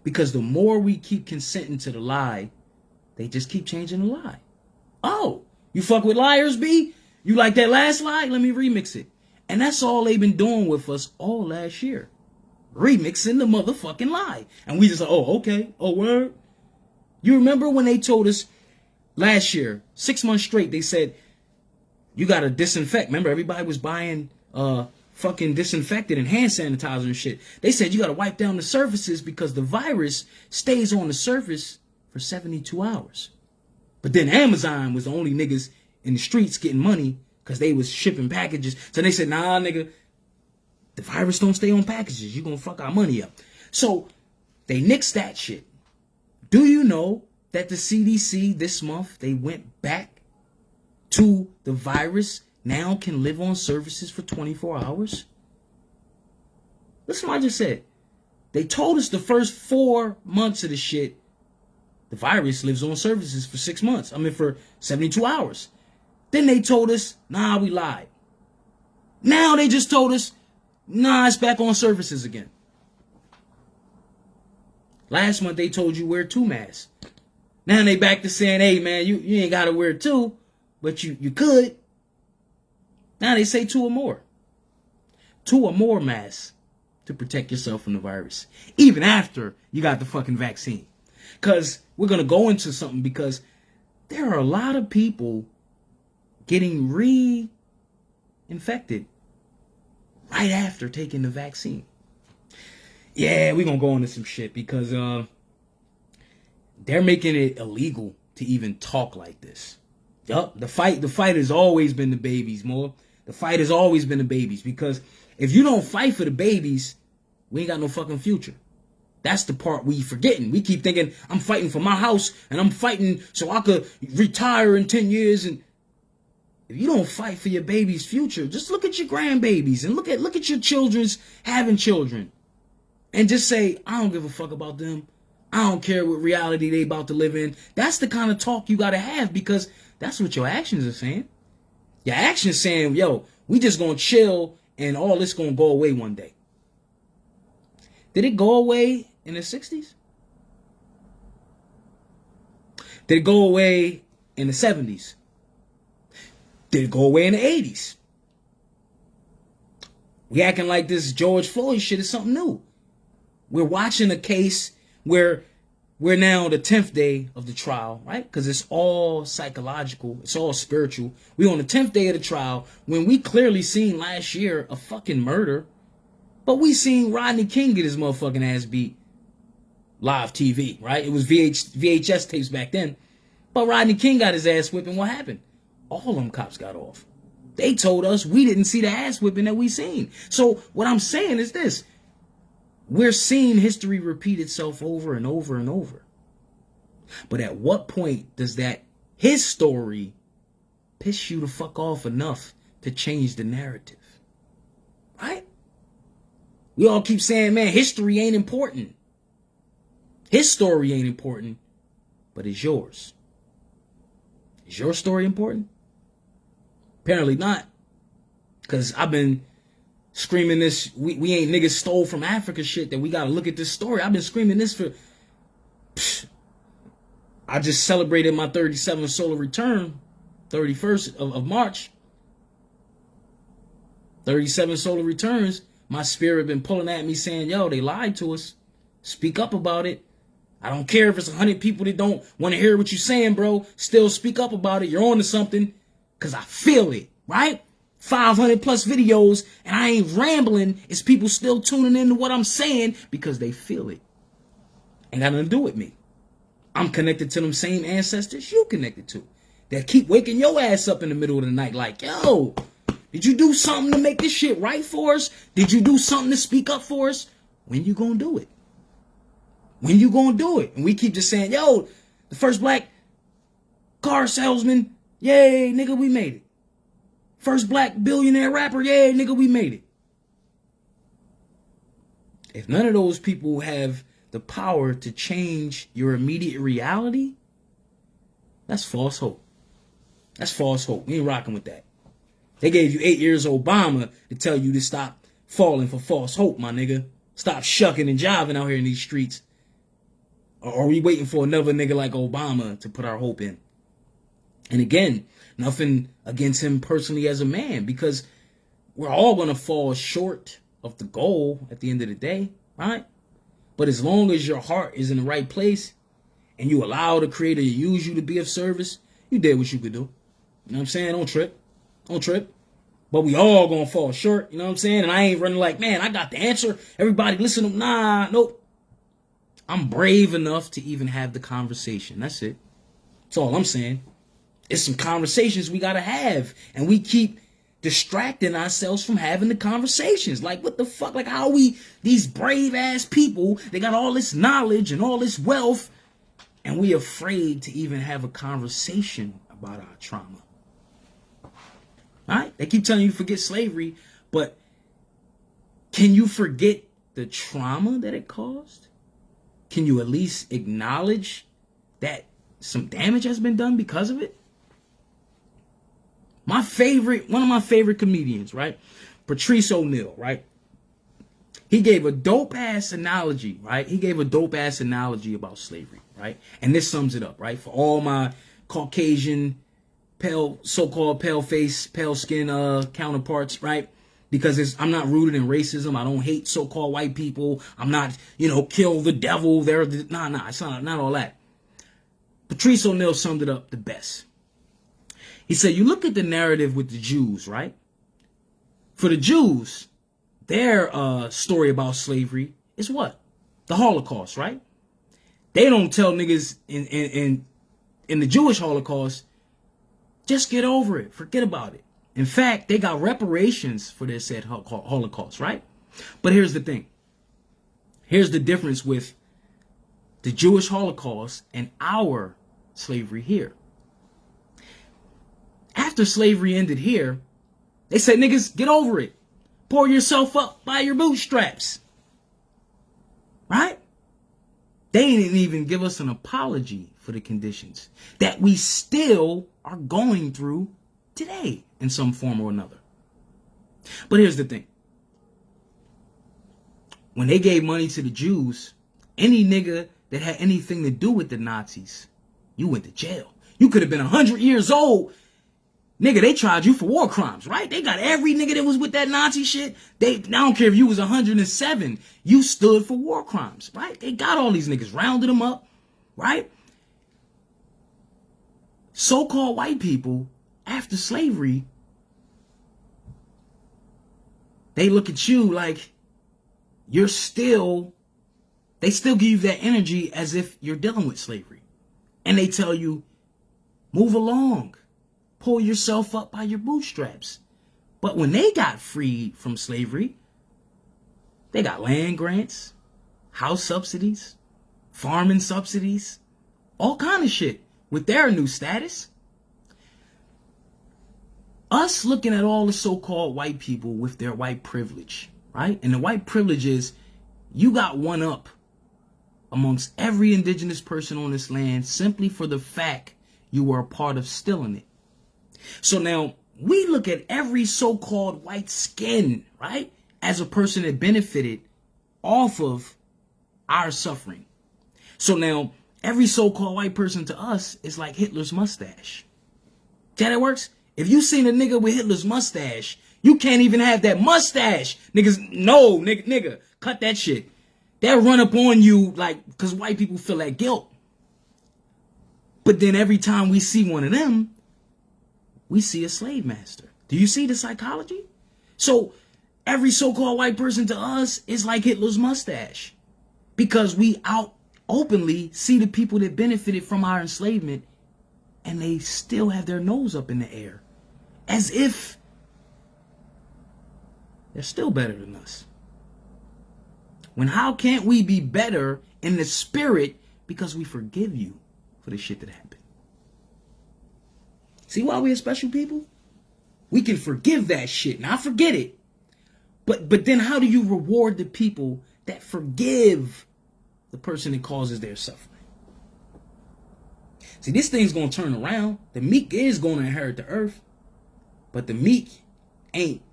S1: Because the more we keep consenting to the lie, they just keep changing the lie. Oh, you fuck with liars, B? You like that last lie? Let me remix it. And that's all they've been doing with us all last year. Remixing the motherfucking lie. And we just like, oh, okay. Oh, word. You remember when they told us last year, 6 months straight, they said, you got to disinfect. Remember, everybody was buying fucking disinfectant and hand sanitizer and shit. They said you got to wipe down the surfaces because the virus stays on the surface for 72 hours. But then Amazon was the only niggas in the streets getting money because they was shipping packages. So they said, nah, nigga, the virus don't stay on packages. You gonna fuck our money up. So they nixed that shit. Do you know that the CDC this month, they went back to the virus now can live on surfaces for 24 hours? Listen what I just said. They told us the first 4 months of the shit, the virus lives on surfaces for 6 months. I mean, for 72 hours. Then they told us, nah, we lied. Now they just told us, nah, it's back on surfaces again. Last month they told you wear 2 masks. Now they back to saying, hey man, you ain't gotta wear 2, but you could. Now they say 2 or more. 2 or more masks to protect yourself from the virus. Even after you got the fucking vaccine. Because we're gonna go into something, because there are a lot of people getting reinfected right after taking the vaccine. Yeah, we're gonna go into some shit because they're making it illegal to even talk like this. Yup, the fight has always been the babies, more. The fight has always been the babies, because if you don't fight for the babies, we ain't got no fucking future. That's the part we forgetting. We keep thinking, I'm fighting for my house, and I'm fighting so I could retire in 10 years. And if you don't fight for your baby's future, just look at your grandbabies and look at your children's having children. And just say, I don't give a fuck about them. I don't care what reality they about to live in. That's the kind of talk you got to have, because that's what your actions are saying. Your actions saying, yo, we just going to chill and all this going to go away one day. Did it go away in the 60s? Did it go away in the 70s? Did it go away in the 80s? We acting like this George Floyd shit is something new. We're watching a case where we're now the 10th day of the trial, right? Because it's all psychological. It's all spiritual. We're on the 10th day of the trial when we clearly seen last year a fucking murder. But we seen Rodney King get his motherfucking ass beat live TV, right? It was VHS tapes back then. But Rodney King got his ass whipped, and what happened? All them cops got off. They told us we didn't see the ass whipping that we seen. So what I'm saying is this. We're seeing history repeat itself over and over and over. But at what point does that his story piss you the fuck off enough to change the narrative? Right? We all keep saying, man, history ain't important. His story ain't important, but it's yours. Is your story important? Apparently not. Because I've been screaming this, we ain't niggas stole from Africa shit, that we gotta look at this story. I've been screaming this for... I just celebrated my 37th solar return, 31st of March. 37 solar returns. My spirit been pulling at me saying, yo, they lied to us. Speak up about it. I don't care if it's 100 people that don't want to hear what you're saying, bro. Still speak up about it. You're on to something. Because I feel it, right? 500 plus videos, and I ain't rambling. It's people still tuning into what I'm saying because they feel it. Ain't got nothing to do with me. I'm connected to them same ancestors you connected to, that keep waking your ass up in the middle of the night like, yo, did you do something to make this shit right for us? Did you do something to speak up for us? When you gonna do it? When you gonna do it? And we keep just saying, yo, the first black car salesman, yay, nigga, we made it. First black billionaire rapper, yay, nigga, we made it. If none of those people have the power to change your immediate reality, that's false hope. That's false hope. We ain't rocking with that. They gave you 8 years of Obama to tell you to stop falling for false hope, my nigga. Stop shucking and jiving out here in these streets. Or are we waiting for another nigga like Obama to put our hope in? And again, nothing against him personally as a man, because we're all going to fall short of the goal at the end of the day, right? But as long as your heart is in the right place and you allow the Creator to use you to be of service, you did what you could do. You know what I'm saying? Don't trip. Don't trip. But we all gonna fall short, you know what I'm saying? And I ain't running like, man, I got the answer. Everybody listen to, nah, nope. I'm brave enough to even have the conversation. That's it. That's all I'm saying. It's some conversations we gotta have. And we keep distracting ourselves from having the conversations. Like, what the fuck? Like, how are we, these brave ass people, they got all this knowledge and all this wealth, and we afraid to even have a conversation about our trauma. All right? They keep telling you to forget slavery, but can you forget the trauma that it caused? Can you at least acknowledge that some damage has been done because of it? One of my favorite comedians, right? Patrice O'Neal, right? He gave a dope ass analogy, right? He gave a dope ass analogy about slavery, right? And this sums it up, right? For all my Caucasian, so-called pale face, pale skin counterparts, right? Because I'm not rooted in racism. I don't hate so-called white people. I'm not, kill the devil. It's not all that. Patrice O'Neal summed it up the best. He said, you look at the narrative with the Jews, right? For the Jews, their story about slavery is what? The Holocaust, right? They don't tell niggas in the Jewish Holocaust, just get over it. Forget about it. In fact, they got reparations for their said Holocaust, right? But here's the thing. Here's the difference with the Jewish Holocaust and our slavery here. After slavery ended here, they said, niggas, get over it. Pull yourself up by your bootstraps. Right? They didn't even give us an apology for the conditions that we still are going through today in some form or another. But here's the thing. When they gave money to the Jews, any nigga that had anything to do with the Nazis, you went to jail. You could have been 100 years old. Nigga, they tried you for war crimes, right? They got every nigga that was with that Nazi shit. I don't care if you was 107, you stood for war crimes, right? They got all these niggas, rounded them up, right? So-called white people, after slavery, they look at you like they still give you that energy as if you're dealing with slavery. And they tell you, move along. Pull yourself up by your bootstraps. But when they got freed from slavery, they got land grants, house subsidies, farming subsidies, all kind of shit with their new status. Us looking at all the so-called white people with their white privilege, right? And the white privilege is you got one up amongst every indigenous person on this land simply for the fact you were a part of stealing it. So now we look at every so-called white skin, right, as a person that benefited off of our suffering. So now every so-called white person to us is like Hitler's mustache. See how that works? If you seen a nigga with Hitler's mustache, you can't even have that mustache. Niggas, no, nigga, cut that shit. They'll run up on you like, because white people feel that guilt. But then every time we see one of them, we see a slave master. Do you see the psychology? So every so-called white person to us is like Hitler's mustache. Because we out openly see the people that benefited from our enslavement and they still have their nose up in the air. As if they're still better than us. When how can't we be better in the spirit because we forgive you for the shit that happened? See why we're special people? We can forgive that shit. Now forget it. But then how do you reward the people that forgive the person that causes their suffering? See, this thing's going to turn around. The meek is going to inherit the earth. But the meek ain't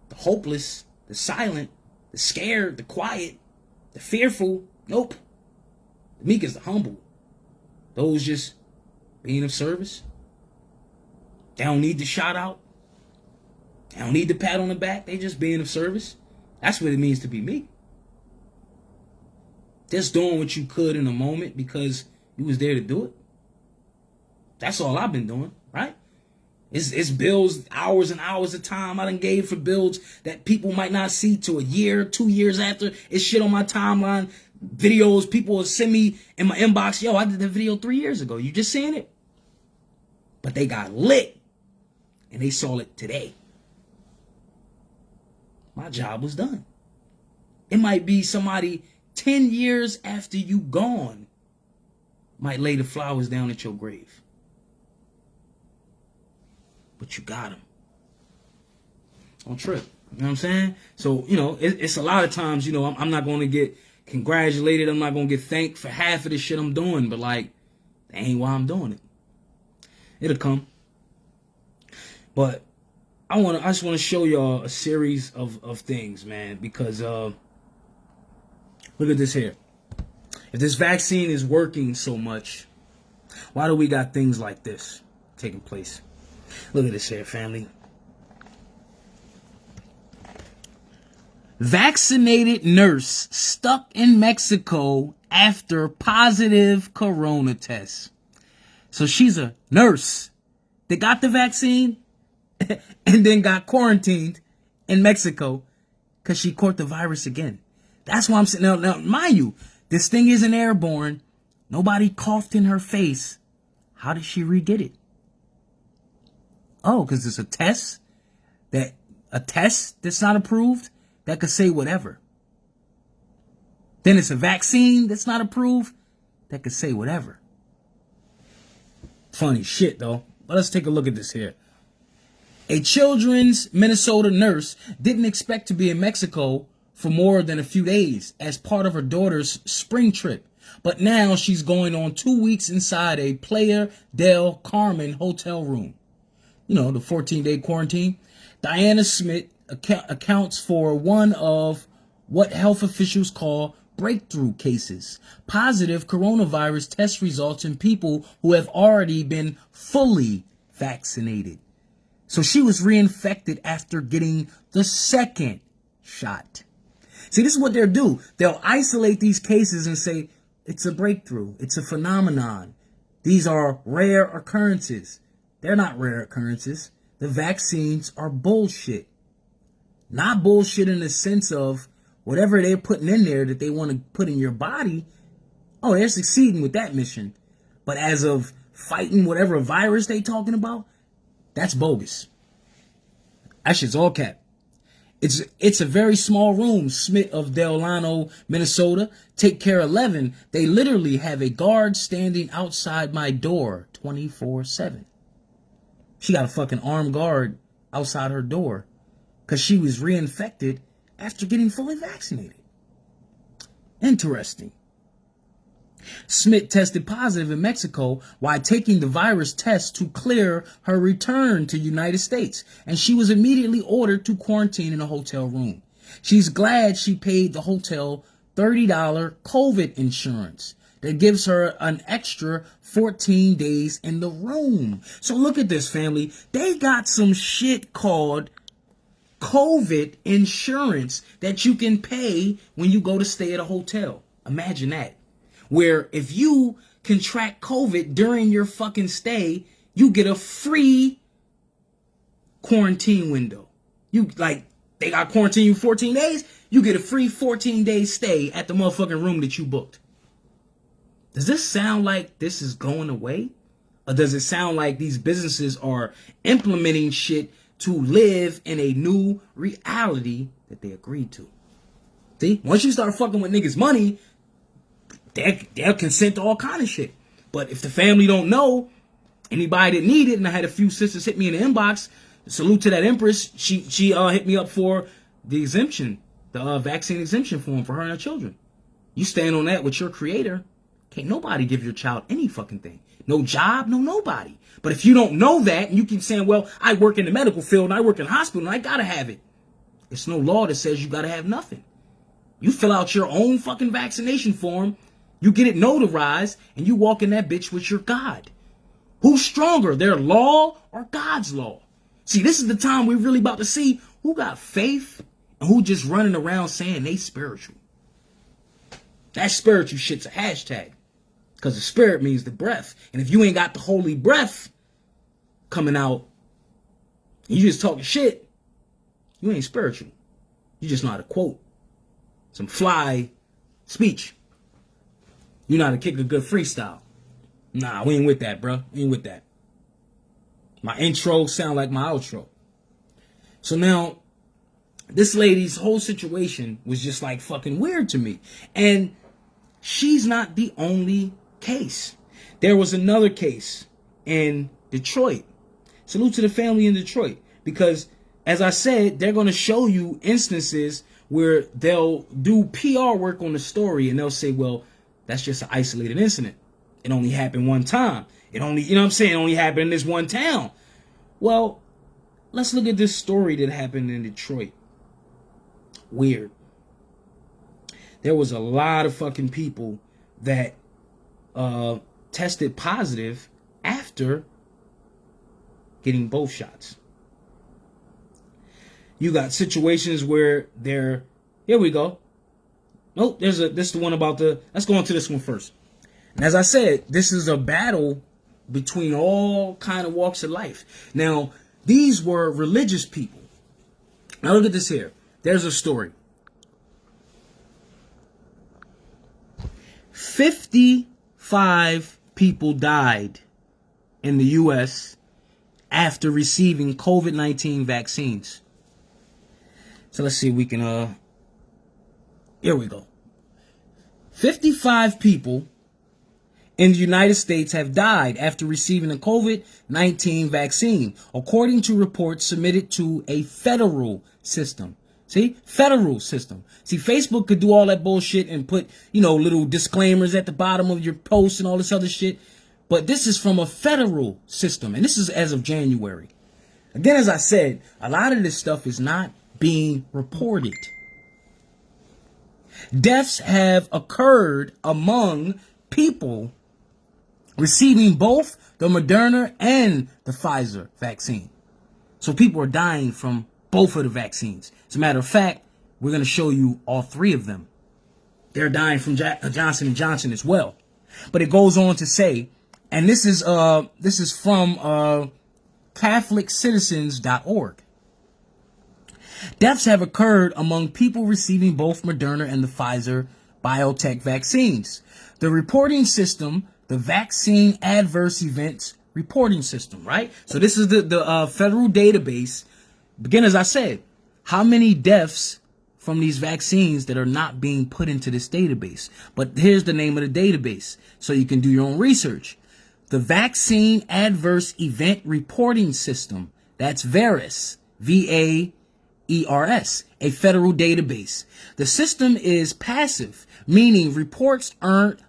S1: the hopeless, the silent, the scared, the quiet, the fearful. Nope. The meek is the humble. Those just being of service. They don't need the shout out. They don't need the pat on the back. They just being of service. That's what it means to be meek. Just doing what you could in a moment because you was there to do it. That's all I've been doing, right? It's bills, hours and hours of time I done gave for bills that people might not see till a year, 2 years after. It's shit on my timeline, videos people will send me in my inbox. Yo, I did the video 3 years ago. You just seeing it? But they got lit and they saw it today. My job was done. It might be somebody 10 years after you gone might lay the flowers down at your grave. But you got them. Don't trip. You know what I'm saying? So, you know, it's a lot of times, you know, I'm not going to get congratulated. I'm not going to get thanked for half of the shit I'm doing. But, like, that ain't why I'm doing it. It'll come. But I just want to show y'all a series of things, man. Because, look at this here. If this vaccine is working so much, why do we got things like this taking place? Look at this here, family. Vaccinated nurse stuck in Mexico after positive corona test. So she's a nurse that got the vaccine and then got quarantined in Mexico because she caught the virus again. That's why I'm saying, now, mind you, this thing isn't airborne. Nobody coughed in her face. How did she re-get it? Oh, because it's a test that's not approved that could say whatever. Then it's a vaccine that's not approved that could say whatever. Funny shit, though. But let's take a look at this here. A children's Minnesota nurse didn't expect to be in Mexico for more than a few days as part of her daughter's spring trip. But now she's going on 2 weeks inside a Playa del Carmen hotel room. You know, the 14-day quarantine. Diana Smith accounts for one of what health officials call breakthrough cases. Positive coronavirus test results in people who have already been fully vaccinated. So she was reinfected after getting the second shot. See, this is what they'll do. They'll isolate these cases and say, it's a breakthrough. It's a phenomenon. These are rare occurrences. They're not rare occurrences. The vaccines are bullshit. Not bullshit in the sense of whatever they're putting in there that they want to put in your body. Oh, they're succeeding with that mission. But as of fighting whatever virus they talking about, that's bogus. That shit's all cap. It's a very small room. Smith of Delano, Minnesota. Take Care 11. They literally have a guard standing outside my door 24/7. She got a fucking armed guard outside her door because she was reinfected after getting fully vaccinated. Interesting. Smith tested positive in Mexico while taking the virus test to clear her return to the United States, and she was immediately ordered to quarantine in a hotel room. She's glad she paid the hotel $30 COVID insurance that gives her an extra 14 days in the room. So look at this, family. They got some shit called COVID insurance that you can pay when you go to stay at a hotel. Imagine that. Where if you contract COVID during your fucking stay, you get a free quarantine window. You like, they got quarantine you 14 days, you get a free 14-day stay at the motherfucking room that you booked. Does this sound like this is going away? Or does it sound like these businesses are implementing shit to live in a new reality that they agreed to? See, once you start fucking with niggas' money, they'll consent to all kind of shit. But if the family don't know, anybody that need it, and I had a few sisters hit me in the inbox, salute to that Empress, she hit me up for the exemption, the vaccine exemption form for her and her children. You stand on that with your creator, can't nobody give your child any fucking thing. No job, no nobody. But if you don't know that, and you keep saying, well, I work in the medical field, and I work in a hospital, and I gotta have it. It's no law that says you gotta have nothing. You fill out your own fucking vaccination form, you get it notarized, and you walk in that bitch with your God. Who's stronger, their law or God's law? See, this is the time we're really about to see who got faith and who just running around saying they spiritual. That spiritual shit's a hashtag. Because the spirit means the breath. And if you ain't got the holy breath coming out, You just talking shit. You ain't spiritual. You just know how to quote some fly speech. You know how to kick a good freestyle. Nah, we ain't with that, bro. We ain't with that. My intro sound like my outro. So now, this lady's whole situation was just like fucking weird to me. And she's not the only case. There was another case in Detroit. Salute to the family in Detroit. Because, as I said, they're going to show you instances where they'll do PR work on the story and they'll say, well, that's just an isolated incident. It only happened one time. It only, you know what I'm saying, it only happened in this one town. Well, let's look at this story that happened in Detroit. Weird. There was a lot of fucking people that tested positive after getting both shots. You got situations where they're, here we go. Nope, this is the one about let's go on to this one first. And as I said, this is a battle between all kind of walks of life. Now, these were religious people. Now look at this here. There's a story. 55 people died in the U.S. after receiving COVID-19 vaccines. So let's see if we can, here we go. 55 people in the United States have died after receiving a COVID-19 vaccine, according to reports submitted to a federal system. See? Federal system. See, Facebook could do all that bullshit and put, little disclaimers at the bottom of your posts and all this other shit. But this is from a federal system, and this is as of January. Again, as I said, a lot of this stuff is not being reported. Deaths have occurred among people receiving both the Moderna and the Pfizer vaccine. So people are dying from both of the vaccines. As a matter of fact, we're going to show you all three of them. They're dying from Johnson & Johnson as well. But it goes on to say, and this is from CatholicCitizens.org. Deaths have occurred among people receiving both Moderna and the Pfizer biotech vaccines. The reporting system, the Vaccine Adverse Events Reporting System, right? So this is the federal database. Again, as I said, how many deaths from these vaccines that are not being put into this database? But here's the name of the database, so you can do your own research. The Vaccine Adverse Event Reporting System. That's VAERS, VAERS, a federal database. The system is passive, meaning reports aren't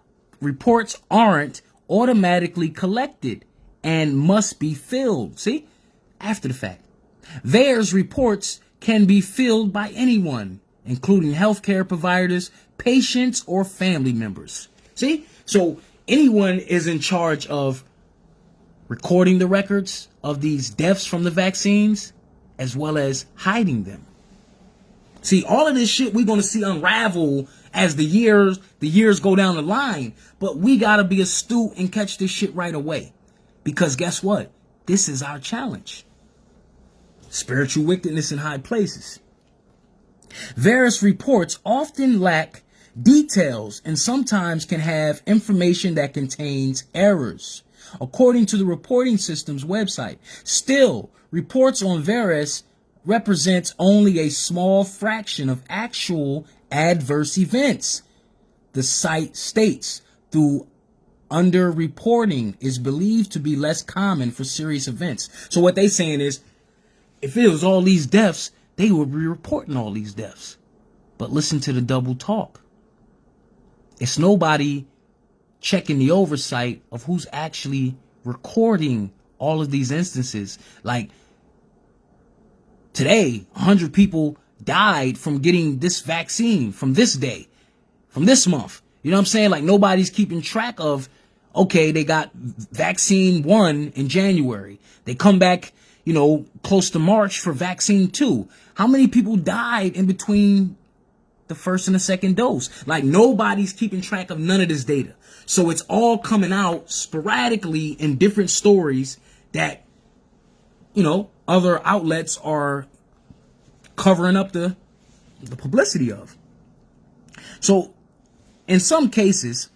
S1: automatically collected and must be filled. See? After the fact. VAERS reports can be filled by anyone, including healthcare providers, patients, or family members. See? So anyone is in charge of recording the records of these deaths from the vaccines, as well as hiding them. See, all of this shit we're going to see unravel as the years go down the line. But we got to be astute and catch this shit right away. Because guess what? This is our challenge. Spiritual wickedness in high places. Various reports often lack details and sometimes can have information that contains errors, according to the reporting system's website. Still, reports on VAERS represents only a small fraction of actual adverse events. The site states, through underreporting is believed to be less common for serious events. So what they saying is, if it was all these deaths, they would be reporting all these deaths. But listen to the double talk. It's nobody checking the oversight of who's actually recording all of these instances. Like today, 100 people died from getting this vaccine from this day, from this month. You know what I'm saying? Like nobody's keeping track of, okay, they got vaccine 1 in January. They come back, close to March for vaccine 2. How many people died in between the first and the second dose? Like nobody's keeping track of none of this data. So it's all coming out sporadically in different stories that,
S5: other outlets are covering up the publicity of. So in some cases,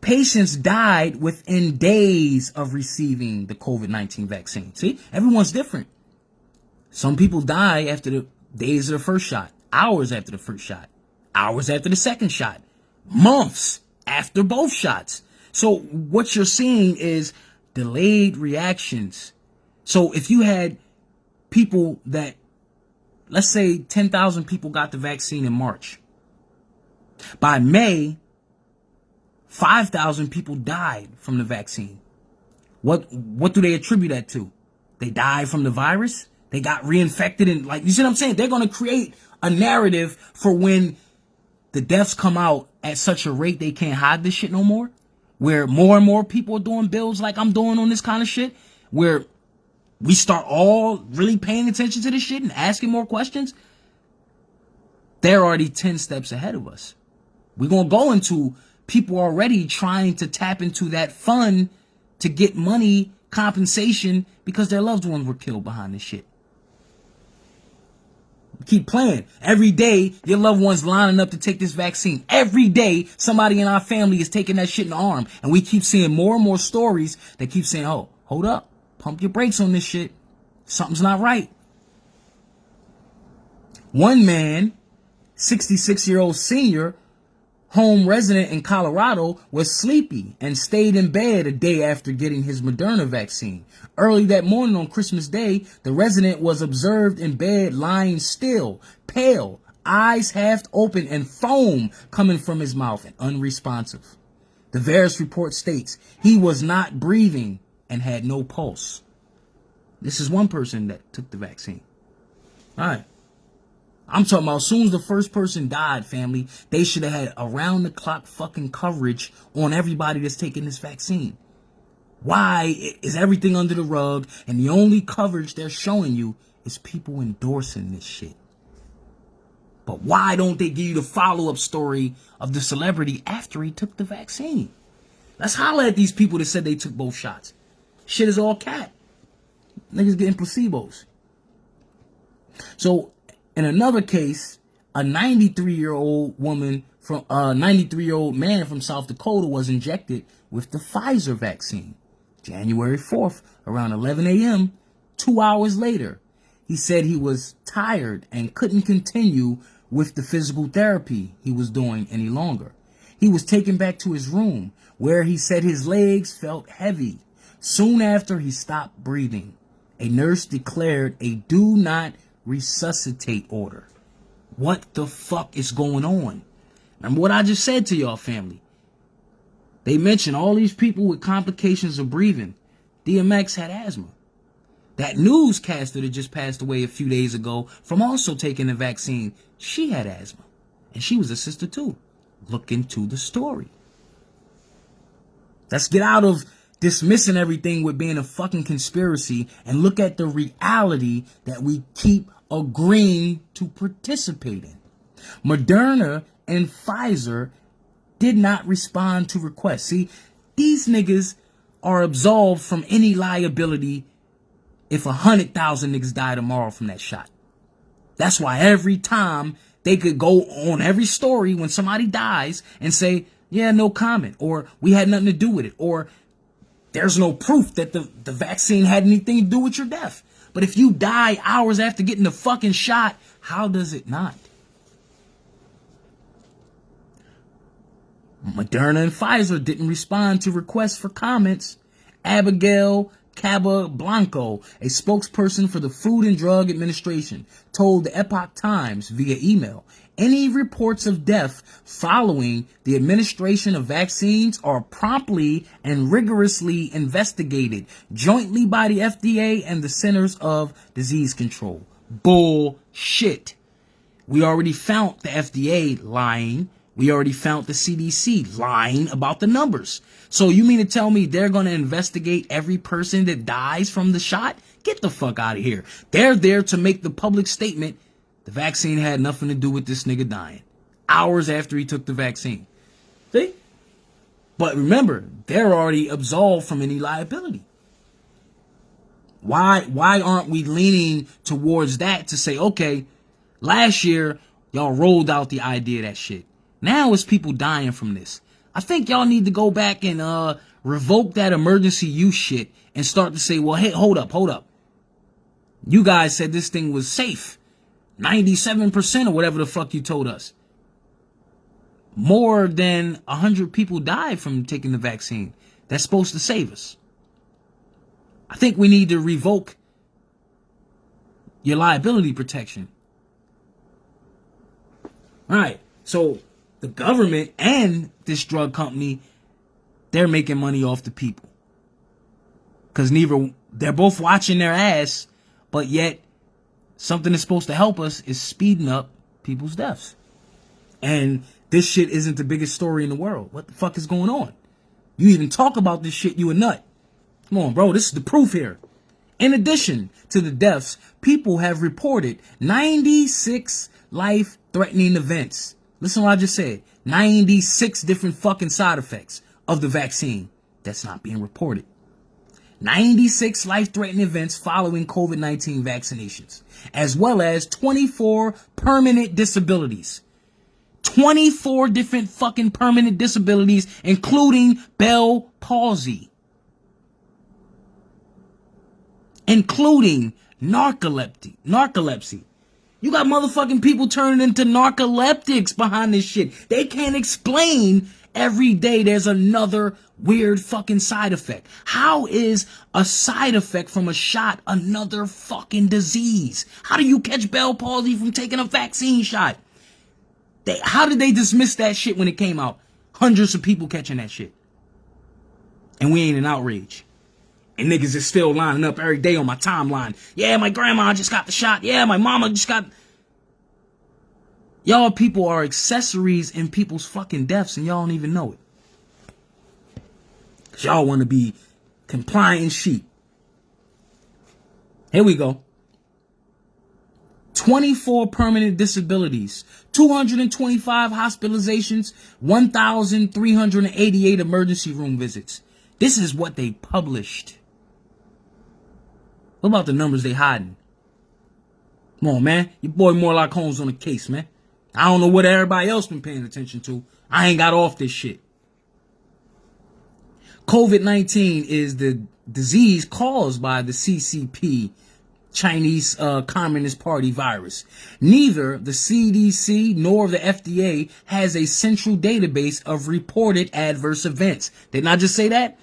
S5: patients died within days of receiving the COVID-19 vaccine. See, everyone's different. Some people die after the days of the first shot, hours after the first shot, hours after the second shot, months after both shots. So what you're seeing is delayed reactions. So if you had people that, let's say 10,000 people got the vaccine in March. By May, 5,000 people died from the vaccine. What do they attribute that to? They died from the virus? They got reinfected and, like, you see what I'm saying? They're going to create a narrative for when the deaths come out at such a rate they can't hide this shit no more. Where more and more people are doing bills like I'm doing on this kind of shit. Where we start all really paying attention to this shit and asking more questions. They're already 10 steps ahead of us. We're going to go into people already trying to tap into that fund to get money compensation because their loved ones were killed behind this shit. Keep playing. Every day, your loved one's lining up to take this vaccine. Every day, somebody in our family is taking that shit in the arm. And we keep seeing more and more stories that keep saying, oh, hold up. Pump your brakes on this shit. Something's not right. One man, 66-year-old senior, home resident in Colorado, was sleepy and stayed in bed a day after getting his Moderna vaccine. Early that morning on Christmas Day, the resident was observed in bed lying still, pale, eyes half open and foam coming from his mouth and unresponsive. The Verus report states he was not breathing and had no pulse. This is one person that took the vaccine. All right. I'm talking about as soon as the first person died, family, they should have had around-the-clock fucking coverage on everybody that's taking this vaccine. Why is everything under the rug and the only coverage they're showing you is people endorsing this shit? But why don't they give you the follow-up story of the celebrity after he took the vaccine? Let's holler at these people that said they took both shots. Shit is all cat. Niggas getting placebos. So, in another case, a 93-year-old man from South Dakota was injected with the Pfizer vaccine. January 4th, around 11 a.m., 2 hours later, he said he was tired and couldn't continue with the physical therapy he was doing any longer. He was taken back to his room, where he said his legs felt heavy. Soon after, he stopped breathing. A nurse declared a do not resuscitate order. What the fuck is going on? Remember what I just said to y'all, family. They mentioned all these people with complications of breathing. DMX had asthma. That newscaster that just passed away a few days ago from also taking the vaccine, she had asthma. And she was a sister too. Look into the story. Let's get out of dismissing everything with being a fucking conspiracy and look at the reality that we keep agreeing to participate in. Moderna and Pfizer did not respond to requests. See, these niggas are absolved from any liability if 100,000 niggas die tomorrow from that shot. That's why every time they could go on every story when somebody dies and say, yeah, no comment, or we had nothing to do with it, or there's no proof that the vaccine had anything to do with your death. But if you die hours after getting the fucking shot, how does it not? Moderna and Pfizer didn't respond to requests for comments. Abigail Cabablanco, a spokesperson for the Food and Drug Administration, told the Epoch Times via email, any reports of death following the administration of vaccines are promptly and rigorously investigated jointly by the FDA and the Centers of Disease Control. Bullshit. We already found the FDA lying. We already found the CDC lying about the numbers. So you mean to tell me they're going to investigate every person that dies from the shot? Get the fuck out of here. They're there to make the public statement the vaccine had nothing to do with this nigga dying. Hours after he took the vaccine. See? But remember, they're already absolved from any liability. Why aren't we leaning towards that to say, okay, last year y'all rolled out the idea of that shit. Now it's people dying from this. I think y'all need to go back and revoke that emergency use shit and start to say, well, hey, hold up. You guys said this thing was safe. 97% or whatever the fuck you told us. More than 100 people died from taking the vaccine. That's supposed to save us. I think we need to revoke your liability protection. All right. So the government and this drug company, they're making money off the people. Because they're both watching their ass, but yet something that's supposed to help us is speeding up people's deaths. And this shit isn't the biggest story in the world. What the fuck is going on? You even talk about this shit, you a nut. Come on, bro. This is the proof here. In addition to the deaths, people have reported 96 life-threatening events. Listen to what I just said. 96 different fucking side effects of the vaccine that's not being reported. 96 life-threatening events following COVID-19 vaccinations, as well as 24 permanent disabilities. 24 different fucking permanent disabilities, including Bell palsy. Including narcolepsy. You got motherfucking people turning into narcoleptics behind this shit. They can't explain every day there's another weird fucking side effect. How is a side effect from a shot another fucking disease? How do you catch Bell palsy from taking a vaccine shot? How did they dismiss that shit when it came out? Hundreds of people catching that shit. And we ain't in outrage. And niggas is still lining up every day on my timeline. Yeah, my grandma just got the shot. Yeah, my mama just got... Y'all people are accessories in people's fucking deaths and y'all don't even know it. Cause y'all want to be compliant sheep. Here we go. 24 permanent disabilities, 225 hospitalizations, 1,388 emergency room visits. This is what they published. What about the numbers they hiding? Come on, man. Your boy Morlock Holmes on the case, man. I don't know what everybody else been paying attention to. I ain't got off this shit. COVID-19 is the disease caused by the CCP, Chinese Communist Party virus. Neither the CDC nor the FDA has a central database of reported adverse events. Didn't I just say that?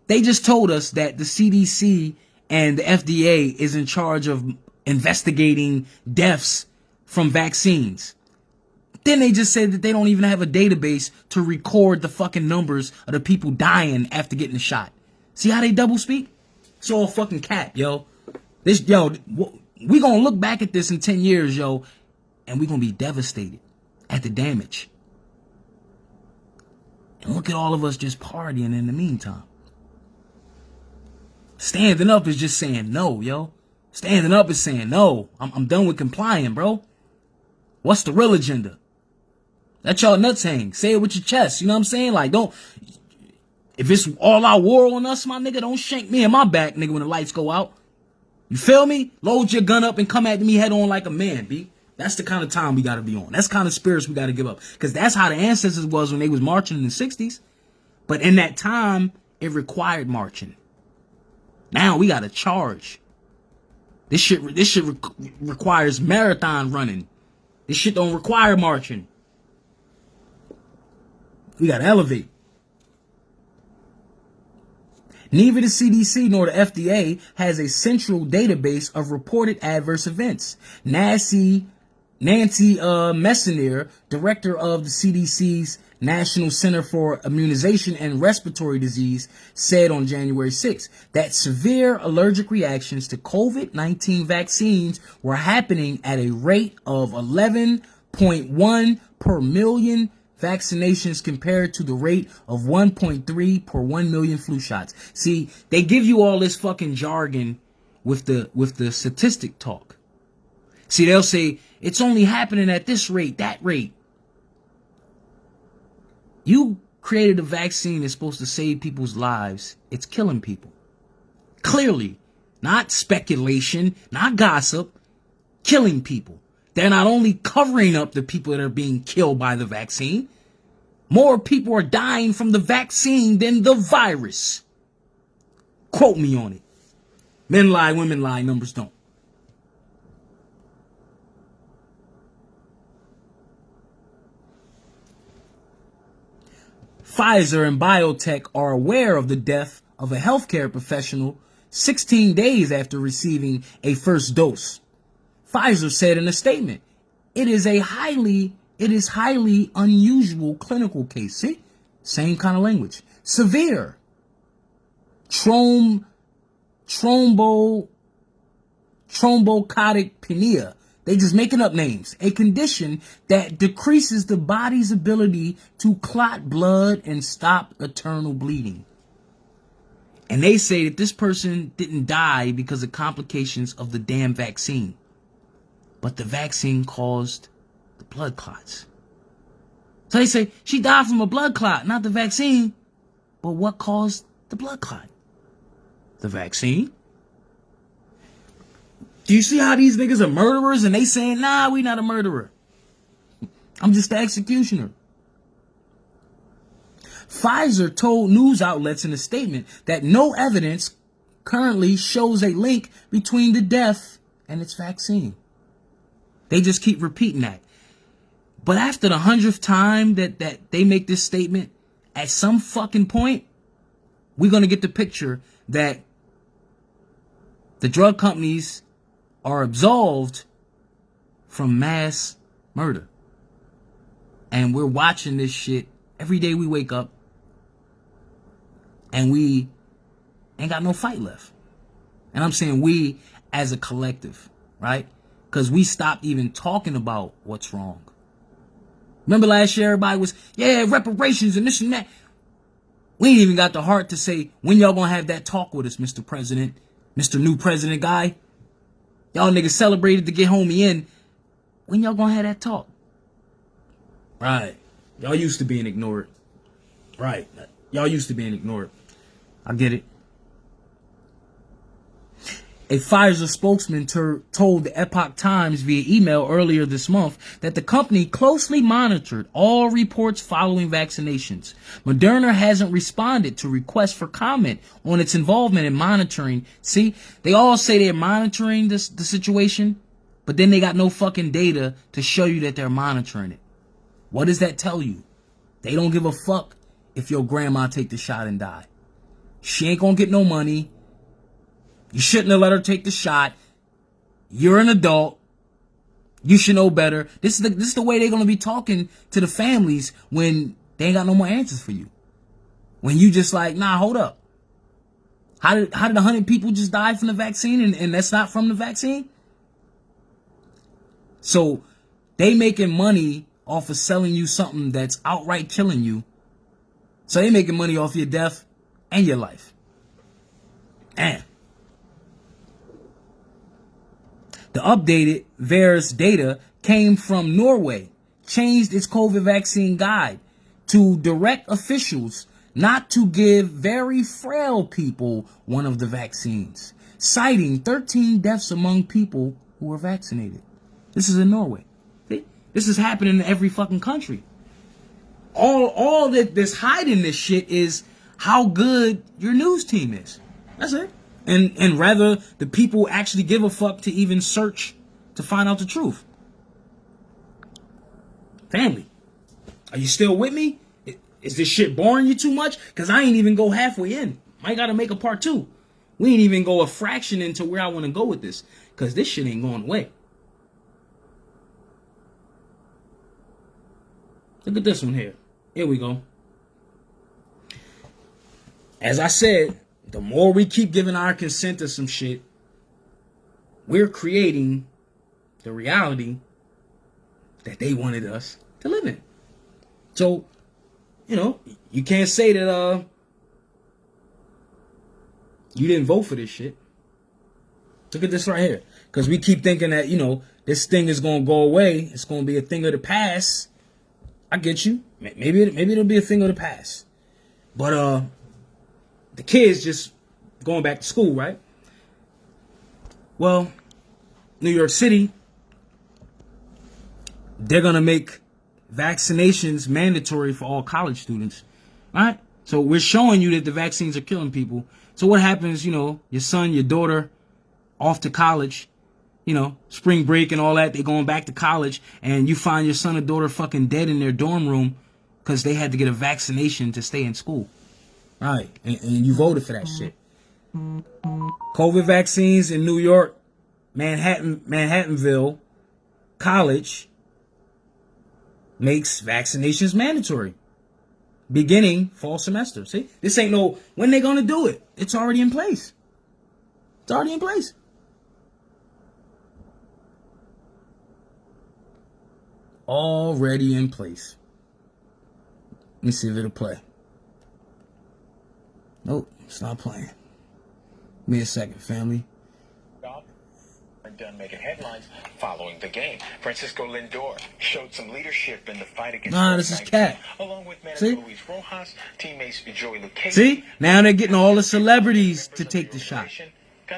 S5: They just told us that the CDC and the FDA is in charge of investigating deaths from vaccines. Then they just said that they don't even have a database to record the fucking numbers of the people dying after getting the shot. See how they double speak? It's all fucking cap, yo. We gonna look back at this in 10 years, yo, and we gonna be devastated at the damage. And look at all of us just partying in the meantime. Standing up is just saying no, yo. Standing up is saying no. I'm done with complying, bro. What's the real agenda? Let y'all nuts hang. Say it with your chest. You know what I'm saying? Like, if it's all out war on us, my nigga, don't shank me in my back, nigga, when the lights go out. You feel me? Load your gun up and come at me head on like a man, B. That's the kind of time we got to be on. That's the kind of spirits we got to give up. Because that's how the ancestors was when they was marching in the 60s. But in that time, it required marching. Now we got to charge. This shit requires marathon running. This shit don't require marching. We got to elevate. Neither the CDC nor the FDA has a central database of reported adverse events. Nancy Messonnier, director of the CDC's National Center for Immunization and Respiratory Disease, said on January 6 that severe allergic reactions to COVID-19 vaccines were happening at a rate of 11.1 per million vaccinations compared to the rate of 1.3 per 1 million flu shots. See, they give you all this fucking jargon with the statistic talk. See, they'll say it's only happening at this rate, that rate. You created a vaccine that's supposed to save people's lives. It's killing people. Clearly, not speculation, not gossip, killing people. They're not only covering up the people that are being killed by the vaccine, more people are dying from the vaccine than the virus. Quote me on it. Men lie, women lie, numbers don't. Pfizer and biotech are aware of the death of a healthcare professional 16 days after receiving a first dose. Pfizer said in a statement, it is highly unusual clinical case. See? Same kind of language. Severe thrombocytopenia. They just making up names. A condition that decreases the body's ability to clot blood and stop eternal bleeding. And they say that this person didn't die because of complications of the damn vaccine. But the vaccine caused the blood clots. So they say she died from a blood clot, not the vaccine. But what caused the blood clot? The vaccine? Do you see how these niggas are murderers and they saying, nah, we not a murderer. I'm just the executioner. Pfizer told news outlets in a statement that no evidence currently shows a link between the death and its vaccine. They just keep repeating that. But after the 100th time that they make this statement, at some fucking point, we're going to get the picture that the drug companies are absolved from mass murder. And we're watching this shit every day we wake up. And we ain't got no fight left. And I'm saying we as a collective, right? Because we stopped even talking about what's wrong. Remember last year everybody was, yeah, reparations and this and that. We ain't even got the heart to say, when y'all gonna have that talk with us, Mr. President, Mr. New President guy? Y'all niggas celebrated to get homie in. When y'all gonna have that talk? Right. Y'all used to being ignored. Right. Y'all used to being ignored. I get it. A Pfizer spokesman told the Epoch Times via email earlier this month that the company closely monitored all reports following vaccinations. Moderna hasn't responded to requests for comment on its involvement in monitoring. See, they all say they're monitoring the situation, but then they got no fucking data to show you that they're monitoring it. What does that tell you? They don't give a fuck if your grandma take the shot and die. She ain't gonna get no money. You shouldn't have let her take the shot. You're an adult. You should know better. This is the way they're gonna be talking to the families when they ain't got no more answers for you. When you just like, nah, hold up. How did 100 people just die from the vaccine and that's not from the vaccine? So they making money off of selling you something that's outright killing you. So they making money off your death and your life. Damn. The updated VAERS data came from Norway, changed its COVID vaccine guide to direct officials not to give very frail people one of the vaccines, citing 13 deaths among people who were vaccinated. This is in Norway. See? This is happening in every fucking country. All that's hiding this shit is how good your news team is. That's it. And rather the people actually give a fuck to even search to find out the truth. Family, are you still with me? Is this shit boring you too much? Because I ain't even go halfway in. I gotta make a part 2. We ain't even go a fraction into where I want to go with this. Because this shit ain't going away. Look at this one here. Here we go. As I said, the more we keep giving our consent to some shit, we're creating the reality that they wanted us to live in. So, you know, you can't say that you didn't vote for this shit. Look at this right here. Because we keep thinking that, you know, this thing is going to go away. It's going to be a thing of the past. I get you. Maybe it'll be a thing of the past. But the kids just going back to school, right? Well, New York City, they're going to make vaccinations mandatory for all college students. All right? So we're showing you that the vaccines are killing people. So what happens, your son, your daughter, off to college, spring break and all that, they going back to college, and you find your son or daughter fucking dead in their dorm room because they had to get a vaccination to stay in school. All right, and you voted for that shit. COVID vaccines in New York, Manhattanville College makes vaccinations mandatory beginning fall semester. See, this ain't no when they gonna do it. It's already in place. It's already in place. Already in place. Let me see if it'll play. Nope, it's not playing. Give me a second, family.
S6: Done making headlines following the game. Francisco Lindor showed some leadership in the fight against
S5: this is cat.
S6: Along with manager Luis Rojas, teammates Joey Lucchesi.
S5: See? Now they're getting all the celebrities to take the shot.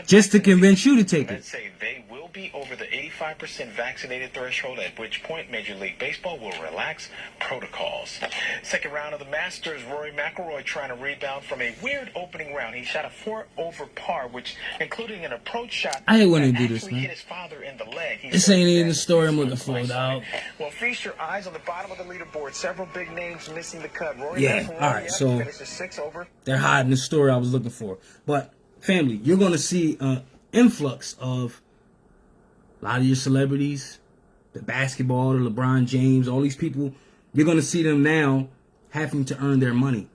S5: Just to convince you to take it.
S6: Let's say they will be over the 85% vaccinated threshold, at which point Major League Baseball will relax protocols. Second round of the Masters, Rory McIlroy trying to rebound from a weird opening round. He shot a 4 over par, which including an approach shot.
S5: I hate when they do this, man.
S6: Hit his father in the leg.
S5: This ain't even the story I'm looking for, dog.
S6: Well, feast your eyes on the bottom of the leaderboard. Several big names missing the cut. Rory
S5: Yeah, all right, so
S6: finishes 6 over.
S5: They're hiding the story I was looking for. But family, you're going to see an influx of a lot of your celebrities, the basketball, the LeBron James, all these people. You're going to see them now having to earn their money.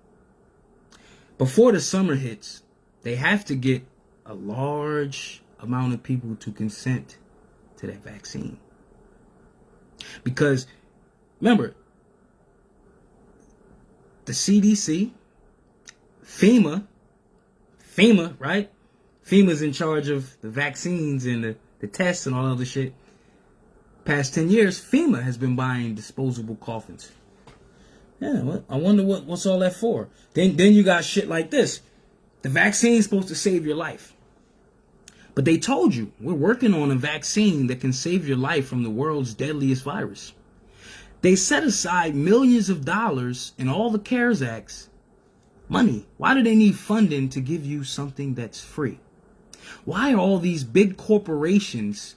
S5: Before the summer hits, they have to get a large amount of people to consent to that vaccine. Because, remember, the CDC, FEMA, right? FEMA's in charge of the vaccines and the tests and all other shit. Past 10 years, FEMA has been buying disposable coffins. Yeah, I wonder what's all that for. Then you got shit like this. The vaccine's supposed to save your life. But they told you, we're working on a vaccine that can save your life from the world's deadliest virus. They set aside millions of dollars in all the CARES Acts money. Why do they need funding to give you something that's free? Why are all these big corporations,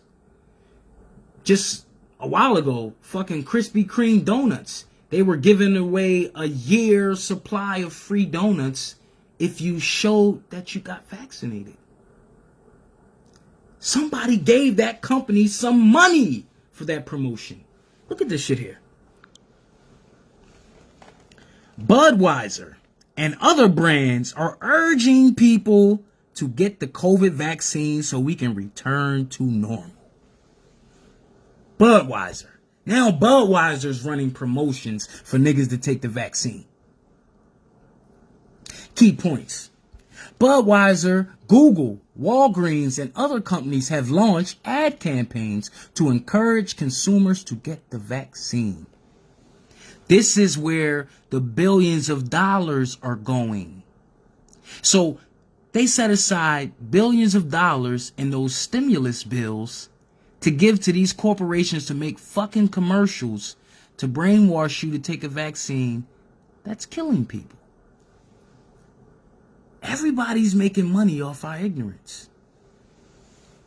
S5: just a while ago, fucking Krispy Kreme donuts, they were giving away a year's supply of free donuts if you showed that you got vaccinated. Somebody gave that company some money for that promotion. Look at this shit here. Budweiser and other brands are urging people to get the COVID vaccine so we can return to normal. Budweiser. Now Budweiser's running promotions for niggas to take the vaccine. Key points. Budweiser, Google, Walgreens, and other companies have launched ad campaigns to encourage consumers to get the vaccine. This is where the billions of dollars are going. So they set aside billions of dollars in those stimulus bills to give to these corporations to make fucking commercials to brainwash you to take a vaccine that's killing people. Everybody's making money off our ignorance.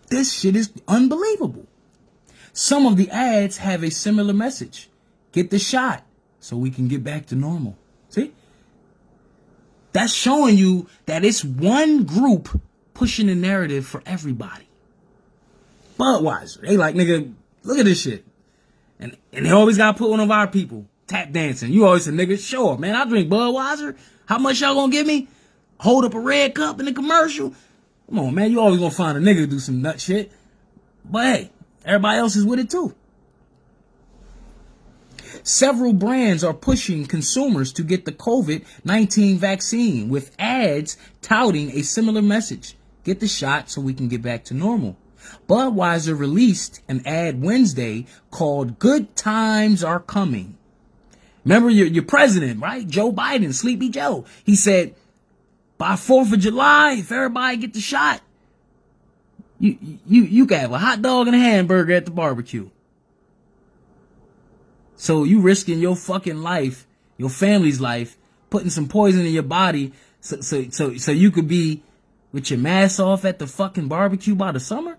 S5: This shit is unbelievable. Some of the ads have a similar message. Get the shot so we can get back to normal. See? That's showing you that it's one group pushing the narrative for everybody. Budweiser, they like, nigga, look at this shit. And they always got to put one of our people tap dancing. You always say, nigga, show up, man. I drink Budweiser. How much y'all gonna give me? Hold up a red cup in the commercial? Come on, man. You always gonna find a nigga to do some nut shit. But hey, everybody else is with it too. Several brands are pushing consumers to get the COVID-19 vaccine with ads touting a similar message. Get the shot so we can get back to normal. Budweiser released an ad Wednesday called Good Times Are Coming. Remember your president, right? Joe Biden, Sleepy Joe. He said, by 4th of July, if everybody get the shot, You can have a hot dog and a hamburger at the barbecue. So you risking your fucking life, your family's life, putting some poison in your body so you could be with your mask off at the fucking barbecue by the summer?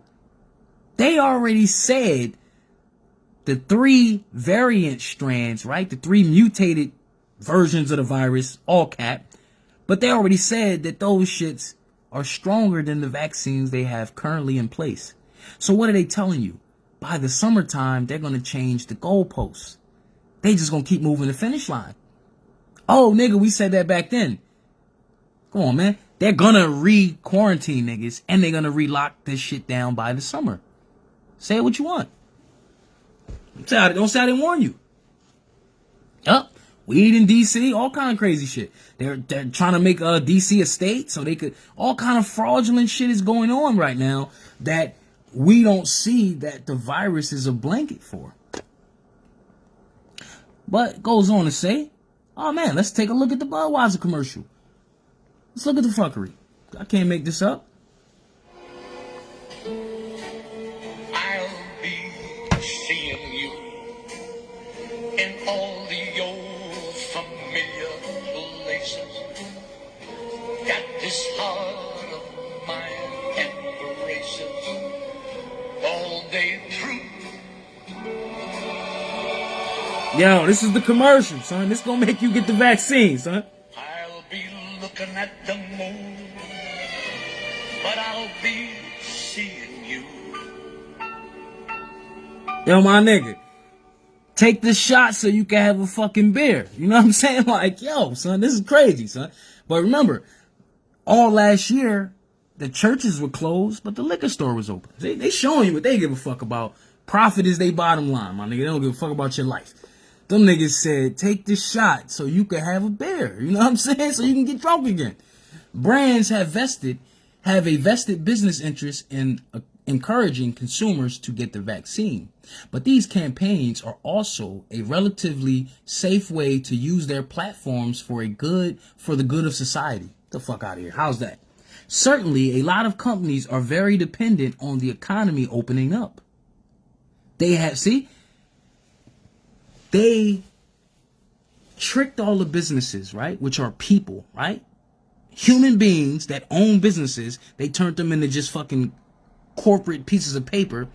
S5: They already said the 3 variant strands, right? The 3 mutated versions of the virus, all cap. But they already said that those shits are stronger than the vaccines they have currently in place. So what are they telling you? By the summertime, they're going to change the goalposts. They just going to keep moving the finish line. Oh, nigga, we said that back then. Come on, man. They're going to re-quarantine niggas, and they're going to re-lock this shit down by the summer. Say what you want. Don't say I didn't warn you. Yup. Weed in D.C., all kind of crazy shit. They're trying to make D.C. a state so they could... All kind of fraudulent shit is going on right now that we don't see that the virus is a blanket for. But it goes on to say, oh man, let's take a look at the Budweiser commercial. Let's look at the fuckery. I can't make this up.
S7: I'll be seeing you in all the old familiar places. Got this heart of mine embraces all day through.
S5: Yo, this is the commercial, son. This gonna make you get the vaccine, son.
S7: I'll be looking at the moon, but I'll be seeing you.
S5: Yo, my nigga, take this shot so you can have a fucking beer. You know what I'm saying? Like, yo, son, this is crazy, son. But remember, all last year, the churches were closed, but the liquor store was open. They showing you what they give a fuck about. Profit is their bottom line, my nigga. They don't give a fuck about your life. Them niggas said, take this shot so you can have a beer. You know what I'm saying? So you can get drunk again. Brands have a vested business interest in encouraging consumers to get the vaccine. But these campaigns are also a relatively safe way to use their platforms for the good of society. Get the fuck out of here. How's that? Certainly, a lot of companies are very dependent on the economy opening up. They tricked all the businesses, right? Which are people, right? Human beings that own businesses. They turned them into just fucking corporate pieces of paper.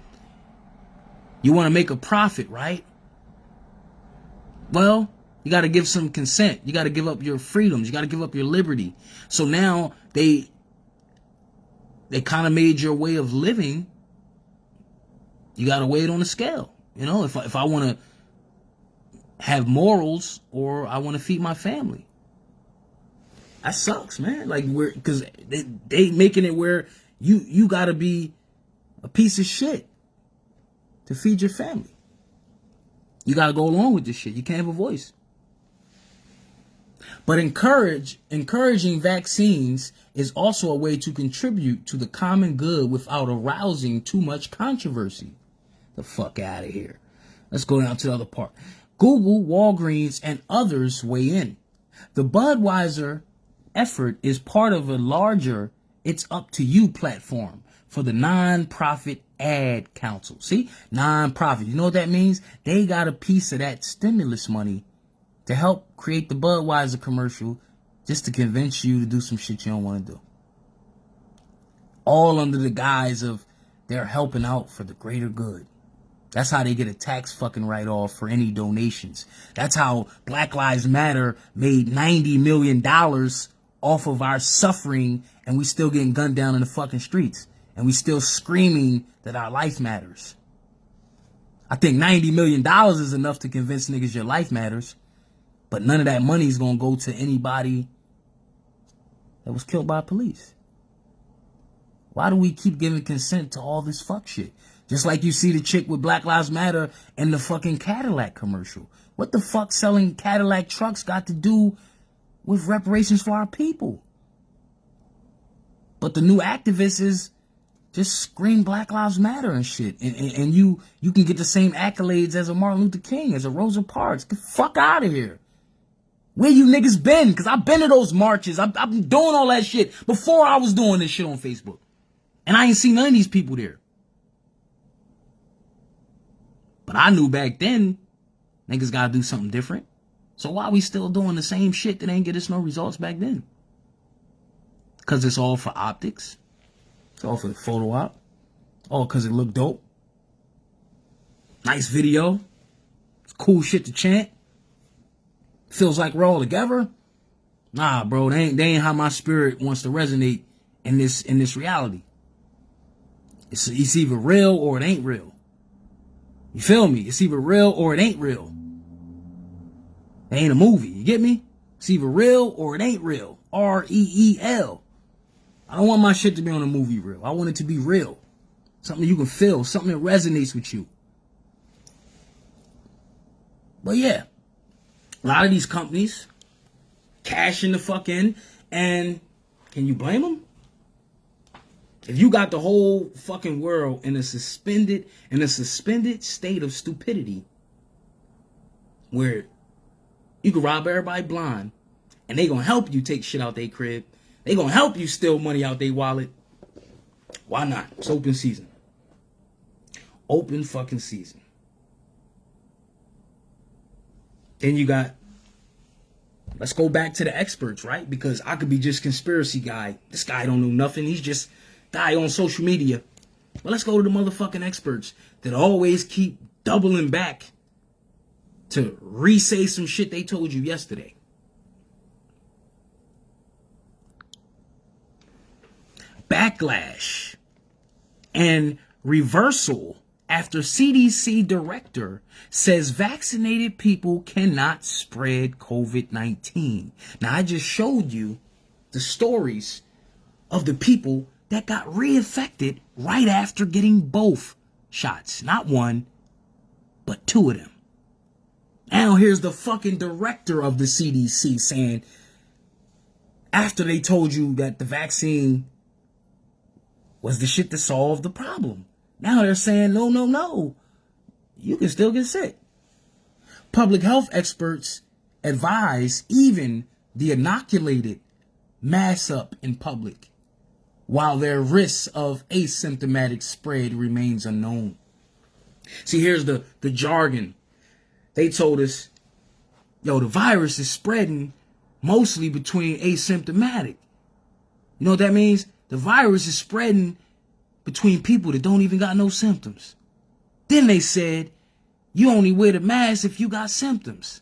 S5: You want to make a profit, right? Well, you got to give some consent. You got to give up your freedoms. You got to give up your liberty. So now they kind of made your way of living. You got to weigh it on a scale. You know, if I want to have morals or I want to feed my family. That sucks, man. Like, because they making it where you got to be a piece of shit to feed your family. You got to go along with this shit. You can't have a voice. But encouraging vaccines is also a way to contribute to the common good without arousing too much controversy. The fuck out of here. Let's go down to the other part. Google, Walgreens, and others weigh in. The Budweiser effort is part of a larger It's Up to You platform for the non-profit ad council. See? Non-profit. You know what that means? They got a piece of that stimulus money to help create the Budweiser commercial just to convince you to do some shit you don't want to do. All under the guise of they're helping out for the greater good. That's how they get a tax fucking write-off for any donations. That's how Black Lives Matter made $90 million off of our suffering, and we still getting gunned down in the fucking streets. And we still screaming that our life matters. I think $90 million is enough to convince niggas your life matters. But none of that money is going to go to anybody that was killed by police. Why do we keep giving consent to all this fuck shit? Just like you see the chick with Black Lives Matter in the fucking Cadillac commercial. What the fuck selling Cadillac trucks got to do with reparations for our people? But the new activist is just scream Black Lives Matter and shit. And you can get the same accolades as a Martin Luther King, as a Rosa Parks. Get the fuck out of here. Where you niggas been? Because I've been to those marches. I've been doing all that shit before I was doing this shit on Facebook. And I ain't seen none of these people there. But I knew back then, niggas gotta do something different. So why we still doing the same shit that ain't get us no results back then? Because it's all for optics. It's all for the photo op. All because it looked dope. Nice video. It's cool shit to chant. Feels like we're all together. Nah, bro, they ain't how my spirit wants to resonate in this reality. It's either real or it ain't real. You feel me? It's either real or it ain't real. It ain't a movie. You get me? It's either real or it ain't real. R-E-E-L. I don't want my shit to be on a movie reel. I want it to be real. Something you can feel. Something that resonates with you. But yeah. A lot of these companies cash in the fuck in. And can you blame them? If you got the whole fucking world in a suspended state of stupidity where you can rob everybody blind and they gonna help you take shit out their crib, they gonna help you steal money out their wallet, why not? It's open season. Open fucking season. Then you got, let's go back to the experts, right? Because I could be just conspiracy guy. This guy don't know nothing. He's just guy on social media. But let's go to the motherfucking experts that always keep doubling back to re-say some shit they told you yesterday. Backlash and reversal after CDC director says vaccinated people cannot spread COVID-19. Now, I just showed you the stories of the people that got reinfected right after getting both shots. Not one, but two of them. Now here's the fucking director of the CDC saying, after they told you that the vaccine was the shit that solved the problem, now they're saying, no, you can still get sick. Public health experts advise even the inoculated mask up in public, while their risks of asymptomatic spread remains unknown. See, here's the jargon. They told us, yo, the virus is spreading mostly between asymptomatic. You know what that means? The virus is spreading between people that don't even got no symptoms. Then they said, you only wear the mask if you got symptoms.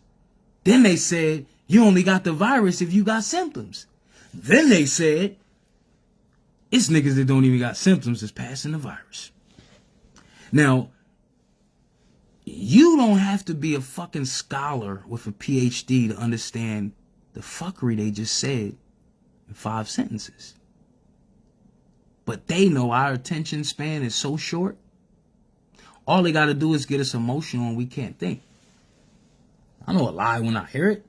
S5: Then they said, you only got the virus if you got symptoms. Then they said, it's niggas that don't even got symptoms that's passing the virus. Now, you don't have to be a fucking scholar with a PhD to understand the fuckery they just said in 5 sentences. But they know our attention span is so short. All they got to do is get us emotional and we can't think. I know a lie when I hear it.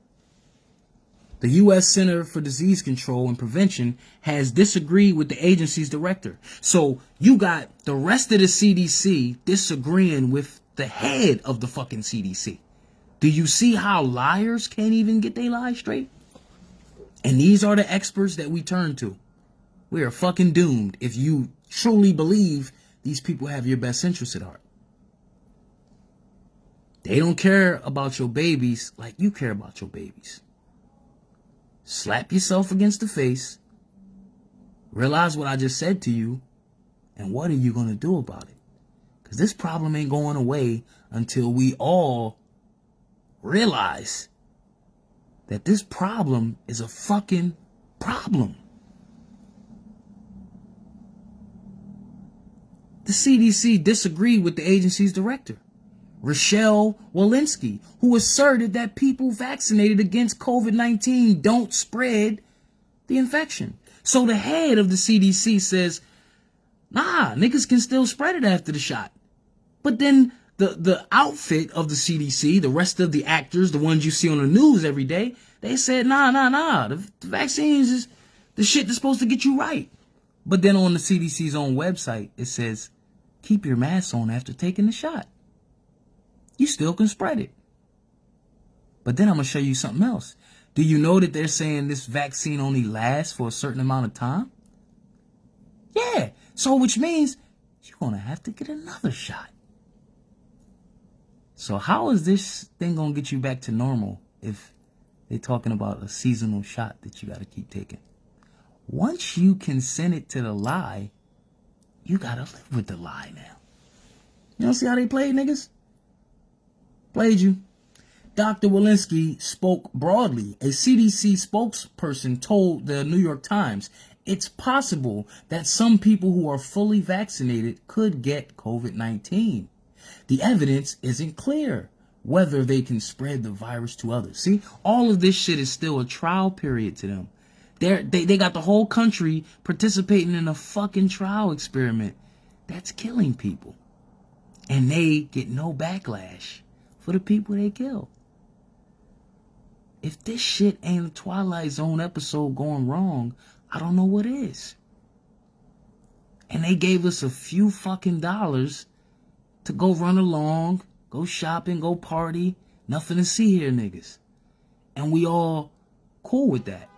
S5: The U.S. Center for Disease Control and Prevention has disagreed with the agency's director. So you got the rest of the CDC disagreeing with the head of the fucking CDC. Do you see how liars can't even get their lies straight? And these are the experts that we turn to. We are fucking doomed if you truly believe these people have your best interests at heart. They don't care about your babies like you care about your babies. Slap yourself against the face. Realize what I just said to you. And what are you going to do about it? Because this problem ain't going away until we all realize that this problem is a fucking problem. The CDC disagreed with the agency's director, Rochelle Walensky, who asserted that people vaccinated against COVID-19 don't spread the infection. So the head of the CDC says, nah, niggas can still spread it after the shot. But then the outfit of the CDC, the rest of the actors, the ones you see on the news every day, they said, nah. The vaccines is the shit that's supposed to get you right. But then on the CDC's own website, it says, keep your mask on after taking the shot. You still can spread it. But then I'm going to show you something else. Do you know that they're saying this vaccine only lasts for a certain amount of time? Yeah, So which means you're going to have to get another shot. So how is this thing going to get you back to normal if they're talking about a seasonal shot that you got to keep taking? Once you consent it to the lie, you got to live with the lie now. You don't see how they played, niggas? Played you. Dr. Walensky spoke broadly. A CDC spokesperson told the New York Times, it's possible that some people who are fully vaccinated could get COVID-19. The evidence isn't clear whether they can spread the virus to others. See, all of this shit is still a trial period to them. They got the whole country participating in a fucking trial experiment that's killing people. And they get no backlash for the people they kill. If this shit ain't a Twilight Zone episode going wrong, I don't know what is. And they gave us a few fucking dollars to go run along, go shopping, go party. Nothing to see here, niggas. And we all cool with that.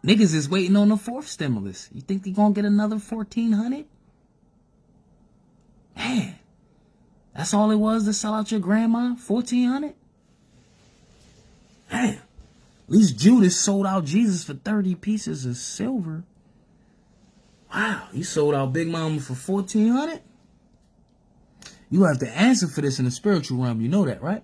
S5: Niggas is waiting on the fourth stimulus. You think they gonna get another $1,400? Man, that's all it was to sell out your grandma? $1,400? Man, at least Judas sold out Jesus for 30 pieces of silver. Wow, you sold out Big Mama for $1,400? You have to answer for this in the spiritual realm. You know that, right?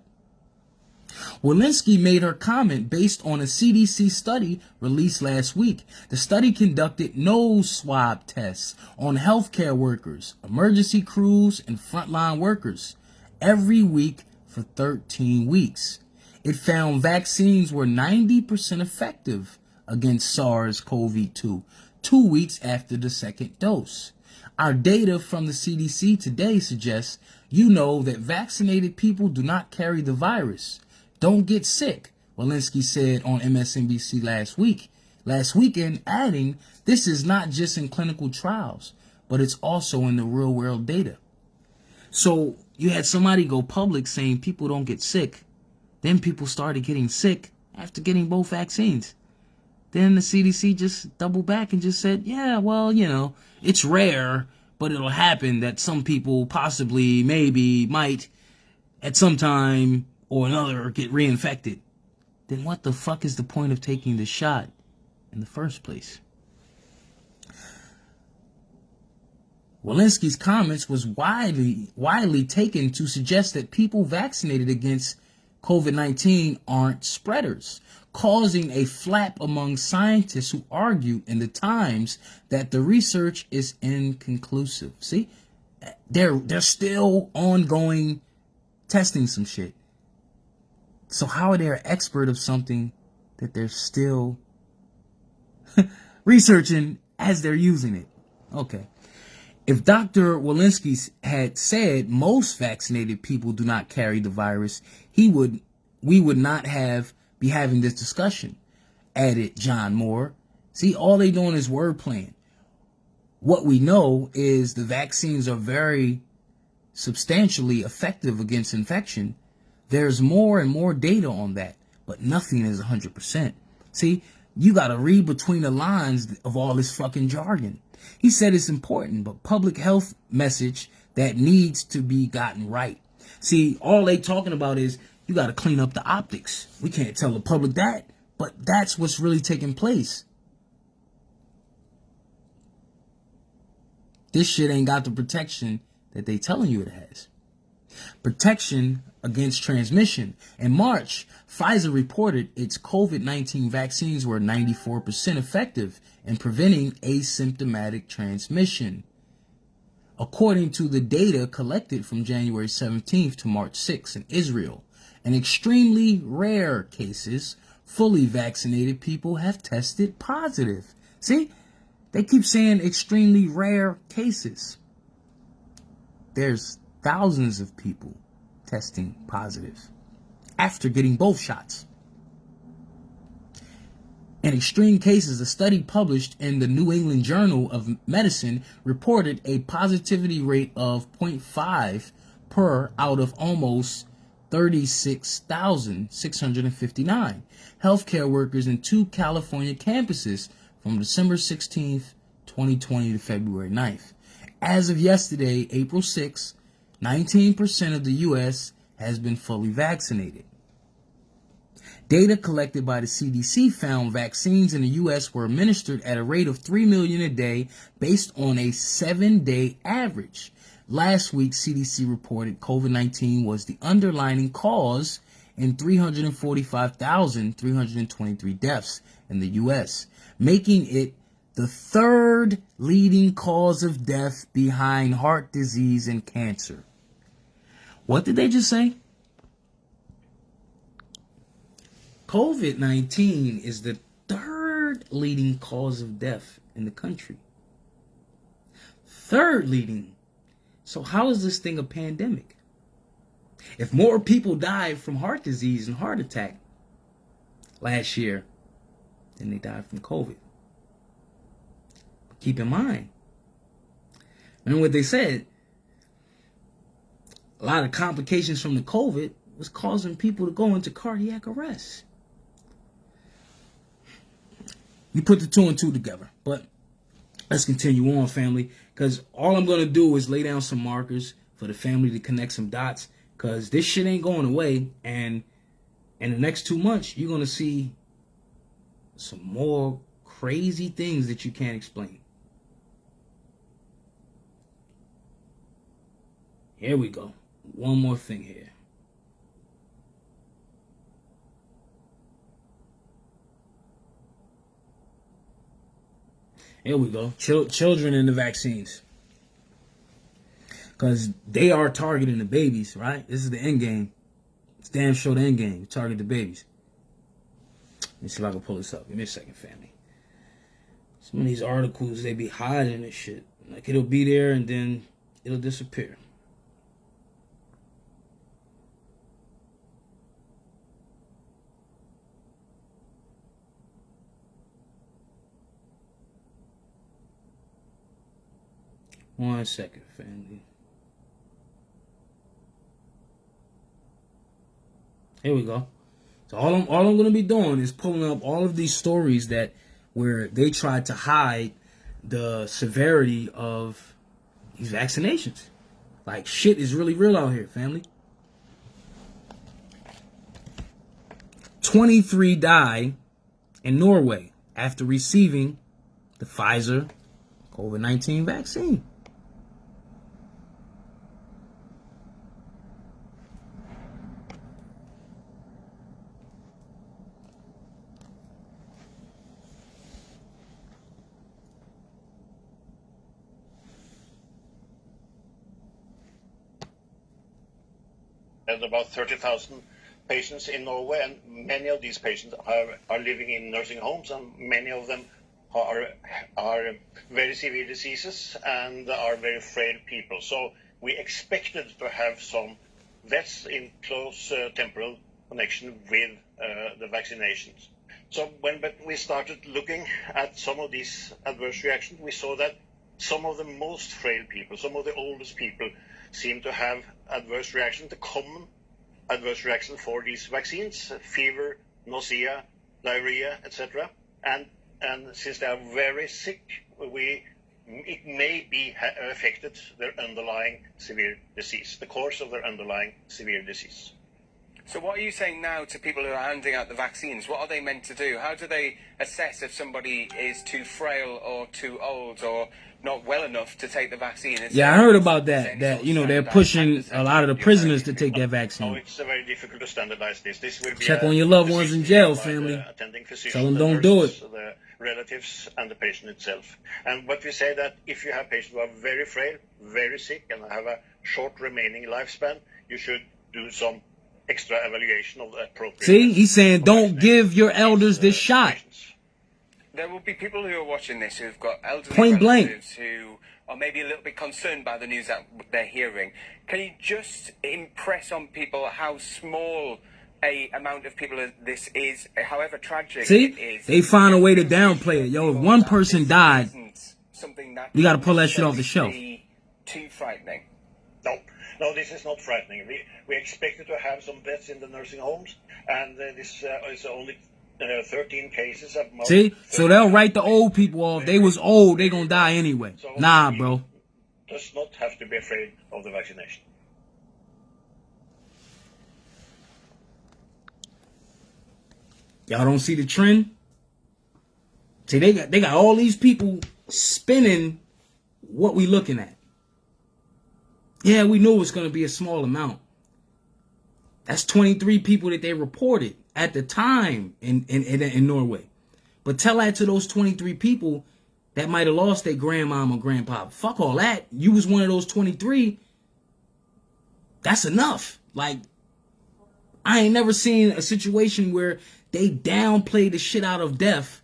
S5: Walensky made her comment based on a CDC study released last week. The study conducted nose swab tests on healthcare workers, emergency crews, and frontline workers every week for 13 weeks. It found vaccines were 90% effective against SARS-CoV-2 2 weeks after the second dose. Our data from the CDC today suggests you know that vaccinated people do not carry the virus. Don't get sick, Walensky said on MSNBC last weekend, adding, this is not just in clinical trials, but it's also in the real world data. So you had somebody go public saying people don't get sick. Then people started getting sick after getting both vaccines. Then the CDC just doubled back and just said, yeah, well, you know, it's rare, but it'll happen that some people possibly, maybe, might at some time or another get reinfected. Then what the fuck is the point of taking the shot in the first place? Walensky's comments was widely taken to suggest that people vaccinated against COVID-19 aren't spreaders, causing a flap among scientists who argue in the Times that the research is inconclusive. See, they're still ongoing testing some shit. So how are they an expert of something that they're still researching as they're using it? Okay. If Dr. Walensky had said most vaccinated people do not carry the virus, we would not be having this discussion, added John Moore. See, all they doing is word playing. What we know is the vaccines are very substantially effective against infection. There's more and more data on that, but nothing is 100%. See, you got to read between the lines of all this fucking jargon. He said it's important, but public health message that needs to be gotten right. See, all they talking about is you got to clean up the optics. We can't tell the public that, but that's what's really taking place. This shit ain't got the protection that they telling you it has. Protection against transmission. In March, Pfizer reported its COVID-19 vaccines were 94% effective in preventing asymptomatic transmission. According to the data collected from January 17th to March 6th in Israel, in extremely rare cases, fully vaccinated people have tested positive. See, they keep saying extremely rare cases. There's thousands of people testing positive after getting both shots. In extreme cases, a study published in the New England Journal of Medicine reported a positivity rate of 0.5 per out of almost 36,659 healthcare workers in 2 California campuses from December 16th, 2020 to February 9th. As of yesterday, April 6, 19% of the U.S. has been fully vaccinated. Data collected by the CDC found vaccines in the U.S. were administered at a rate of 3 million a day based on a 7-day average. Last week, CDC reported COVID-19 was the underlying cause in 345,323 deaths in the U.S., making it the third leading cause of death behind heart disease and cancer. What did they just say? COVID-19 is the third leading cause of death in the country. Third leading. So how is this thing a pandemic? If more people died from heart disease and heart attack last year than they died from COVID. But keep in mind, remember what they said, a lot of complications from the COVID was causing people to go into cardiac arrest. You put the 2 and 2 together. But let's continue on, family, because all I'm going to do is lay down some markers for the family to connect some dots, because this shit ain't going away. And in the next 2 months, you're going to see some more crazy things that you can't explain. Here we go. One more thing here. Here we go. Children in the vaccines. Because they are targeting the babies, right? This is the end game. It's damn sure the end game. You target the babies. Let me see if I can pull this up. Give me a second, family. Some of these articles, they be hiding this shit. Like, it'll be there and then it'll disappear. One second, family. Here we go. So all I'm going to be doing is pulling up all of these stories that where they tried to hide the severity of these vaccinations. Like, shit is really real out here, family. 23 died in Norway after receiving the Pfizer COVID-19 vaccine.
S8: There's about 30,000 patients in Norway, and many of these patients are living in nursing homes, and many of them are very severe diseases and are very frail people. So we expected to have some deaths in close temporal connection with the vaccinations. So when we started looking at some of these adverse reactions, we saw that some of the most frail people, some of the oldest people, seem to have adverse reactions, the common adverse reaction for these vaccines: fever, nausea, diarrhea, etc. And since they are very sick, it may be affected their underlying severe disease, the course of their underlying severe disease.
S9: So what are you saying now to people who are handing out the vaccines? What are they meant to do? How do they assess if somebody is too frail or too old or not well enough to take the vaccine?
S5: Yeah, I heard about that. That, you know, they're pushing a lot of the prisoners to take that
S8: Oh,
S5: vaccine.
S8: it's very difficult to standardize this. This will be
S5: Check on your loved ones in jail, family. Tell them don't do it.
S8: The relatives and the patient itself. And what we say that if you have patients who are very frail, very sick, and have a short remaining lifespan, you should do some extra evaluation of the appropriate.
S5: See, he's saying don't give your elders this shot.
S9: There will be people who are watching this who've got elderly
S5: Point blank.
S9: relatives who are maybe a little bit concerned by the news that they're hearing. Can you just impress on people how small a amount of people this is, however tragic
S5: See,
S9: it is?
S5: they find a way to downplay it. Yo, if one person died, you got to pull that shit off the shelf.
S9: Too frightening.
S8: No, this is not frightening. We expected to have some deaths in the nursing homes, and this is only 13 cases at most.
S5: See, so they'll write the old people off. They was old, they gonna die anyway. Nah, bro.
S8: does not have to be afraid of the vaccination.
S1: Y'all don't see the trend? See, they got all these people spinning what we looking at. Yeah, we knew it was going to be a small amount. That's 23 people that they reported at the time in Norway. But tell that to those 23 people that might have lost their grandmom or grandpa. Fuck all that. You was one of those 23. That's enough. Like, I ain't never seen a situation where they downplay the shit out of death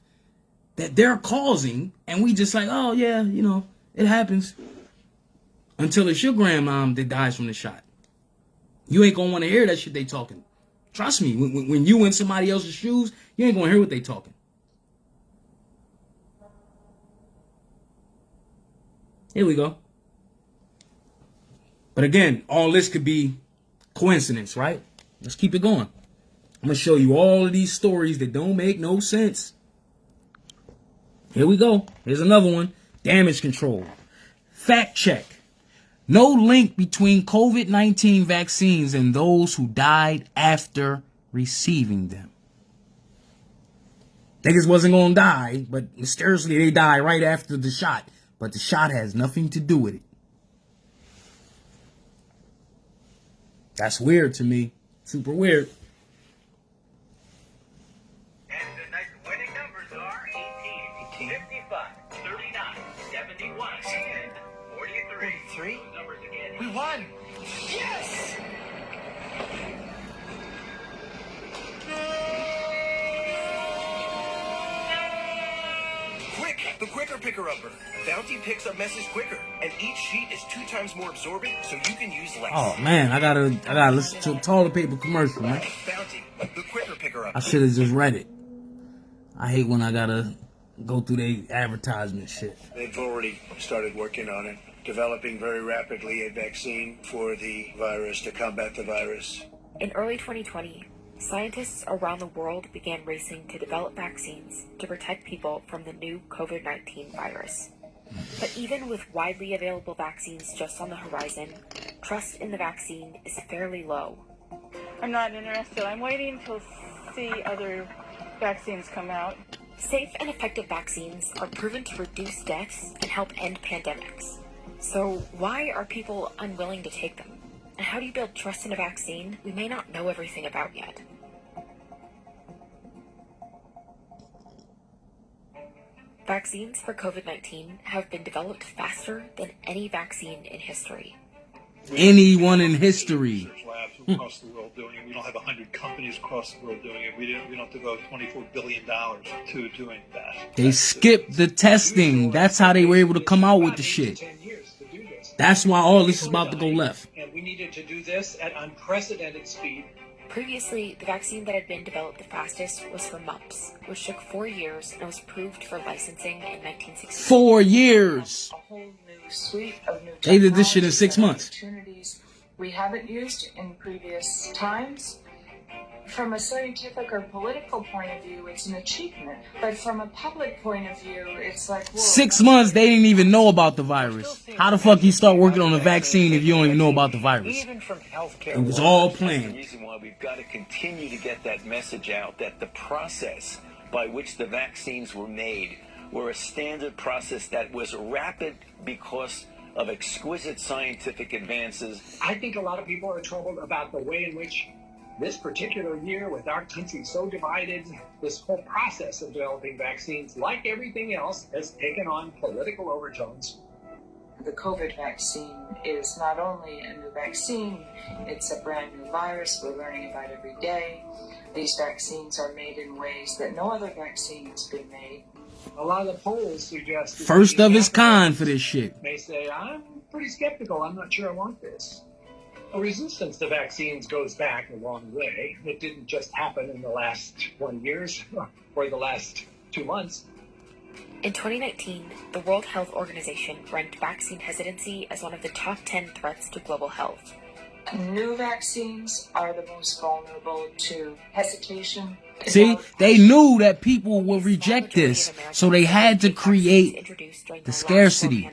S1: that they're causing, and we just like, oh yeah, you know, it happens. Until it's your grandmom that dies from the shot. You ain't gonna want to hear that shit they talking. Trust me, when you in somebody else's shoes, you ain't gonna hear what they talking. Here we go. But again, all this could be coincidence, right? Let's keep it going. I'm going to show you all of these stories that don't make no sense. Here we go. Here's another one. Damage control. Fact check. No link between COVID-19 vaccines and those who died after receiving them. Niggas wasn't going to die, but mysteriously they died right after the shot. But the shot has nothing to do with it. That's weird to me. Super weird.
S7: And tonight's winning numbers are 18, 55, 39, 71, and 43. 43? Those numbers again. We won! Yes!
S10: Quick! The quicker picker-upper. Bounty picks up message quicker, and each sheet is 2 times more absorbent, so you can use less.
S1: Oh man, I gotta listen to a toilet paper commercial, man.
S10: Bounty, the quicker picker-upper.
S1: I should have just read it. I hate when I gotta go through their advertisement shit.
S11: They've already started working on it, developing very rapidly a vaccine for the virus, to combat the virus.
S12: In early 2020, scientists around the world began racing to develop vaccines to protect people from the new COVID-19 virus. But even with widely available vaccines just on the horizon, trust in the vaccine is fairly low.
S13: I'm not interested. I'm waiting to see other vaccines come out.
S12: Safe and effective vaccines are proven to reduce deaths and help end pandemics. So why are people unwilling to take them? And how do you build trust in a vaccine we may not know everything about yet? Vaccines for COVID-19 have been developed faster than any vaccine in history.
S1: Anyone in history.
S14: Labs across the world doing it. We don't have 100 companies across the world doing it. We don't have to go $24 billion to doing that.
S1: They skipped the testing. That's how they were able to come out with the shit. That's why all this is about to go left.
S15: And we needed to do this at unprecedented speed.
S12: Previously, the vaccine that had been developed the fastest was for mumps, which took 4 years and was approved for licensing in 1960.
S1: 4 years!
S13: A whole new suite of new
S1: They did this shit in 6 months.
S13: Opportunities we haven't used in previous times. From a scientific or political point of view, it's an achievement. But from a public point of view, it's like, whoa.
S1: 6 months, they didn't even know about the virus. How the fuck you start working on a vaccine if you don't even know about the virus?
S16: Even from healthcare,
S1: it was all planned.
S16: That's the reason why we've got to continue to get that message out that the process by which the vaccines were made were a standard process that was rapid because of exquisite scientific advances.
S15: I think a lot of people are troubled about the way in which this particular year, with our country so divided, this whole process of developing vaccines, like everything else, has taken on political overtones.
S13: The COVID vaccine is not only a new vaccine, it's a brand new virus we're learning about every day. These vaccines are made in ways that no other vaccine has been made.
S15: A lot of the polls suggest...
S1: First of its kind for this shit.
S15: May say, I'm pretty skeptical, I'm not sure I want this. A resistance to vaccines goes back a long way. It didn't just happen in the last 1 year or the last 2 months.
S12: In 2019, the World Health Organization ranked vaccine hesitancy as one of the top 10 threats to global health.
S13: New vaccines are the most vulnerable to hesitation.
S1: See, they knew that people will reject this, so they had to create the scarcity.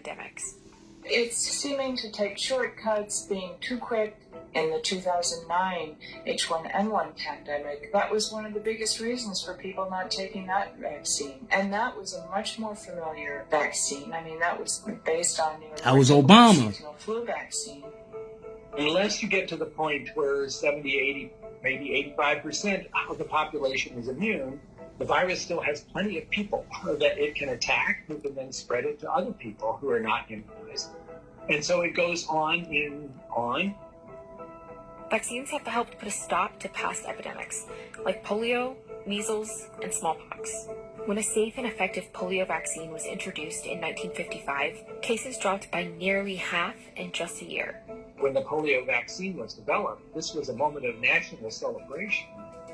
S13: It's seeming to take shortcuts, being too quick. In the 2009 H1N1 pandemic, that was one of the biggest reasons for people not taking that vaccine. And that was a much more familiar vaccine. I mean, that was based on
S5: That was Obama.
S13: Seasonal flu vaccine.
S15: Unless you get to the point where 70, 80, maybe 85% of the population is immune, the virus still has plenty of people that it can attack, who can then spread it to other people who are not immunized. And so it goes on and on.
S12: Vaccines have helped put a stop to past epidemics, like polio, measles, and smallpox. When a safe and effective polio vaccine was introduced in 1955, cases dropped by nearly half in just a year.
S15: When the polio vaccine was developed, this was a moment of national celebration.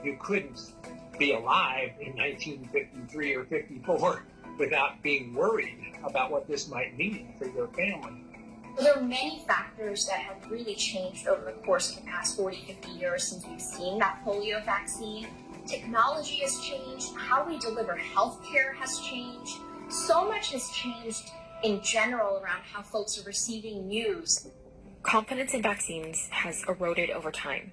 S15: You couldn't be alive in 1953 or 54 without being worried about what this might mean for your family.
S17: There are many factors that have really changed over the course of the past 40, 50 years since we've seen that polio vaccine. Technology has changed, how we deliver healthcare has changed. So much has changed in general around how folks are receiving news.
S12: Confidence in vaccines has eroded over time.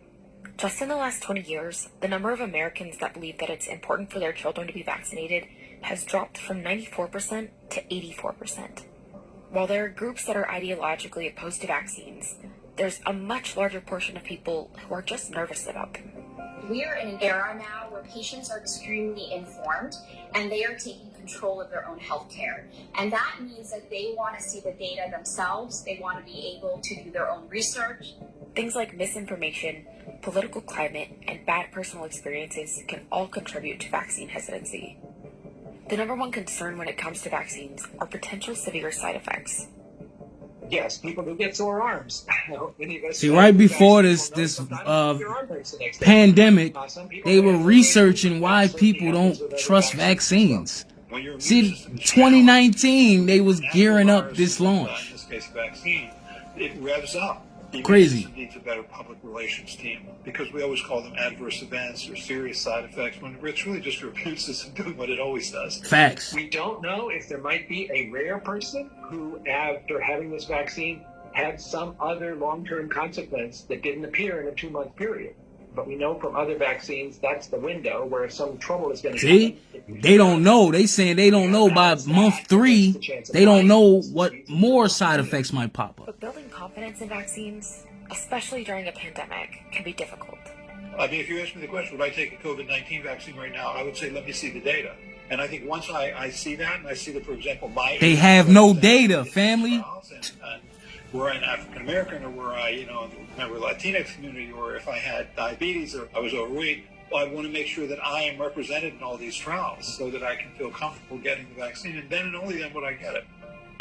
S12: Just in the last 20 years, the number of Americans that believe that it's important for their children to be vaccinated has dropped from 94% to 84%. While there are groups that are ideologically opposed to vaccines, there's a much larger portion of people who are just nervous about them.
S17: We're in an era now where patients are extremely informed and they are taking control of their own health care. And that means that they want to see the data themselves. They want to be able to do their own research.
S12: Things like misinformation, political climate, and bad personal experiences can all contribute to vaccine hesitancy. The number one concern when it comes to vaccines are potential severe side effects.
S15: Yes, people who get sore arms.
S5: See, right before this pandemic, they were researching why people don't trust vaccines. See, 2019, they was gearing up this launch.
S14: In this case, vaccine, it revs up.
S5: Crazy.
S14: It needs a better public relations team because we always call them adverse events or serious side effects when it's really just your immune system doing what it always does.
S5: Facts.
S15: We don't know if there might be a rare person who, after having this vaccine, had some other long-term consequence that didn't appear in a 2-month period. But we know from other vaccines that's the window where some trouble is going to
S5: See, they don't know. They saying they don't know by month 3. They don't know what more side effects might pop up.
S12: But building confidence in vaccines, especially during a pandemic, can be difficult.
S14: I mean, if you ask me the question, would I take a COVID-19 vaccine right now? I would say, let me see the data. And I think once I see that, and I see that, for example,
S5: they have no data, family.
S14: And were I an African American, or were I, a member of the Latinx community, or if I had diabetes, or I was overweight, I want to make sure that I am represented in all these trials so that I can feel comfortable getting the vaccine, and then and only then would I get it.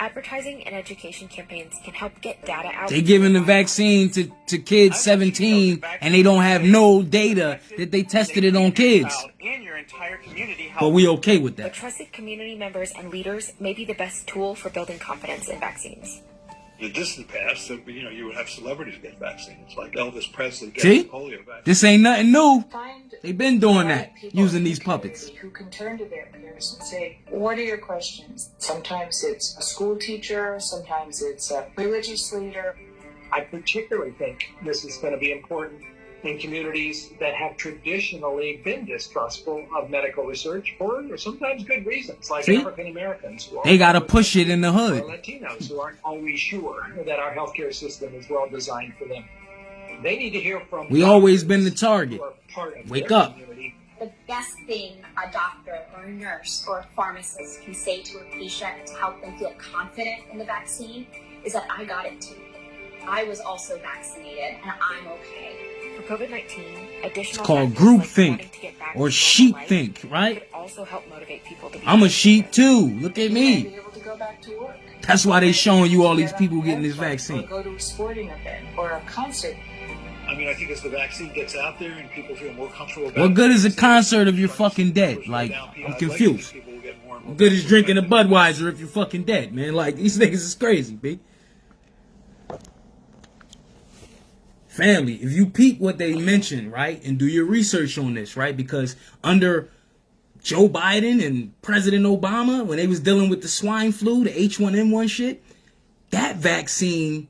S12: Advertising and education campaigns can help get data out.
S5: They giving the vaccine to kids 17, and they don't have no data that they tested it on kids. But we okay with that.
S12: But trusted community members and leaders may be the best tool for building confidence in vaccines.
S14: In the distant past, you would have celebrities get vaccines, like Elvis Presley getting polio vaccine.
S5: This ain't nothing new. They've been doing that, using these puppets.
S13: Who can turn to their peers and say, what are your questions? Sometimes it's a school teacher, sometimes it's a religious leader.
S15: I particularly think this is going to be important in communities that have traditionally been distrustful of medical research for sometimes good reasons, like African Americans.
S5: They got to push it in the hood.
S15: Or Latinos who aren't always sure that our healthcare system is well designed for them. They need to hear from.
S5: We always been the target. Wake up.
S17: The best thing a doctor or a nurse or a pharmacist can say to a patient to help them feel confident in the vaccine is that I got it too. I was also vaccinated and I'm okay.
S12: For COVID-19, additional
S5: it's called groupthink or sheepthink, right?
S12: Could also help motivate people to be
S5: I'm a sheep too. Look at me.
S13: Be able to go back to work.
S5: That's why they showing you all these people getting this vaccine.
S13: Or go to a sporting event or a concert.
S14: I mean, I think as the vaccine gets out there and people feel more comfortable about it.
S5: What good is a concert if you're fucking dead? Like, I'm confused. What good is drinking a Budweiser if you're fucking dead, man? Like, these niggas is crazy, B. Family, if you peep what they mentioned, right, and do your research on this, right, because under Joe Biden and President Obama, when they was dealing with the swine flu, the H1N1 shit, that vaccine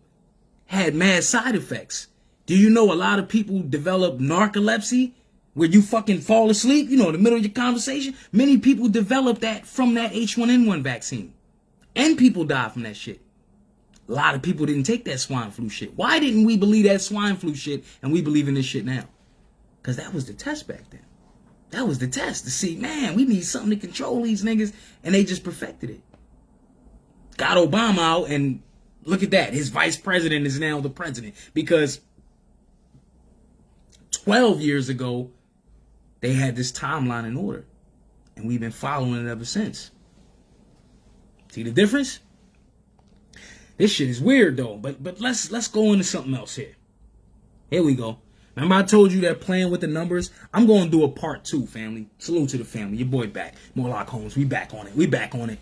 S5: had mad side effects. Do you know a lot of people develop narcolepsy, where you fucking fall asleep, in the middle of your conversation? Many people develop that from that H1N1 vaccine. And people die from that shit. A lot of people didn't take that swine flu shit. Why didn't we believe that swine flu shit and we believe in this shit now? Because that was the test back then. That was the test to see, man, we need something to control these niggas. And they just perfected it. Got Obama out, and look at that. His vice president is now the president. Because 12 years ago, they had this timeline in order. And we've been following it ever since. See the difference? This shit is weird though. But let's go into something else here. Here we go. Remember I told you that playing with the numbers? I'm going to do a part 2, family. Salute to the family. Your boy back. Morlock Holmes. We back on it.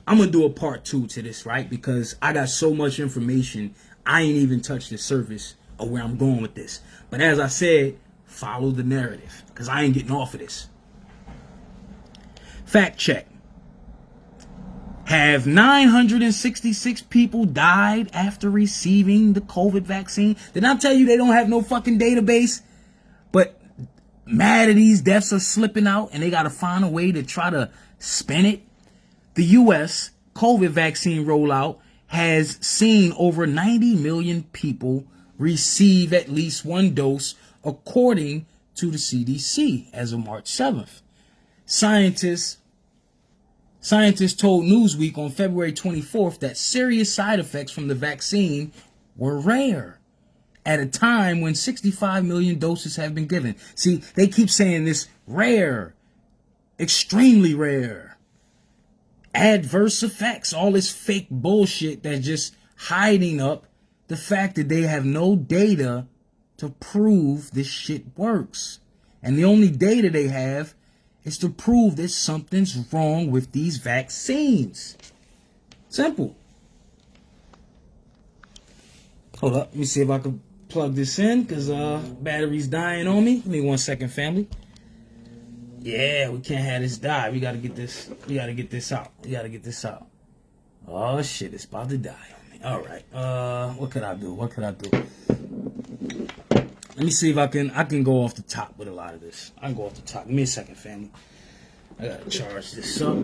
S5: I'm going to do a part 2 to this, right? Because I got so much information. I ain't even touched the surface of where I'm going with this. But as I said, follow the narrative. Because I ain't getting off of this. Fact check. Have 966 people died after receiving the COVID vaccine? Did I tell you they don't have no fucking database? But mad at these deaths are slipping out and they got to find a way to try to spin it. The U.S. COVID vaccine rollout has seen over 90 million people receive at least one dose, according to the CDC as of March 7th. Scientists told Newsweek on February 24th that serious side effects from the vaccine were rare at a time when 65 million doses have been given. See, they keep saying this rare, extremely rare, adverse effects, all this fake bullshit that's just hiding up the fact that they have no data to prove this shit works. And the only data they have is to prove that something's wrong with these vaccines. Simple. Hold up. Let me see if I can plug this in, because battery's dying on me. Give me 1 second, family. Yeah, we can't have this die. We gotta get this out. Oh shit, it's about to die on me. Alright. What could I do? Let me see if I can go off the top with a lot of this. I can go off the top. Give me a second, family. I gotta charge this up.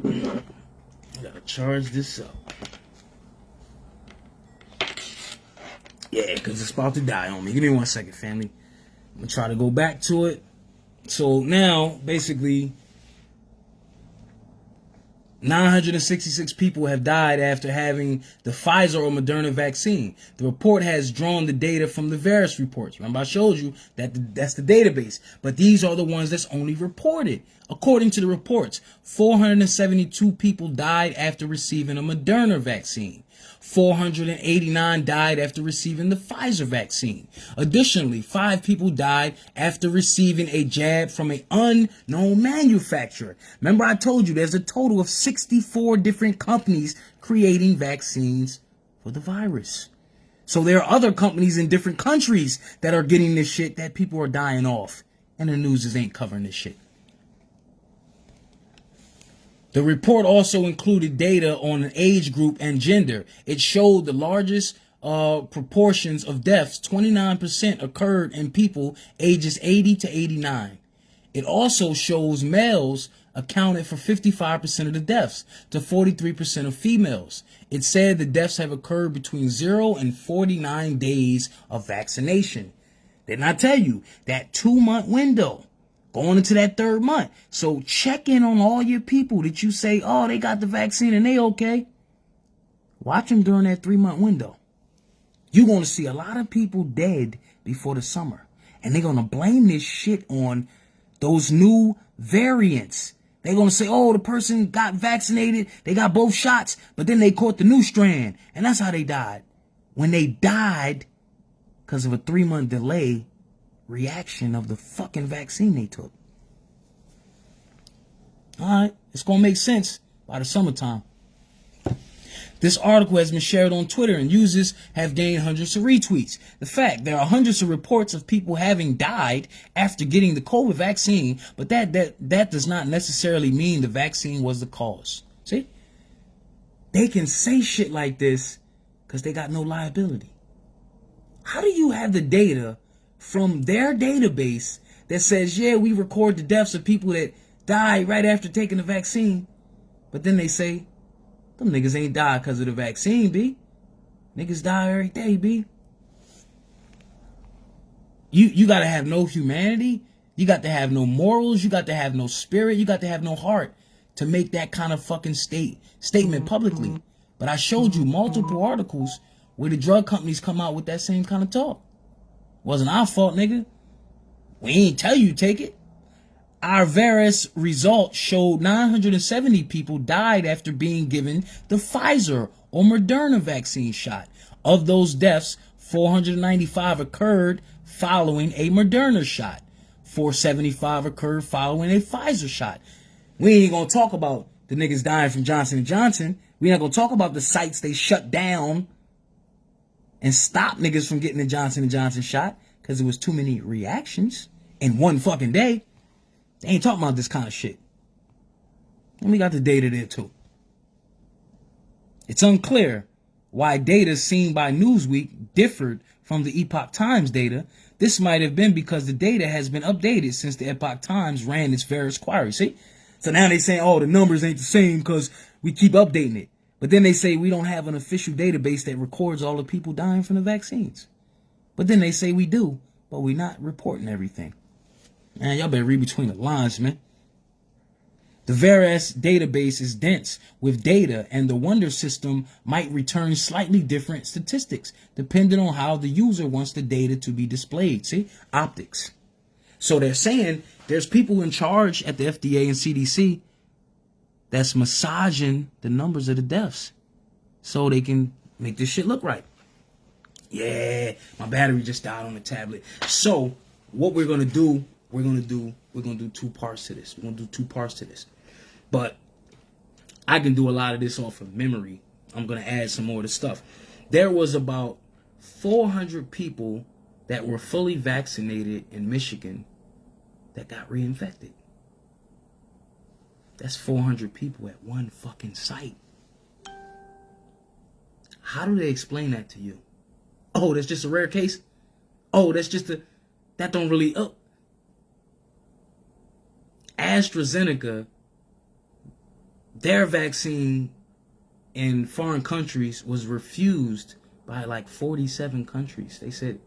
S5: Yeah, because it's about to die on me. Give me 1 second, family. I'm gonna try to go back to it. So now, basically, 966 people have died after having the Pfizer or Moderna vaccine. The report has drawn the data from the various reports. Remember, I showed you that that's the database. But these are the ones that's only reported. According to the reports, 472 people died after receiving a Moderna vaccine. 489 died after receiving the Pfizer vaccine. Additionally, 5 people died after receiving a jab from an unknown manufacturer. Remember, I told you there's a total of 64 different companies creating vaccines for the virus. So there are other companies in different countries that are getting this shit that people are dying off. And the news ain't covering this shit. The report also included data on an age group and gender. It showed the largest proportions of deaths, 29%, occurred in people ages 80 to 89. It also shows males accounted for 55% of the deaths to 43% of females. It said the deaths have occurred between 0 and 49 days of vaccination. Didn't I tell you that 2-month window? Going into that 3rd month. So check in on all your people that you say, oh, they got the vaccine and they okay. Watch them during that 3-month window. You're going to see a lot of people dead before the summer. And they're going to blame this shit on those new variants. They're going to say, oh, the person got vaccinated. They got both shots. But then they caught the new strand. And that's how they died. When they died because of a 3-month delay reaction of the fucking vaccine they took. Alright, it's gonna make sense by the summertime. This article has been shared on Twitter and users have gained hundreds of retweets. The fact, there are hundreds of reports of people having died after getting the COVID vaccine, but that does not necessarily mean the vaccine was the cause. See? They can say shit like this because they got no liability. How do you have the data from their database that says, yeah, we record the deaths of people that died right after taking the vaccine, but then they say, them niggas ain't died because of the vaccine, B. Niggas die every day, B. You got to have no humanity. You got to have no morals. You got to have no spirit. You got to have no heart to make that kind of fucking statement publicly. But I showed you multiple articles where the drug companies come out with that same kind of talk. Wasn't our fault, nigga. We ain't tell you take it. Our various results showed 970 people died after being given the Pfizer or Moderna vaccine shot. Of those deaths, 495 occurred following a Moderna shot. 475 occurred following a Pfizer shot. We ain't gonna talk about the niggas dying from Johnson & Johnson. We not gonna talk about the sites they shut down and stop niggas from getting the Johnson & Johnson shot because there was too many reactions in one fucking day. They ain't talking about this kind of shit. And we got the data there too. It's unclear why data seen by Newsweek differed from the Epoch Times data. This might have been because the data has been updated since the Epoch Times ran its various queries. See? So now they saying, oh, the numbers ain't the same because we keep updating it. But then they say we don't have an official database that records all the people dying from the vaccines. But then they say we do, but we're not reporting everything. Man, y'all better read between the lines, man. The various database is dense with data, and the Wonder system might return slightly different statistics depending on how the user wants the data to be displayed. See? Optics. So they're saying there's people in charge at the FDA and CDC that's massaging the numbers of the deaths so they can make this shit look right. Yeah, my battery just died on the tablet. So what we're gonna do, we're gonna do two parts to this. We're gonna do two parts to this. But I can do a lot of this off of memory. I'm gonna add some more of the stuff. There was about 400 people that were fully vaccinated in Michigan that got reinfected. That's 400 people at one fucking site. How do they explain that to you? Oh, that's just a rare case? Oh, that don't really, oh. AstraZeneca, their vaccine in foreign countries was refused by like 47 countries. They said,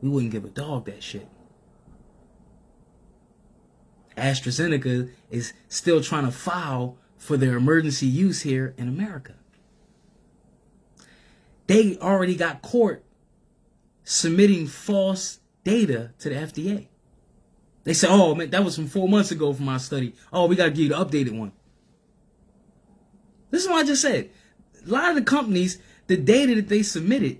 S5: we wouldn't give a dog that shit. AstraZeneca is still trying to file for their emergency use here in America. They already got caught submitting false data to the FDA. They said, oh, man, that was from 4 months ago from our study. Oh, we got to give you the updated one. This is what I just said. A lot of the companies, the data that they submitted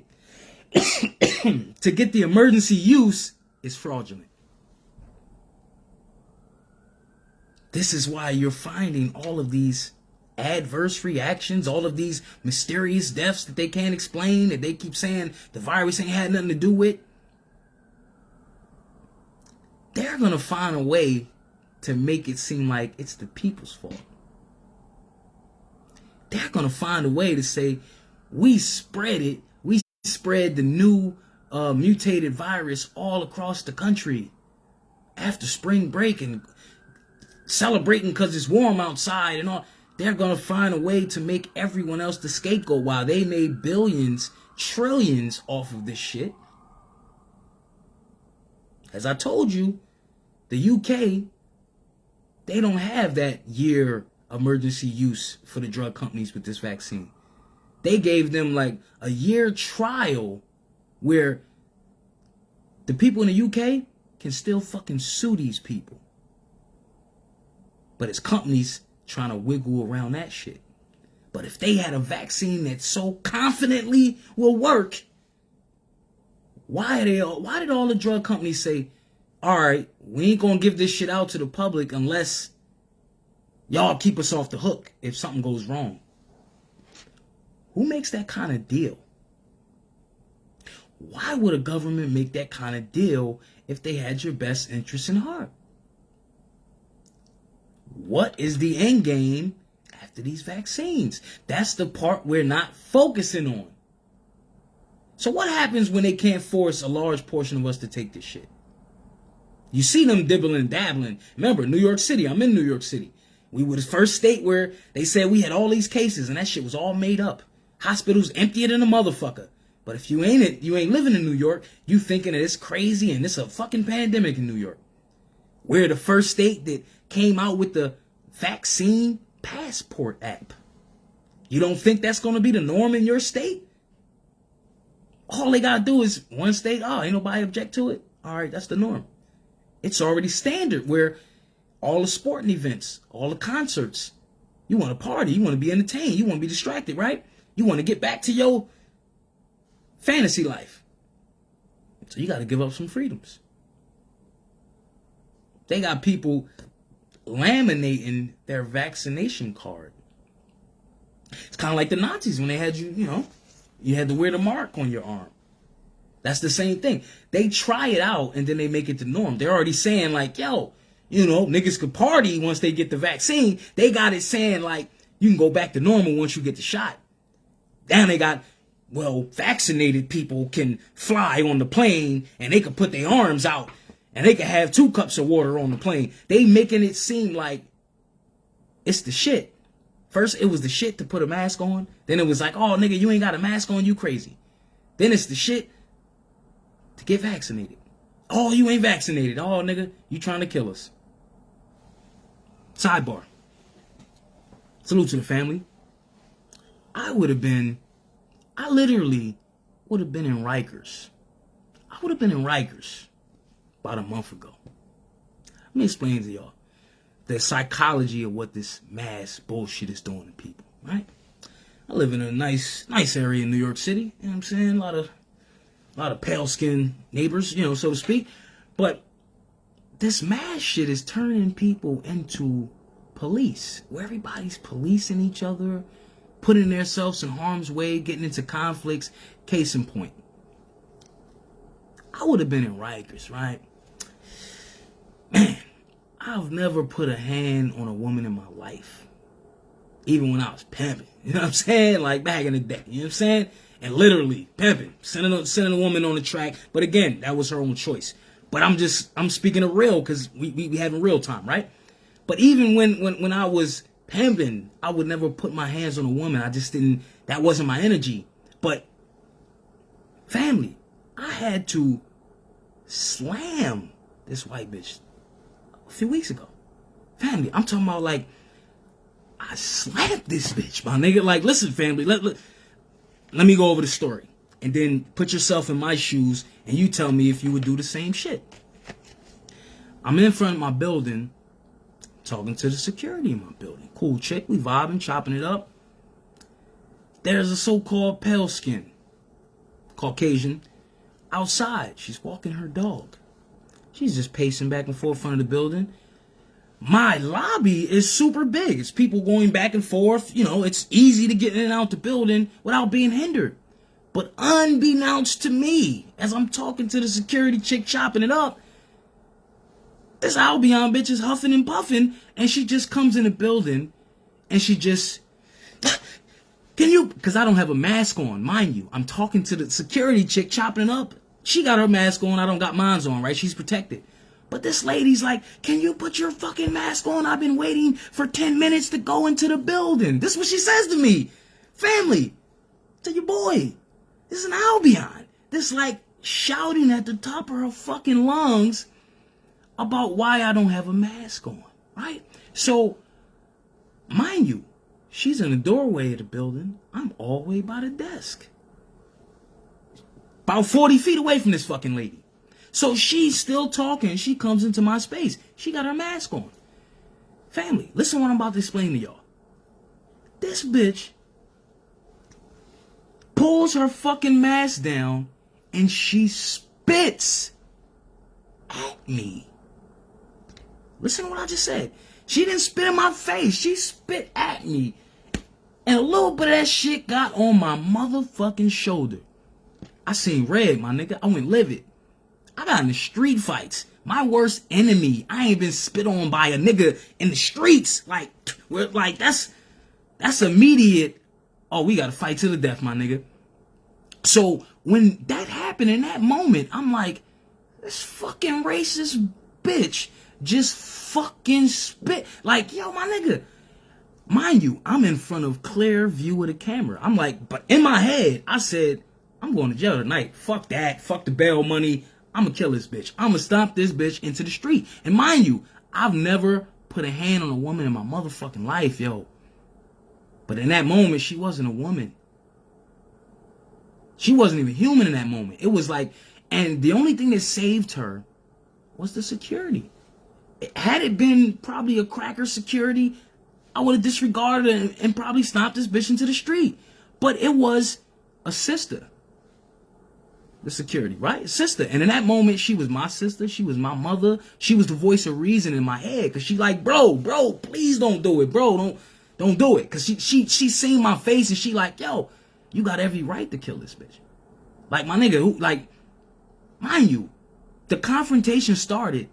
S5: to get the emergency use is fraudulent. This is why you're finding all of these adverse reactions, all of these mysterious deaths that they can't explain, that they keep saying the virus ain't had nothing to do with. They're going to find a way to make it seem like it's the people's fault. They're going to find a way to say, we spread it. We spread the new mutated virus all across the country after spring break and celebrating because it's warm outside and all. They're going to find a way to make everyone else the scapegoat while they made billions, trillions off of this shit. As I told you, the UK, they don't have that year emergency use for the drug companies with this vaccine. They gave them like a year trial where the people in the UK can still fucking sue these people. But it's companies trying to wiggle around that shit. But if they had a vaccine that so confidently will work, why did all the drug companies say, all right, we ain't gonna give this shit out to the public unless y'all keep us off the hook if something goes wrong? Who makes that kind of deal? Why would a government make that kind of deal if they had your best interest in heart? What is the end game after these vaccines? That's the part we're not focusing on. So what happens when they can't force a large portion of us to take this shit? You see them dibbling and dabbling. Remember, New York City. I'm in New York City. We were the first state where they said we had all these cases, and that shit was all made up. Hospitals emptier than a motherfucker. But if you ain't living in New York, you thinking that it's crazy and it's a fucking pandemic in New York. We're the first state that came out with the vaccine passport app. You don't think that's going to be the norm in your state? All they got to do is one state, ain't nobody object to it. All right, that's the norm. It's already standard where all the sporting events, all the concerts, you want to party, you want to be entertained, you want to be distracted, right? You want to get back to your fantasy life. So you got to give up some freedoms. They got people laminating their vaccination card. It's kind of like the Nazis when they had you had to wear the mark on your arm. That's the same thing. They try it out and then they make it the norm. They're already saying like, yo, niggas could party once they get the vaccine. They got it saying like, you can go back to normal once you get the shot. Then they got, vaccinated people can fly on the plane and they can put their arms out and they can have 2 cups of water on the plane. They making it seem like it's the shit. First, it was the shit to put a mask on. Then it was like, oh, nigga, you ain't got a mask on, you crazy. Then it's the shit to get vaccinated. Oh, you ain't vaccinated. Oh, nigga, you trying to kill us. Sidebar. Salute to the family. I literally would have been in Rikers. I would have been in Rikers about a month ago. Let me explain to y'all the psychology of what this mass bullshit is doing to people, right? I live in a nice area in New York City. You know what I'm saying? A lot of pale-skinned neighbors, so to speak. But this mass shit is turning people into police, where everybody's policing each other, putting themselves in harm's way, getting into conflicts. Case in point, I would have been in Rikers, right? Man, I've never put a hand on a woman in my life, even when I was pimping. You know what I'm saying? Like back in the day, you know what I'm saying? And literally pimping, sending a woman on the track. But again, that was her own choice. But I'm speaking of real because we having real time, right? But even when I was pimping, I would never put my hands on a woman. I just didn't, that wasn't my energy. But family, I had to slam this white bitch a few weeks ago. Family, I'm talking about like, I slapped this bitch, my nigga. Like, listen, family, let me go over the story. And then put yourself in my shoes and you tell me if you would do the same shit. I'm in front of my building talking to the security in my building. Cool chick, we vibing, chopping it up. There's a so-called pale skin Caucasian outside. She's walking her dog. She's just pacing back and forth in front of the building. My lobby is super big. It's people going back and forth. It's easy to get in and out the building without being hindered. But unbeknownst to me, as I'm talking to the security chick chopping it up, this Albion bitch is huffing and puffing, and she just comes in the building, and she just, because I don't have a mask on, mind you. I'm talking to the security chick chopping it up. She got her mask on, I don't got mine on, right? She's protected. But this lady's like, can you put your fucking mask on? I've been waiting for 10 minutes to go into the building. This is what she says to me. Family, to your boy. This is an Albion. This like shouting at the top of her fucking lungs about why I don't have a mask on, right? So, mind you, she's in the doorway of the building. I'm all the way by the desk. About 40 feet away from this fucking lady. So she's still talking. She comes into my space. She got her mask on. Family, listen what I'm about to explain to y'all. This bitch pulls her fucking mask down and she spits at me. Listen to what I just said. She didn't spit in my face. She spit at me. And a little bit of that shit got on my motherfucking shoulder. I seen red, my nigga. I went livid. I got in the street fights. My worst enemy. I ain't been spit on by a nigga in the streets. Like that's immediate. Oh, we gotta fight to the death, my nigga. So when that happened in that moment, I'm like, this fucking racist bitch just fucking spit. Like, yo, my nigga, mind you, I'm in front of clear view of the camera. I'm like, but in my head, I said, I'm going to jail tonight. Fuck that. Fuck the bail money. I'm going to kill this bitch. I'm going to stomp this bitch into the street. And mind you, I've never put a hand on a woman in my motherfucking life, yo. But in that moment, she wasn't a woman. She wasn't even human in that moment. It was like, and the only thing that saved her was the security. Had it been probably a cracker security, I would have disregarded and probably stomped this bitch into the street. But it was a sister. The security, right? Sister. And in that moment, she was my sister. She was my mother. She was the voice of reason in my head. Cause she like, bro, please don't do it. Bro, don't do it. Cause she seen my face and she like, yo, you got every right to kill this bitch. Like my nigga, who, like, mind you, the confrontation started.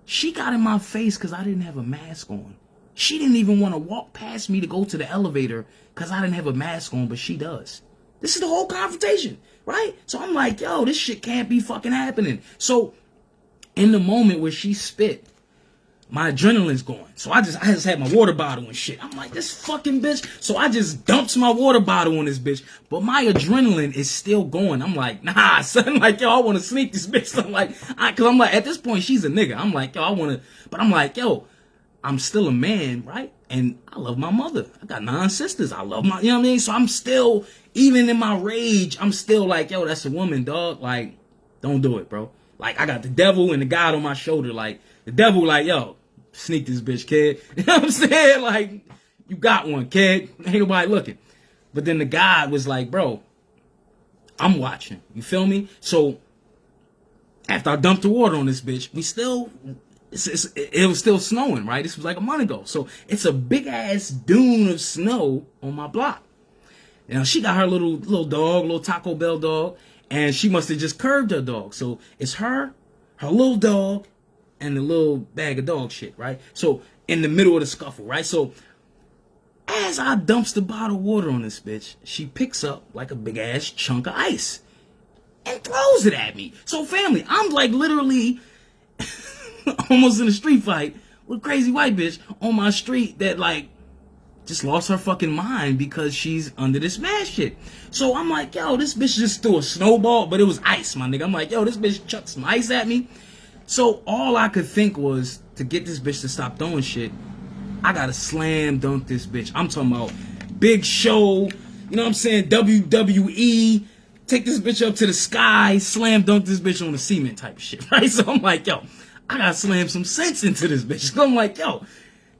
S5: She got in my face cause I didn't have a mask on. She didn't even want to walk past me to go to the elevator cause I didn't have a mask on, but she does. This is the whole confrontation, right? So I'm like, yo, this shit can't be fucking happening. So in the moment where she spit, my adrenaline's going. So I just had my water bottle and shit. I'm like, this fucking bitch. So I just dumped my water bottle on this bitch. But my adrenaline is still going. I'm like, nah, son. Like, yo, I want to sneak this bitch. I'm like, cause I'm like, at this point, she's a nigga. I'm like, yo, I want to, but I'm like, yo, I'm still a man, right? And I love my mother. I got 9 sisters. I love my, you know what I mean? So I'm still, even in my rage, I'm still like, yo, that's a woman, dog. Like, don't do it, bro. Like, I got the devil and the God on my shoulder. Like, the devil, like, yo, sneak this bitch, kid. You know what I'm saying? Like, you got one, kid. Ain't nobody looking. But then the God was like, bro, I'm watching. You feel me? So, after I dumped the water on this bitch, we still... it was still snowing, right? This was like a month ago. So it's a big ass dune of snow on my block. Now she got her little dog, little Taco Bell dog, and she must have just curved her dog. So it's her little dog, and the little bag of dog shit, right? So in the middle of the scuffle, right? So as I dumps the bottle of water on this bitch, she picks up like a big ass chunk of ice and throws it at me. So family, I'm like literally almost in a street fight with a crazy white bitch on my street that like just lost her fucking mind because she's under this mad shit. So I'm like, yo, this bitch just threw a snowball, but it was ice, my nigga. I'm like, yo, this bitch chucked some ice at me. So all I could think was to get this bitch to stop throwing shit, I gotta slam dunk this bitch. I'm talking about big show, you know what I'm saying, WWE, take this bitch up to the sky, slam dunk this bitch on the cement type of shit, right? So I'm like, yo, I gotta slam some sense into this bitch. So I'm like, yo,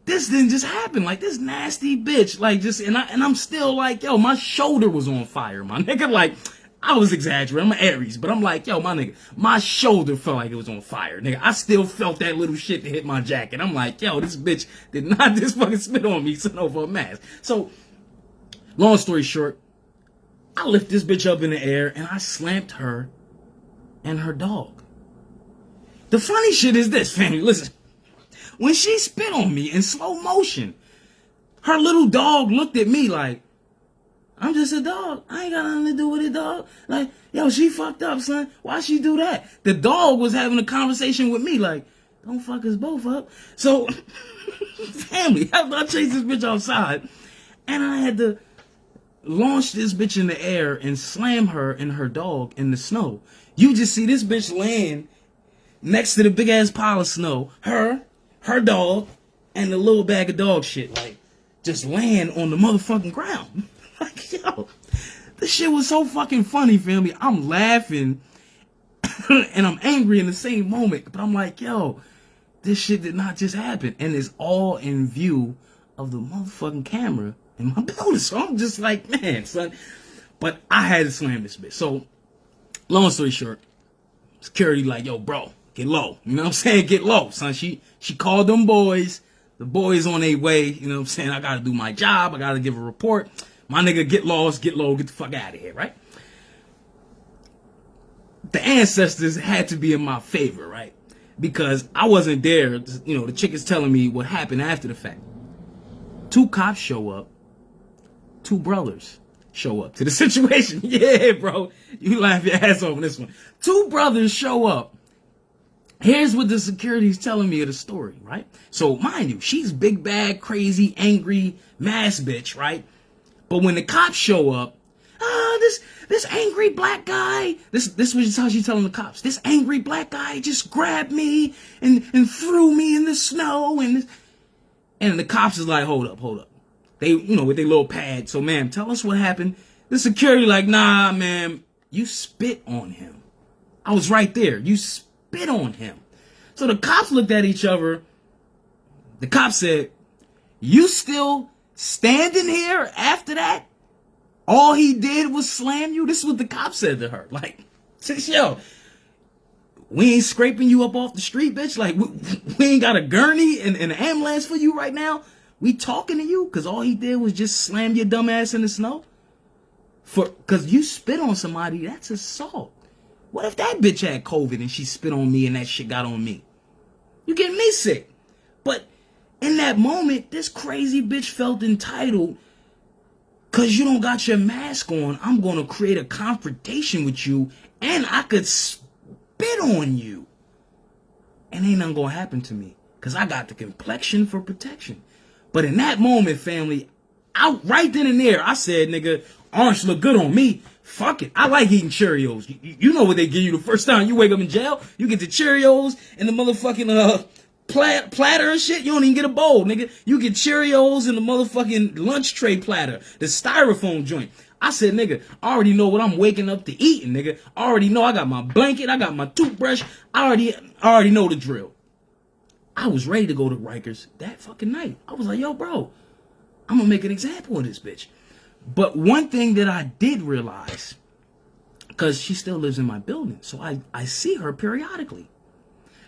S5: this didn't just happen. Like, this nasty bitch, like, just, and I'm still like, yo, my shoulder was on fire, my nigga. Like, I was exaggerating. I'm an Aries, but I'm like, yo, my nigga, my shoulder felt like it was on fire, nigga. I still felt that little shit that hit my jacket. I'm like, yo, this bitch did not just fucking spit on me, son, over a mask. So, long story short, I lift this bitch up in the air and I slammed her and her dog. The funny shit is this, family. Listen, when she spit on me in slow motion, her little dog looked at me like, I'm just a dog. I ain't got nothing to do with it, dog. Like, yo, she fucked up, son. Why she do that? The dog was having a conversation with me like, don't fuck us both up. So, family, I chased this bitch outside, and I had to launch this bitch in the air and slam her and her dog in the snow. You just see this bitch laying next to the big ass pile of snow, her dog, and the little bag of dog shit, like, just laying on the motherfucking ground. Like, yo, this shit was so fucking funny, family. I'm laughing and I'm angry in the same moment, but I'm like, yo, this shit did not just happen. And it's all in view of the motherfucking camera in my building. So I'm just like, man, son. But I had to slam this bitch. So, long story short, security like, yo, bro, get low. You know what I'm saying? Get low, son. She called them boys. The boys on their way. You know what I'm saying? I gotta do my job. I gotta give a report. My nigga, get lost, get low, get the fuck out of here, right? The ancestors had to be in my favor, right? Because I wasn't there. You know, the chick is telling me what happened after the fact. 2 cops show up. 2 brothers. show up to the situation. Yeah, bro. You laugh your ass off on this one. 2 brothers show up. Here's what the security's telling me of the story, right? So, mind you, she's big bad, crazy, angry, mass bitch, right? But when the cops show up, this angry black guy, this was how she's telling the cops, this angry black guy just grabbed me and threw me in the snow, and the cops is like, hold up. They, with their little pad. So, ma'am, tell us what happened. The security like, nah, ma'am, you spit on him. I was right there. You spit on him. So the cops looked at each other. The cop said, you still standing here after that? All he did was slam you? This is what the cop said to her. Like, yo, we ain't scraping you up off the street, bitch. Like, we ain't got a gurney and an ambulance for you right now. We talking to you because all he did was just slam your dumb ass in the snow? Because you spit on somebody, that's assault. What if that bitch had COVID and she spit on me and that shit got on me? You getting me sick. But in that moment, this crazy bitch felt entitled. Because you don't got your mask on, I'm going to create a confrontation with you, and I could spit on you. And ain't nothing going to happen to me, because I got the complexion for protection. But in that moment, family, right then and there, I said, nigga, orange look good on me. Fuck it. I like eating Cheerios. You know what they give you the first time you wake up in jail? You get the Cheerios and the motherfucking platter and shit. You don't even get a bowl, nigga. You get Cheerios and the motherfucking lunch tray platter, the styrofoam joint. I said, nigga, I already know what I'm waking up to eating, nigga. I already know I got my blanket, I got my toothbrush. I already know the drill. I was ready to go to Rikers that fucking night. I was like, yo, bro, I'm gonna make an example of this bitch. But one thing that I did realize, because she still lives in my building, so I see her periodically.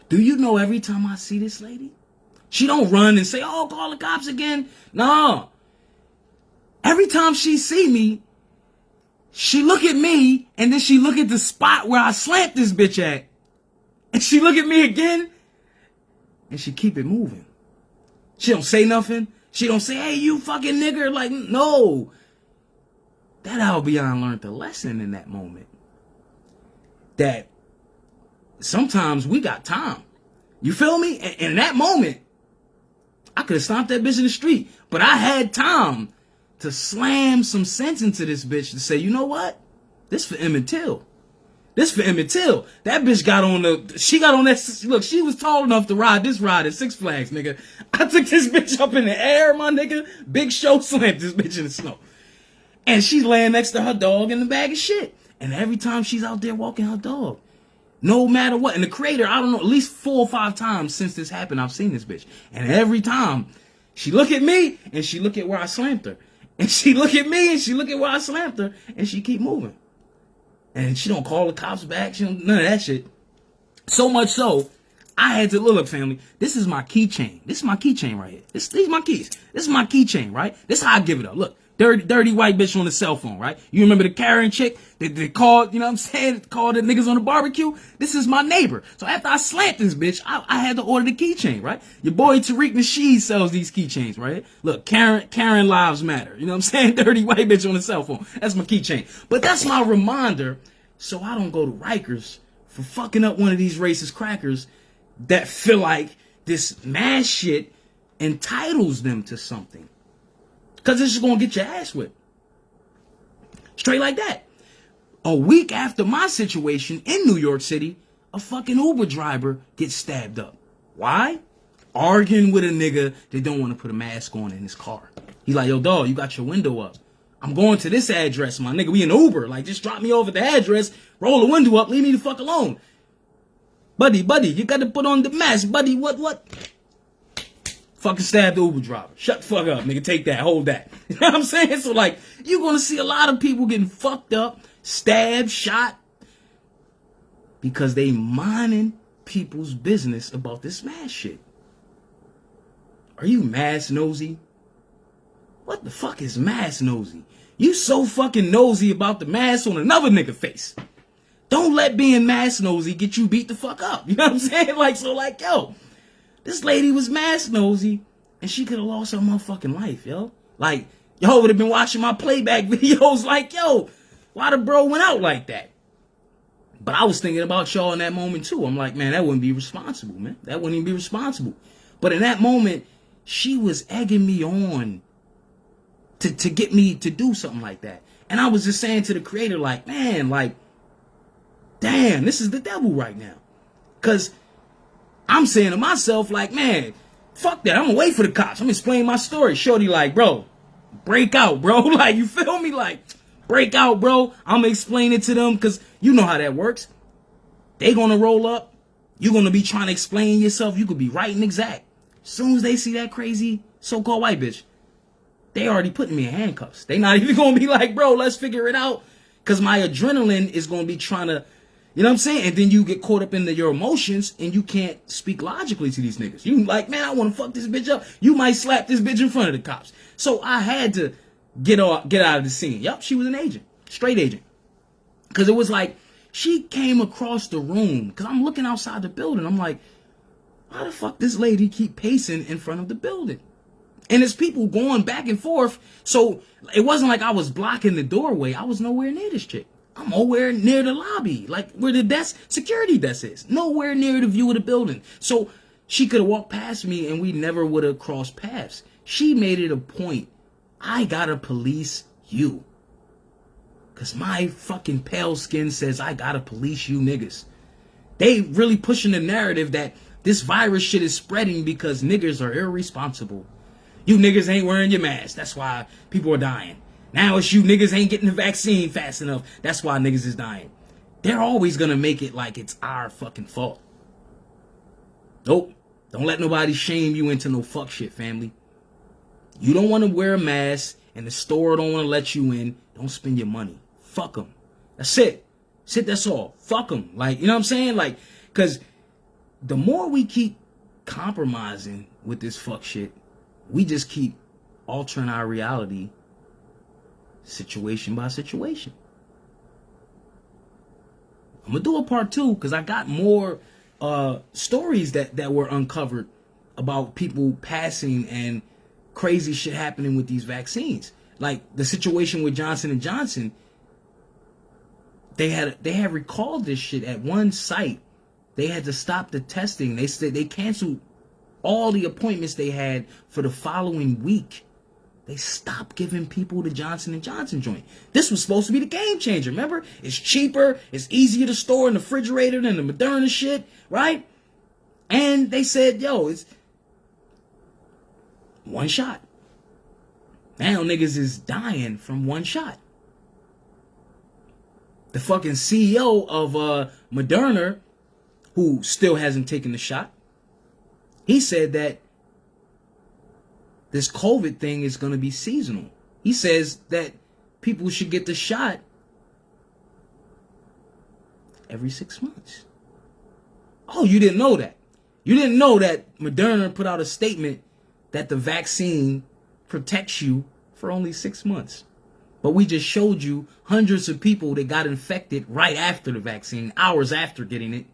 S5: Do you know every time I see this lady, she don't run and say, oh, call the cops again. No. Every time she see me, she look at me, and then she look at the spot where I slammed this bitch at. And she look at me again, and she keep it moving. She don't say nothing. She don't say, hey, you fucking nigger. Like, no. That Albion learned the lesson in that moment. That sometimes we got time. You feel me? And in that moment, I could have stomped that bitch in the street. But I had time to slam some sense into this bitch to say, you know what? This for Emmett Till. This for Emmett Till. That bitch got on that, look, she was tall enough to ride this ride at Six Flags, nigga. I took this bitch up in the air, my nigga. Big Show slammed this bitch in the snow. And she's laying next to her dog in the bag of shit. And every time she's out there walking her dog, no matter what. And the creator, I don't know, at least 4 or 5 times since this happened, I've seen this bitch. And every time, she look at me, and she look at where I slammed her. And she look at me, and she look at where I slammed her, and she keep moving. And she don't call the cops back. She don't, none of that shit. So much so, I had to look, family. This is my keychain. This is my keychain right here. These are my keys. This is my keychain, right? This is how I give it up. Look. Dirty white bitch on the cell phone, right? You remember the Karen chick that they called, you know what I'm saying? Called the niggas on the barbecue? This is my neighbor. So after I slammed this bitch, I had to order the keychain, right? Your boy Tariq Nasheed sells these keychains, right? Look, Karen lives matter. You know what I'm saying? Dirty white bitch on the cell phone. That's my keychain. But that's my reminder so I don't go to Rikers for fucking up one of these racist crackers that feel like this mass shit entitles them to something. Because it's just going to get your ass whipped. Straight like that. A week after my situation in New York City, a fucking Uber driver gets stabbed up. Why? Arguing with a nigga that don't want to put a mask on in his car. He's like, yo, dog, you got your window up. I'm going to this address, my nigga. We in Uber. Like, just drop me off at the address, roll the window up, leave me the fuck alone. Buddy, you got to put on the mask. Buddy, what? Fucking stab the Uber driver. Shut the fuck up, nigga. Take that. Hold that. You know what I'm saying? So, like, you're going to see a lot of people getting fucked up, stabbed, shot, because they minding people's business about this mask shit. Are you mask nosy? What the fuck is mask nosy? You so fucking nosy about the mask on another nigga face. Don't let being mask nosy get you beat the fuck up. You know what I'm saying? Like, yo. This lady was mask nosy, and she could have lost her motherfucking life, yo. Like, Y'all would have been watching my playback videos like, yo, why the bro went out like that? But I was thinking about y'all in that moment too. I'm like, man, that wouldn't be responsible, man. That wouldn't even be responsible. But in that moment, she was egging me on to get me to do something like that. And I was just saying to the creator, like, man, like, damn, this is the devil right now. Because I'm saying to myself, like, man, fuck that. I'm going to wait for the cops. I'm explaining my story. Shorty like, bro, break out, bro. Like, you feel me? Like, break out, bro. I'm going to explain it to them because you know how that works. They going to roll up. You're going to be trying to explain yourself. You could be right and exact. As soon as they see that crazy so-called white bitch, they already putting me in handcuffs. They not even going to be like, bro, let's figure it out. Because my adrenaline is going to be trying to, you know what I'm saying? And then you get caught up in your emotions and you can't speak logically to these niggas. You like, man, I want to fuck this bitch up. You might slap this bitch in front of the cops. So I had to get out of the scene. Yup, she was an agent. Straight agent. Because it was like, she came across the room. Because I'm looking outside the building. I'm like, why the fuck this lady keep pacing in front of the building? And there's people going back and forth. So it wasn't like I was blocking the doorway. I was nowhere near this chick. I'm nowhere near the lobby, like where the security desk is. Nowhere near the view of the building. So she could have walked past me and we never would have crossed paths. She made it a point. I gotta police you. Because my fucking pale skin says I gotta police you niggas. They really pushing the narrative that this virus shit is spreading because niggas are irresponsible. You niggas ain't wearing your mask. That's why people are dying. Now it's you niggas ain't getting the vaccine fast enough. That's why niggas is dying. They're always gonna make it like it's our fucking fault. Nope. Don't let nobody shame you into no fuck shit, family. You don't want to wear a mask and the store don't want to let you in. Don't spend your money. Fuck them. That's it. That's all. Fuck them. Like, you know what I'm saying? Like, because the more we keep compromising with this fuck shit, we just keep altering our reality situation by situation. I'm gonna do a part 2 because I got more stories that were uncovered about people passing and crazy shit happening with these vaccines. Like the situation with Johnson & Johnson, they had recalled this shit at one site. They had to stop the testing. They said they canceled all the appointments they had for the following week. They stopped giving people the Johnson & Johnson joint. This was supposed to be the game changer, remember? It's cheaper, it's easier to store in the refrigerator than the Moderna shit, right? And they said, yo, it's one shot. Now niggas is dying from one shot. The fucking CEO of Moderna, who still hasn't taken the shot, he said that this COVID thing is going to be seasonal. He says that people should get the shot every 6 months. Oh, you didn't know that. You didn't know that Moderna put out a statement that the vaccine protects you for only 6 months. But we just showed you hundreds of people that got infected right after the vaccine, hours after getting it.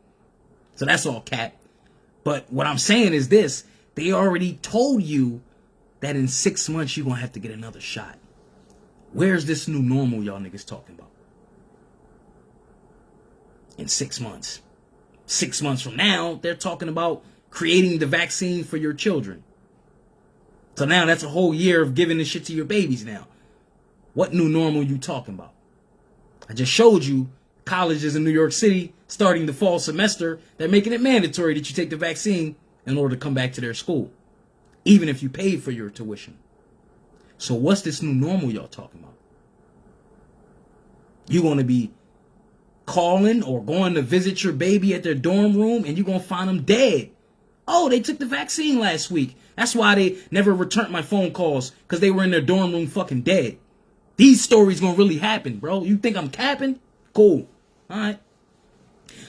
S5: So that's all cap. But what I'm saying is this. They already told you that in 6 months you're going to have to get another shot. Where's this new normal y'all niggas talking about? In 6 months. 6 months from now, they're talking about creating the vaccine for your children. So now that's a whole year of giving this shit to your babies now. What new normal you talking about? I just showed you colleges in New York City starting the fall semester. They're making it mandatory that you take the vaccine in order to come back to their school, even if you paid for your tuition. So what's this new normal y'all talking about? You going to be calling or going to visit your baby at their dorm room and you're going to find them dead. Oh, they took the vaccine last week. That's why they never returned my phone calls, because they were in their dorm room fucking dead. These stories going to really happen, bro. You think I'm capping? Cool. All right.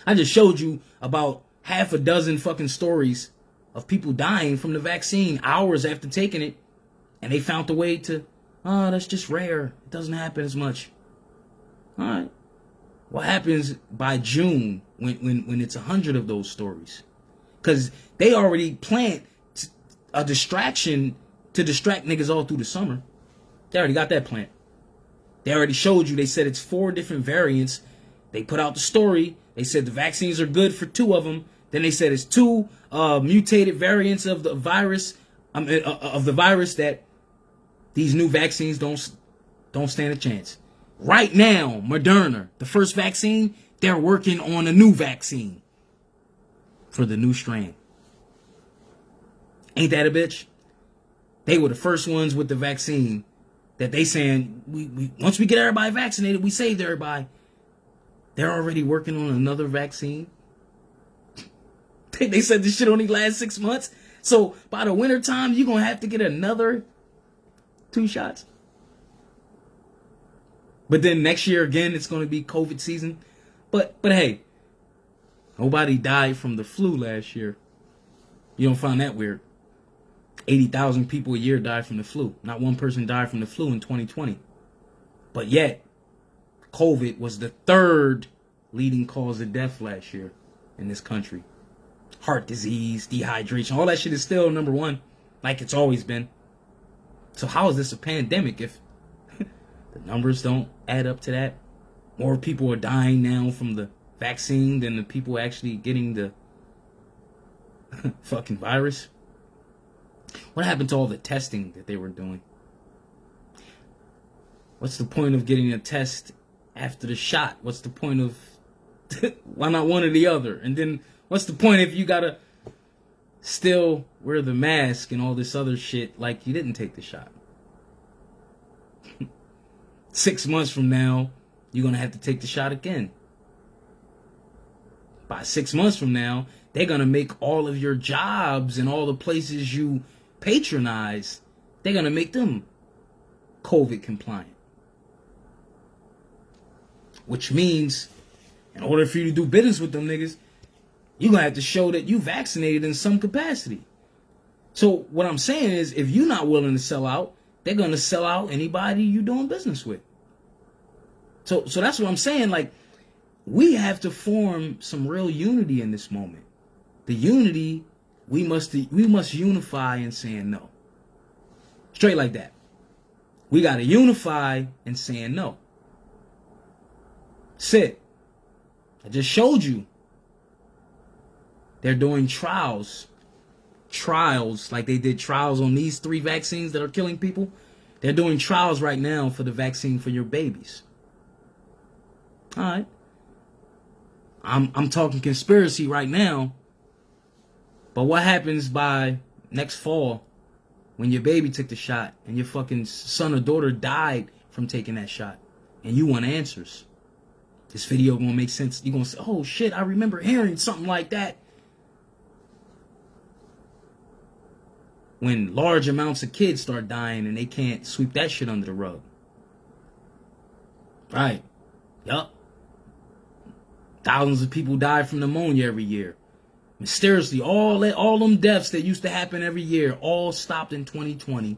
S5: I just showed you about half a dozen fucking stories of people dying from the vaccine hours after taking it. And they found a way to, oh, that's just rare. It doesn't happen as much. All right. What happens by June when it's 100 of those stories? Because they already plant a distraction to distract niggas all through the summer. They already got that plant. They already showed you. They said it's 4 different variants. They put out the story. They said the vaccines are good for 2 of them. Then they said it's 2 mutated variants of the virus, that these new vaccines don't stand a chance. Right now, Moderna, the first vaccine, they're working on a new vaccine for the new strain. Ain't that a bitch? They were the first ones with the vaccine that they saying, we once we get everybody vaccinated, we saved everybody. They're already working on another vaccine. They said this shit only lasts 6 months. So by the winter time, you're going to have to get another 2 shots. But then next year again, it's going to be COVID season. But hey, nobody died from the flu last year. You don't find that weird. 80,000 people a year died from the flu. Not one person died from the flu in 2020. But yet, COVID was the 3rd leading cause of death last year in this country. Heart disease, dehydration, all that shit is still number 1, like it's always been. So how is this a pandemic if the numbers don't add up to that? More people are dying now from the vaccine than the people actually getting the fucking virus. What happened to all the testing that they were doing? What's the point of getting a test after the shot? What's the point of why not one or the other? And then what's the point if you gotta still wear the mask and all this other shit like you didn't take the shot? 6 months from now, you're gonna have to take the shot again. By 6 months from now, they're gonna make all of your jobs and all the places you patronize, they're gonna make them COVID compliant. Which means, in order for you to do business with them niggas, you're gonna have to show that you vaccinated in some capacity. So what I'm saying is, if you're not willing to sell out, they're gonna sell out anybody you doing business with. So that's what I'm saying. Like, we have to form some real unity in this moment. The unity, we must unify in saying no. Straight like that. We gotta unify in saying no. Sit. I just showed you. They're doing trials like they did trials on these 3 vaccines that are killing people. They're doing trials right now for the vaccine for your babies. All right. I'm talking conspiracy right now. But what happens by next fall when your baby took the shot and your fucking son or daughter died from taking that shot and you want answers? This video gonna make sense. You're gonna say, oh shit, I remember hearing something like that. When large amounts of kids start dying and they can't sweep that shit under the rug. Right. Yup. Thousands of people die from pneumonia every year. Mysteriously, all them deaths that used to happen every year all stopped in 2020.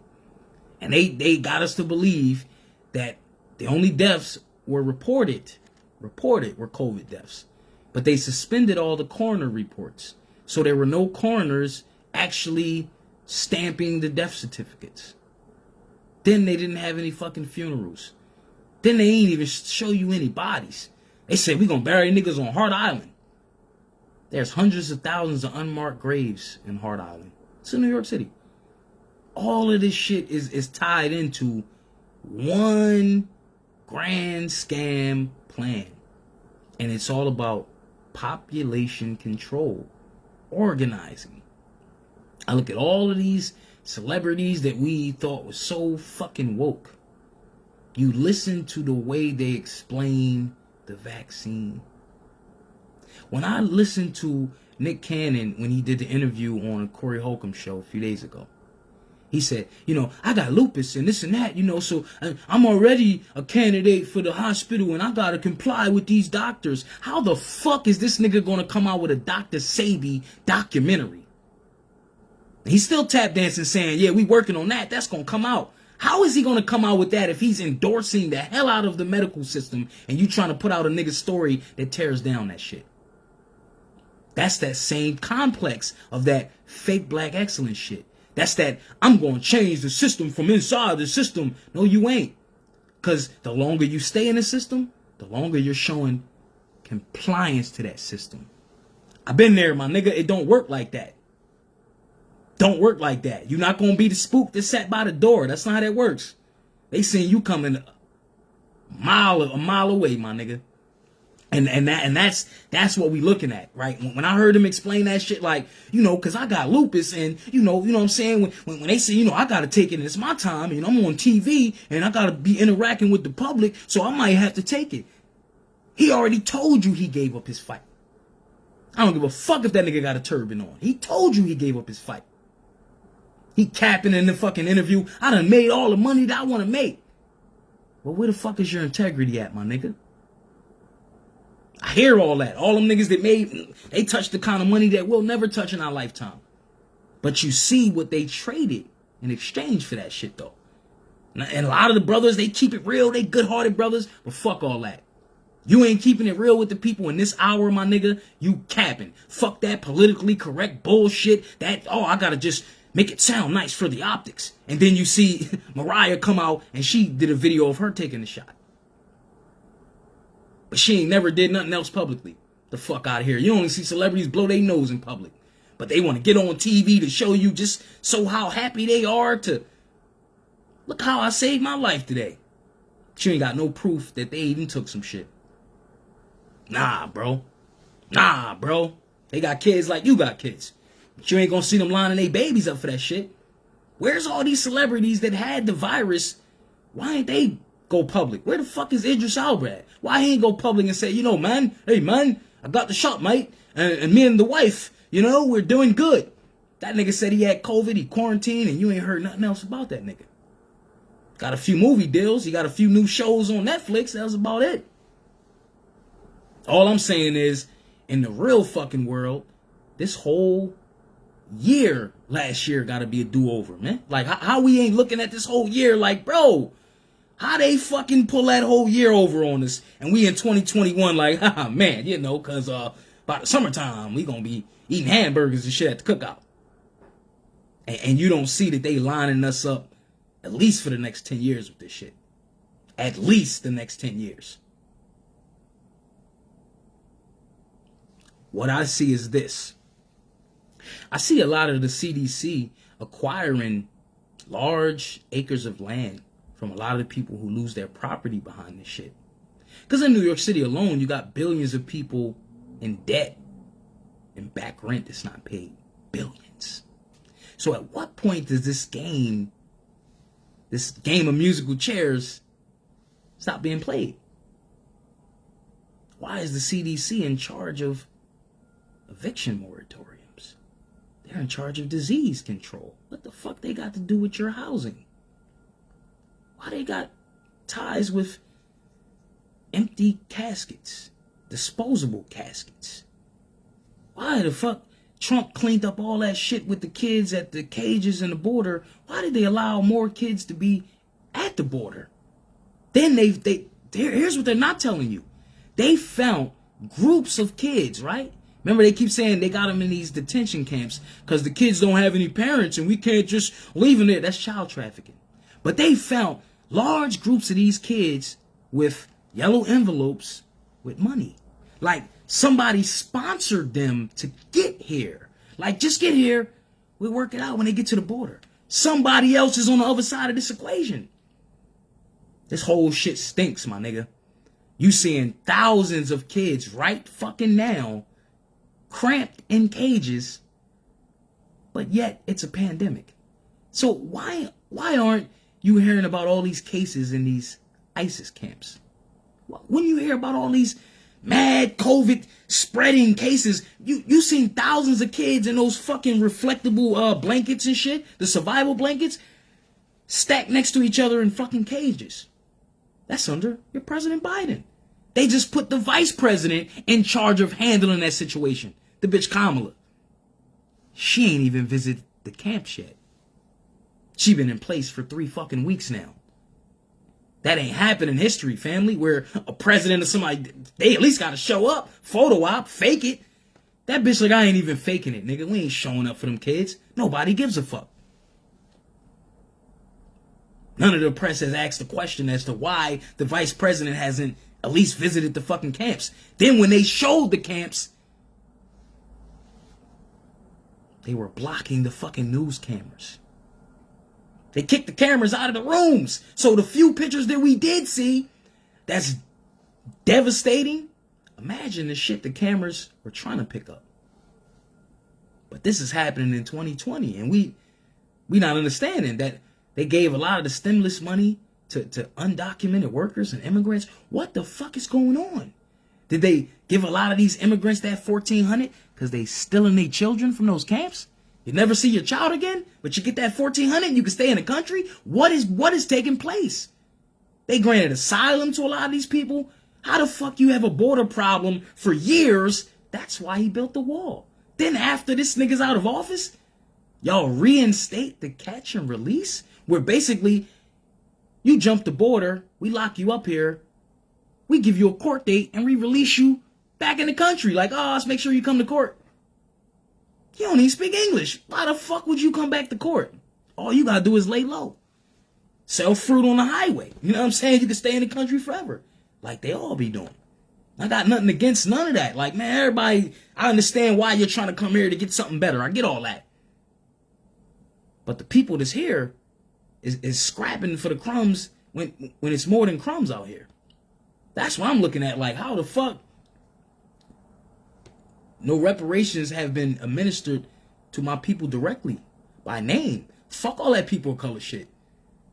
S5: And they got us to believe that the only deaths were reported were COVID deaths. But they suspended all the coroner reports. So there were no coroners actually stamping the death certificates. Then they didn't have any fucking funerals. Then they ain't even show you any bodies. They said, we gonna bury niggas on Hart Island. There's hundreds of thousands of unmarked graves in Hart Island. It's in New York City. All of this shit is tied into one grand scam plan. And it's all about population control, organizing. I look at all of these celebrities that we thought was so fucking woke. You listen to the way they explain the vaccine. When I listened to Nick Cannon when he did the interview on a Corey Holcomb show a few days ago, he said, I got lupus and this and that, so I'm already a candidate for the hospital and I gotta comply with these doctors. How the fuck is this nigga gonna come out with a Dr. Sebi documentary? He's still tap dancing saying, yeah, we working on that. That's gonna come out. How is he going to come out with that if he's endorsing the hell out of the medical system and you trying to put out a nigga story that tears down that shit? That's that same complex of that fake black excellence shit.
S1: That's that I'm going to change the system from inside the system. No, you ain't. Because the longer you stay in the system, the longer you're showing compliance to that system. I've been there, my nigga. It don't work like that. Don't work like that. You're not going to be the spook that sat by the door. That's not how that works. They seen you coming a mile away, my nigga. And that's what we looking at, right? When I heard him explain that shit, like, you know, cause I got lupus, and you know what I'm saying? When they say, you know, I gotta take it and it's my time, and I'm on TV and I gotta be interacting with the public, so I might have to take it. He already told you he gave up his fight. I don't give a fuck if that nigga got a turban on. He told you he gave up his fight. He capping in the fucking interview. I done made all the money that I want to make. Well, where the fuck is your integrity at, my nigga? I hear all that. All them niggas that they touched the kind of money that we'll never touch in our lifetime. But you see what they traded in exchange for that shit, though. And a lot of the brothers, they keep it real. They good-hearted brothers. But fuck all that. You ain't keeping it real with the people in this hour, my nigga. You capping. Fuck that politically correct bullshit. That, oh, I gotta just make it sound nice for the optics. And then you see Mariah come out and she did a video of her taking the shot. But she ain't never did nothing else publicly. The fuck out of here. You only see celebrities blow their nose in public. But they want to get on TV to show you just so how happy they are to... Look how I saved my life today. She ain't got no proof that they even took some shit. Nah, bro. Nah, bro. They got kids like you got kids. But you ain't gonna see them lining their babies up for that shit. Where's all these celebrities that had the virus? Why ain't they go public? Where the fuck is Idris Elba at? Why he ain't go public and say, you know, man, hey, man, I got the shot, mate. And me and the wife, you know, we're doing good. That nigga said he had COVID, he quarantined, and you ain't heard nothing else about that nigga. Got a few movie deals. He got a few new shows on Netflix. That was about it. All I'm saying is, in the real fucking world, this whole year, last year, got to be a do-over, man. Like, how we ain't looking at this whole year like, bro, how they fucking pull that whole year over on us, and we in 2021 like, haha, man, you know, because by the summertime, we going to be eating hamburgers and shit at the cookout. And you don't see that they lining us up at least for the next 10 years with this shit. At least the next 10 years. What I see is this. I see a lot of the CDC acquiring large acres of land from a lot of the people who lose their property behind this shit. Because in New York City alone, you got billions of people in debt and back rent that's not paid. Billions. So at what point does this game of musical chairs, stop being played? Why is the CDC in charge of eviction moratoriums? They're in charge of disease control. What the fuck they got to do with your housing? Why they got ties with empty caskets, disposable caskets? Why the fuck Trump cleaned up all that shit with the kids at the cages and the border? Why did they allow more kids to be at the border? Then here's what they're not telling you. They found groups of kids, right? Remember, they keep saying they got them in these detention camps because the kids don't have any parents and we can't just leave them there. That's child trafficking. But they found large groups of these kids with yellow envelopes with money. Like somebody sponsored them to get here. Like, just get here. We'll work it out when they get to the border. Somebody else is on the other side of this equation. This whole shit stinks, my nigga. You seeing thousands of kids right fucking now cramped in cages, but yet it's a pandemic. So why aren't you hearing about all these cases in these ISIS camps? When you hear about all these mad COVID spreading cases, you seen thousands of kids in those fucking reflectable blankets and shit, the survival blankets, stacked next to each other in fucking cages. That's under your President Biden. They just put the vice president in charge of handling that situation. The bitch Kamala. She ain't even visited the camps yet. She been in place for 3 fucking weeks now. That ain't happened in history, family, where a president or somebody, they at least gotta show up, photo op, fake it. That bitch like, I ain't even faking it, nigga. We ain't showing up for them kids. Nobody gives a fuck.
S5: None of the press has asked the question as to why the vice president hasn't at least visited the fucking camps. Then when they showed the camps, they were blocking the fucking news cameras. They kicked the cameras out of the rooms. So the few pictures that we did see, that's devastating. Imagine the shit the cameras were trying to pick up. But this is happening in 2020, and we not understanding that they gave a lot of the stimulus money to undocumented workers and immigrants. What the fuck is going on? Did they give a lot of these immigrants that $1,400 because they stealing their children from those camps? You never see your child again, but you get that $1,400 and you can stay in the country? What is taking place? They granted asylum to a lot of these people. How the fuck you have a border problem for years? That's why he built the wall. Then after this nigga's out of office, y'all reinstate the catch and release, where basically you jump the border, we lock you up here, we give you a court date, and we release you back in the country. Like, oh, let's make sure you come to court. You don't even speak English. Why the fuck would you come back to court? All you gotta do is lay low. Sell fruit on the highway. You know what I'm saying? You can stay in the country forever. Like they all be doing. I got nothing against none of that. Like, man, everybody, I understand why you're trying to come here to get something better. I get all that. But the people that's here is scrapping for the crumbs when it's more than crumbs out here. That's what I'm looking at. Like, how the fuck no reparations have been administered to my people directly by name? Fuck all that people of color shit.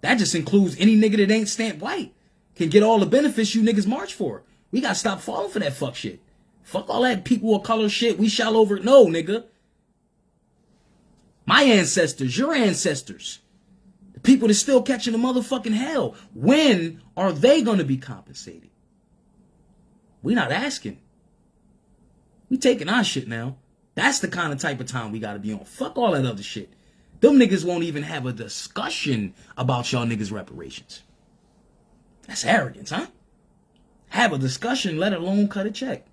S5: That just includes any nigga that ain't stamped white can get all the benefits you niggas march for. We gotta stop falling for that fuck shit. Fuck all that people of color shit. We shall over. No, nigga. My ancestors, your ancestors, the people that's still catching the motherfucking hell. When are they gonna be compensated? We not asking. We taking our shit now. That's the kind of type of time we gotta be on. Fuck all that other shit. Them niggas won't even have a discussion about y'all niggas reparations. That's arrogance, huh? Have a discussion, let alone cut a check.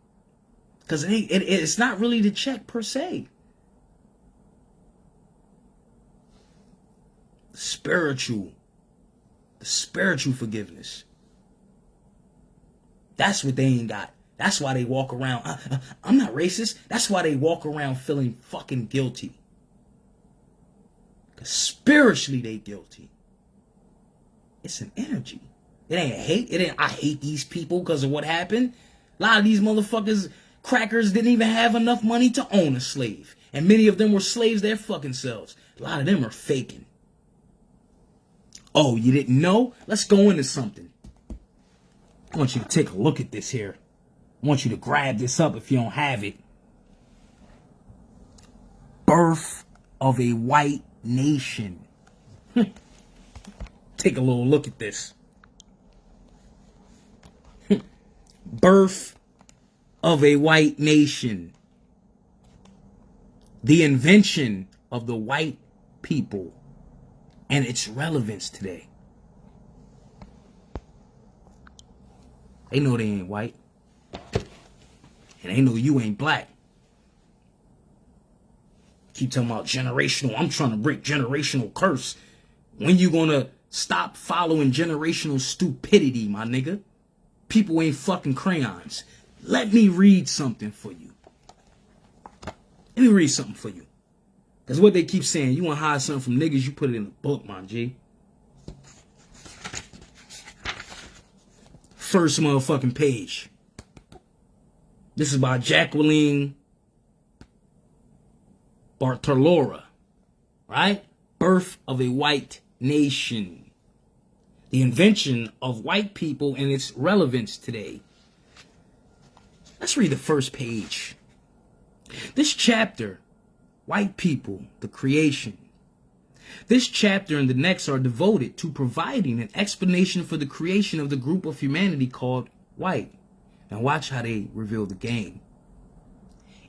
S5: Because it's not really the check per se. The spiritual forgiveness. That's what they ain't got. That's why they walk around. I'm not racist. That's why they walk around feeling fucking guilty. Because spiritually they guilty. It's an energy. It ain't hate. It ain't I hate these people because of what happened. A lot of these motherfuckers, crackers, didn't even have enough money to own a slave. And many of them were slaves their fucking selves. A lot of them are faking. Oh, you didn't know? Let's go into something. I want you to take a look at this here. I want you to grab this up if you don't have it. Birth of a White Nation. Take a little look at this. Birth of a White Nation. The invention of the white people and its relevance today. They know they ain't white. And they know you ain't black. Keep talking about generational. I'm trying to break generational curse. When you gonna stop following generational stupidity, my nigga? People ain't fucking crayons. Let me read something for you. Let me read something for you. Because what they keep saying, you want to hide something from niggas, you put it in a book, my G. First motherfucking page. This is by Jacqueline Bartolora. Right? Birth of a White Nation. The invention of white people and its relevance today. Let's read the first page. This chapter, White People, the Creation. This chapter and the next are devoted to providing an explanation for the creation of the group of humanity called white. Now watch how they reveal the game.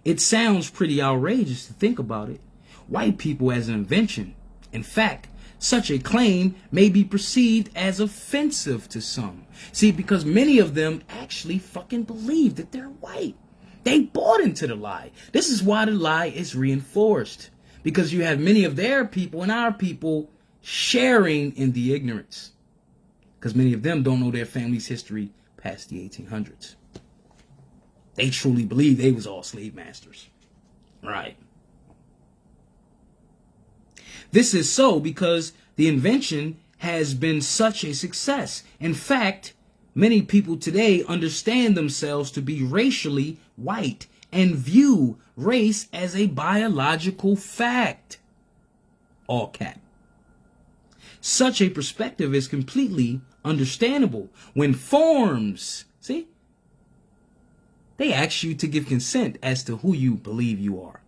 S5: It sounds pretty outrageous to think about it. White people as an invention. In fact, such a claim may be perceived as offensive to some. See, because many of them actually fucking believe that they're white. They bought into the lie. This is why the lie is reinforced. Because you have many of their people and our people sharing in the ignorance, because many of them don't know their family's history past the 1800s. They truly believe they was all slave masters. Right. This is so because the invention has been such a success. In fact, many people today understand themselves to be racially white and view race as a biological fact. All cap. Such a perspective is completely understandable when forms, see, they ask you to give consent as to who you believe you are.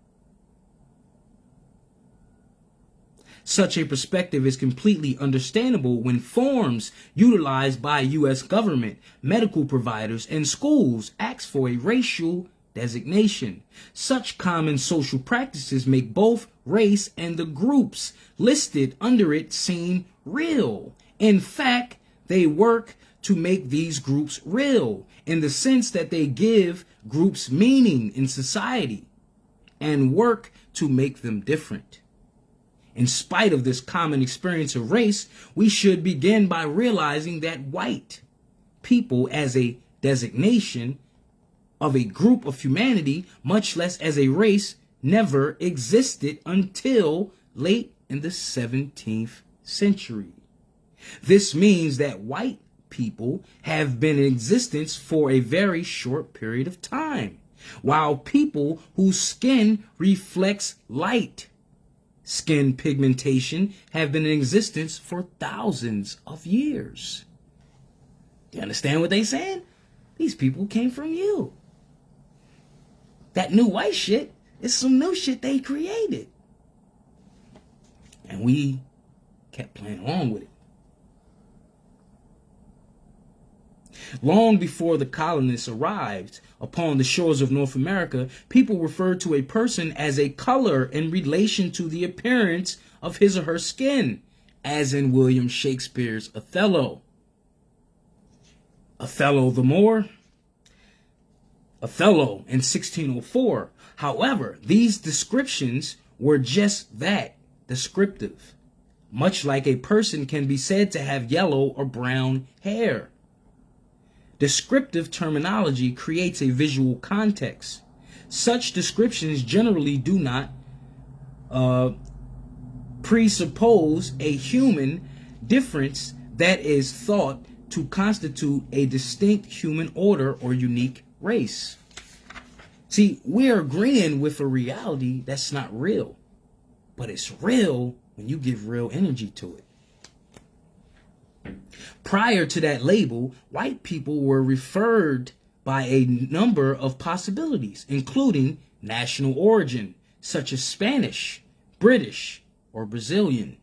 S5: Such a perspective is completely understandable when forms utilized by U.S. government, medical providers, and schools ask for a racial designation. Such common social practices make both race and the groups listed under it seem real. In fact, they work to make these groups real in the sense that they give groups meaning in society and work to make them different. In spite of this common experience of race, we should begin by realizing that white people as a designation of a group of humanity, much less as a race, never existed until late in the 17th century. This means that white people have been in existence for a very short period of time, while people whose skin reflects light, skin pigmentation, have been in existence for thousands of years. You understand what they saying? These people came from you. That new white shit is some new shit they created. And we kept playing along with it. Long before the colonists arrived upon the shores of North America, people referred to a person as a color in relation to the appearance of his or her skin, as in William Shakespeare's Othello. Othello in 1604. However, these descriptions were just that, descriptive. Much like a person can be said to have yellow or brown hair. Descriptive terminology creates a visual context. Such descriptions generally do not presuppose a human difference that is thought to constitute a distinct human order or unique race. See, we're agreeing with a reality that's not real, but it's real when you give real energy to it. Prior to that label, white people were referred by a number of possibilities, including national origin, such as Spanish, British, or Brazilian,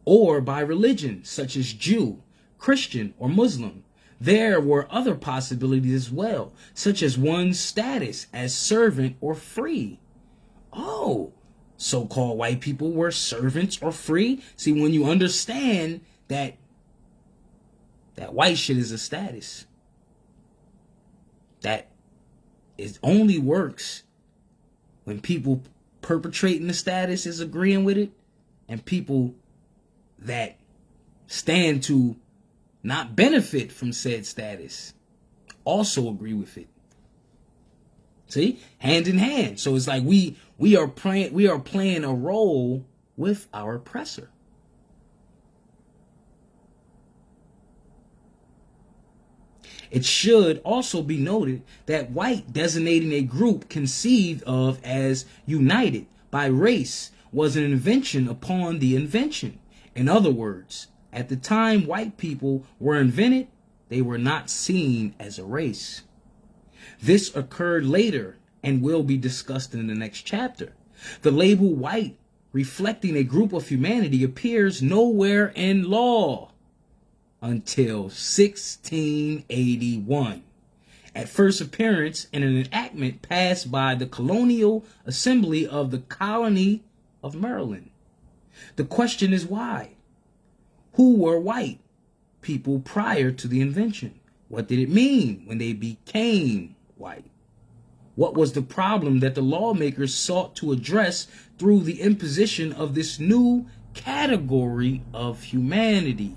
S5: or by religion, such as Jew, Christian, or Muslim. There were other possibilities as well, such as one's status as servant or free. Oh, so-called white people were servants or free. See, when you understand that white shit is a status, that it only works when people perpetrating the status is agreeing with it, and people that stand to not benefit from said status also agree with it. See, hand in hand. So it's like we are playing a role with our oppressor. It should also be noted that white designating a group conceived of as united by race was an invention upon the invention. In other words, at the time white people were invented, they were not seen as a race. This occurred later and will be discussed in the next chapter. The label white, reflecting a group of humanity, appears nowhere in law until 1681. At first appearance in an enactment passed by the Colonial Assembly of the Colony of Maryland. The question is why? Who were white people prior to the invention? What did it mean when they became white? What was the problem that the lawmakers sought to address through the imposition of this new category of humanity.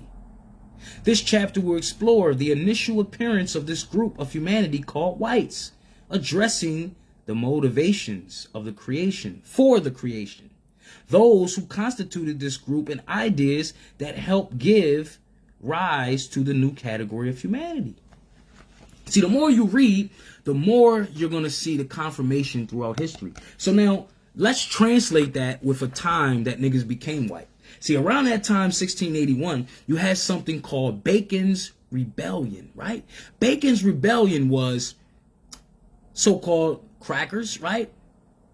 S5: This chapter will explore the initial appearance of this group of humanity called whites, addressing the motivations of the creation, for the creation, those who constituted this group, and ideas that help give rise to the new category of humanity. See, the more you read, the more you're going to see the confirmation throughout history. So now, let's translate that with a time that niggas became white. See, around that time, 1681, you had something called Bacon's Rebellion, right? Bacon's Rebellion was so-called crackers, right?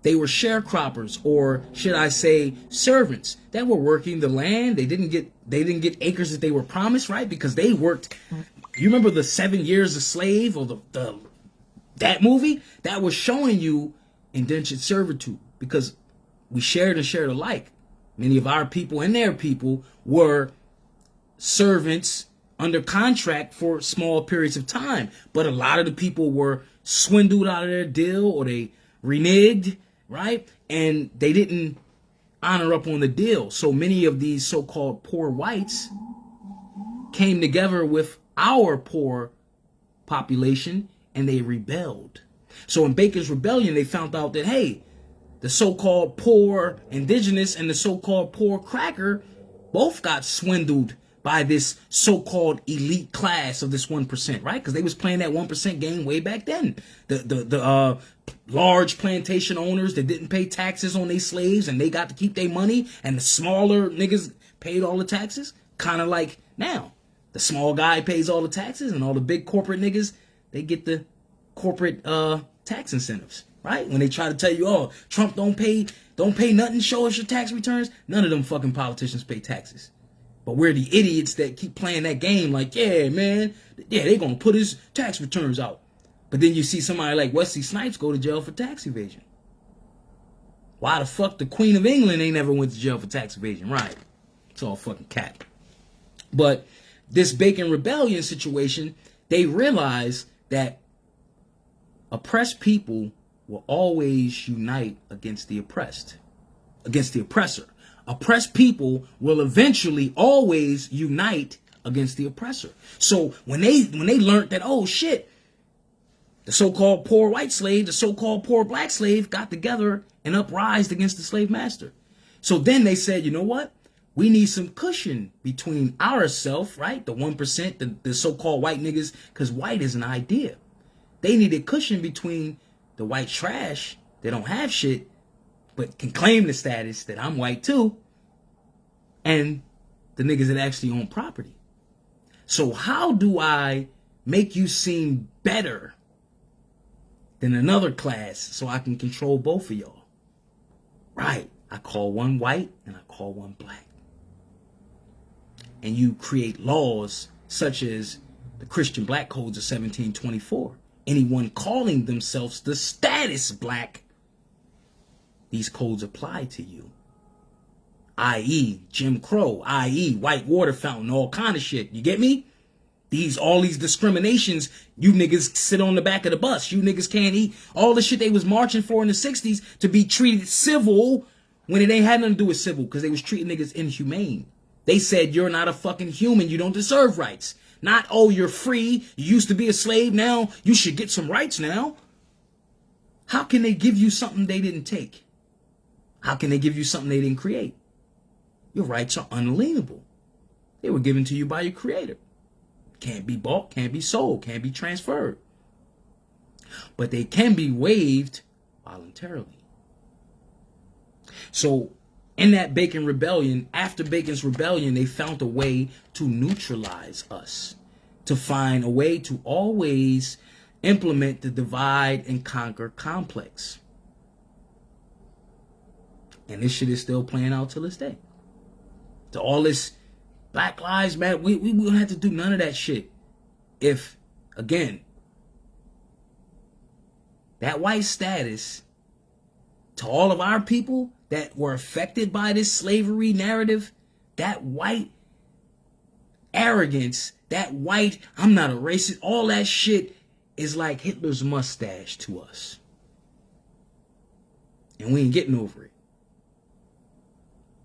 S5: They were sharecroppers, or should I say servants that were working the land. They didn't get acres that they were promised, right? Because they worked. You remember the 7 Years a Slave, or that movie that was showing you indentured servitude, because we shared alike. Many of our people and their people were servants under contract for small periods of time, but a lot of the people were swindled out of their deal, or they reneged, right? And they didn't honor up on the deal. So many of these so-called poor whites came together with our poor population, and they rebelled. So in Bacon's Rebellion, they found out that, hey, the so-called poor indigenous and the so-called poor cracker both got swindled by this so-called elite class of this 1%, right? Because they was playing that 1% game way back then. The large plantation owners that didn't pay taxes on their slaves, and they got to keep their money, and the smaller niggas paid all the taxes. Kind of like now. The small guy pays all the taxes, and all the big corporate niggas, they get the corporate tax incentives, right? When they try to tell you, oh, Trump don't pay nothing, show us your tax returns. None of them fucking politicians pay taxes. But we're the idiots that keep playing that game like, yeah, man, yeah, they gonna put his tax returns out. But then you see somebody like Wesley Snipes go to jail for tax evasion. Why the fuck the Queen of England ain't never went to jail for tax evasion, right? It's all fucking cat. But this Bacon Rebellion situation, they realized that oppressed people will always unite against the oppressed, against the oppressor. Oppressed people will eventually always unite against the oppressor. So when they learned that, oh shit, the so-called poor white slave, the so-called poor black slave got together and uprised against the slave master. So then they said, you know what? We need some cushion between ourselves, right? The 1%, the so-called white niggas, because white is an idea. They needed cushion between the white trash that don't have shit, but can claim the status that I'm white too, and the niggas that actually own property. So how do I make you seem better than another class so I can control both of y'all? Right. I call one white and I call one black. And you create laws such as the Christian Black Codes of 1724. Anyone calling themselves the status black, these codes apply to you. I.e. Jim Crow, i.e. white water fountain, all kind of shit. You get me? All these discriminations, you niggas sit on the back of the bus. You niggas can't eat. All the shit they was marching for in the 60s to be treated civil when it ain't had nothing to do with civil, because they was treating niggas inhumane. They said, you're not a fucking human. You don't deserve rights. Not, oh, you're free. You used to be a slave. Now you should get some rights now. How can they give you something they didn't take? How can they give you something they didn't create? Your rights are unalienable. They were given to you by your creator. Can't be bought, can't be sold, can't be transferred. But they can be waived voluntarily. So in that Bacon Rebellion, after Bacon's Rebellion, they found a way to neutralize us, to find a way to always implement the divide and conquer complex. And this shit is still playing out till this day. To all this Black Lives Matter, we wouldn't have to do none of that shit if, again, that white status, to all of our people that were affected by this slavery narrative, that white arrogance, that white, I'm not a racist, all that shit is like Hitler's mustache to us. And we ain't getting over it.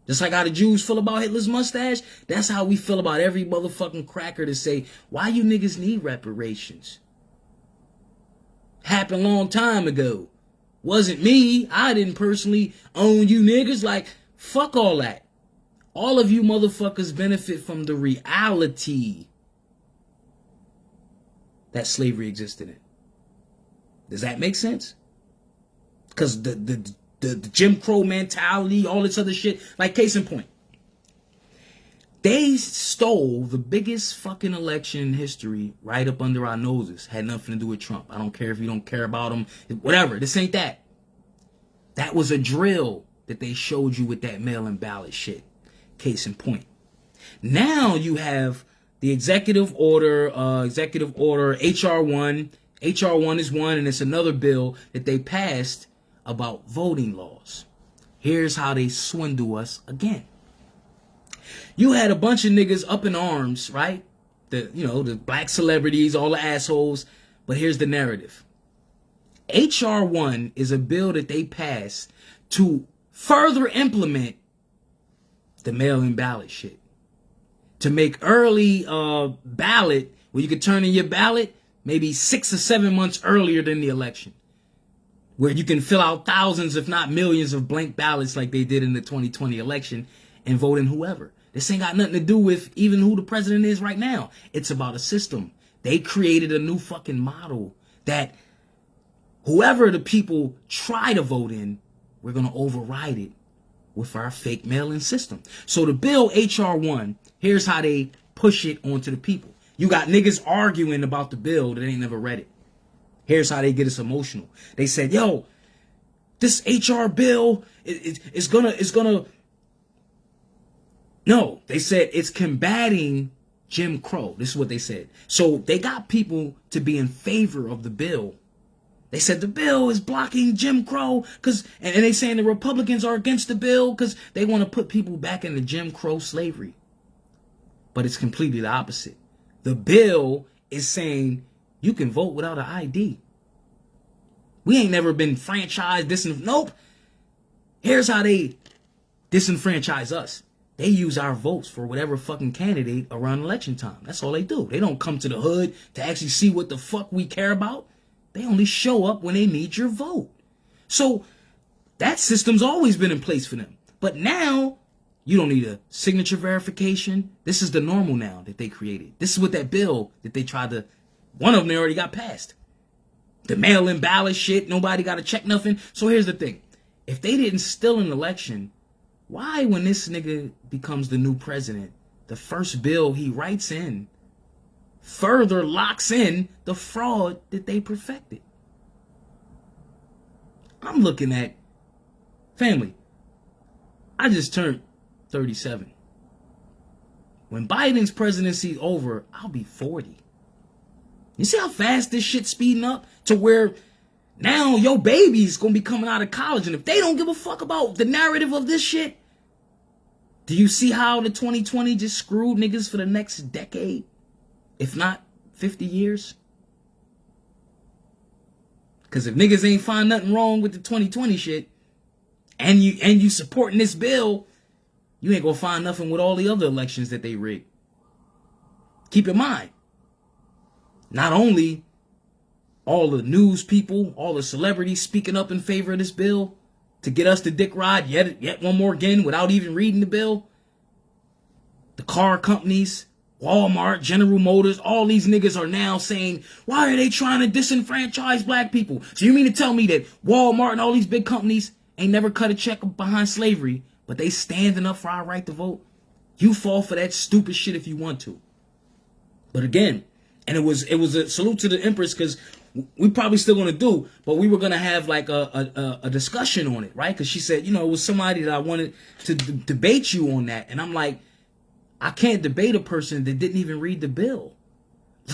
S5: Just like how the Jews feel about Hitler's mustache, that's how we feel about every motherfucking cracker to say, why you niggas need reparations? Happened a long time ago. Wasn't me. I didn't personally own you niggas. Like, fuck all that. All of you motherfuckers benefit from the reality that slavery existed in. Does that make sense? Because the Jim Crow mentality, all this other shit, like case in point. They stole the biggest fucking election in history right up under our noses. Had nothing to do with Trump. I don't care if you don't care about him. Whatever. This ain't that. That was a drill that they showed you with that mail-in ballot shit. Case in point. Now you have the executive order HR 1. HR 1 is one, and it's another bill that they passed about voting laws. Here's how they swindle us again. You had a bunch of niggas up in arms, right? The black celebrities, all the assholes. But here's the narrative. HR 1 is a bill that they passed to further implement the mail-in ballot shit. To make early ballot, where you could turn in your ballot maybe 6 or 7 months earlier than the election. Where you can fill out thousands, if not millions, of blank ballots like they did in the 2020 election and vote in whoever. This ain't got nothing to do with even who the president is right now. It's about a system. They created a new fucking model that whoever the people try to vote in, we're going to override it with our fake mail-in system. So the bill HR 1, here's how they push it onto the people. You got niggas arguing about the bill that ain't never read it. Here's how they get us emotional. They said, yo, this HR bill is gonna. No, they said it's combating Jim Crow. This is what they said. So they got people to be in favor of the bill. They said the bill is blocking Jim Crow and they saying the Republicans are against the bill because they want to put people back into Jim Crow slavery. But it's completely the opposite. The bill is saying you can vote without an ID. We ain't never been franchised. Nope. Here's how they disenfranchise us. They use our votes for whatever fucking candidate around election time. That's all they do. They don't come to the hood to actually see what the fuck we care about. They only show up when they need your vote. So that system's always been in place for them. But now you don't need a signature verification. This is the normal now that they created. This is what that bill that they tried to, one of them they already got passed. The mail-in ballot shit, nobody got to check nothing. So here's the thing. If they didn't steal an election, why when this nigga becomes the new president, the first bill he writes in further locks in the fraud that they perfected? I'm looking at, family, I just turned 37. When Biden's presidency's over, I'll be 40. You see how fast this shit's speeding up to where now your baby's gonna be coming out of college, and if they don't give a fuck about the narrative of this shit, do you see how the 2020 just screwed niggas for the next decade, if not 50 years? Because if niggas ain't find nothing wrong with the 2020 shit, and you supporting this bill, you ain't gonna find nothing with all the other elections that they rigged. Keep in mind, not only all the news people, all the celebrities speaking up in favor of this bill to get us to dick ride yet one more again without even reading the bill. The car companies, Walmart, General Motors, all these niggas are now saying, why are they trying to disenfranchise black people? So you mean to tell me that Walmart and all these big companies ain't never cut a check behind slavery, but they standing up for our right to vote? You fall for that stupid shit if you want to. But again, and it was a salute to the Empress, because we probably still gonna do, but we were gonna have like a discussion on it, right? Because she said, it was somebody that I wanted to debate you on that, and I'm like, I can't debate a person that didn't even read the bill.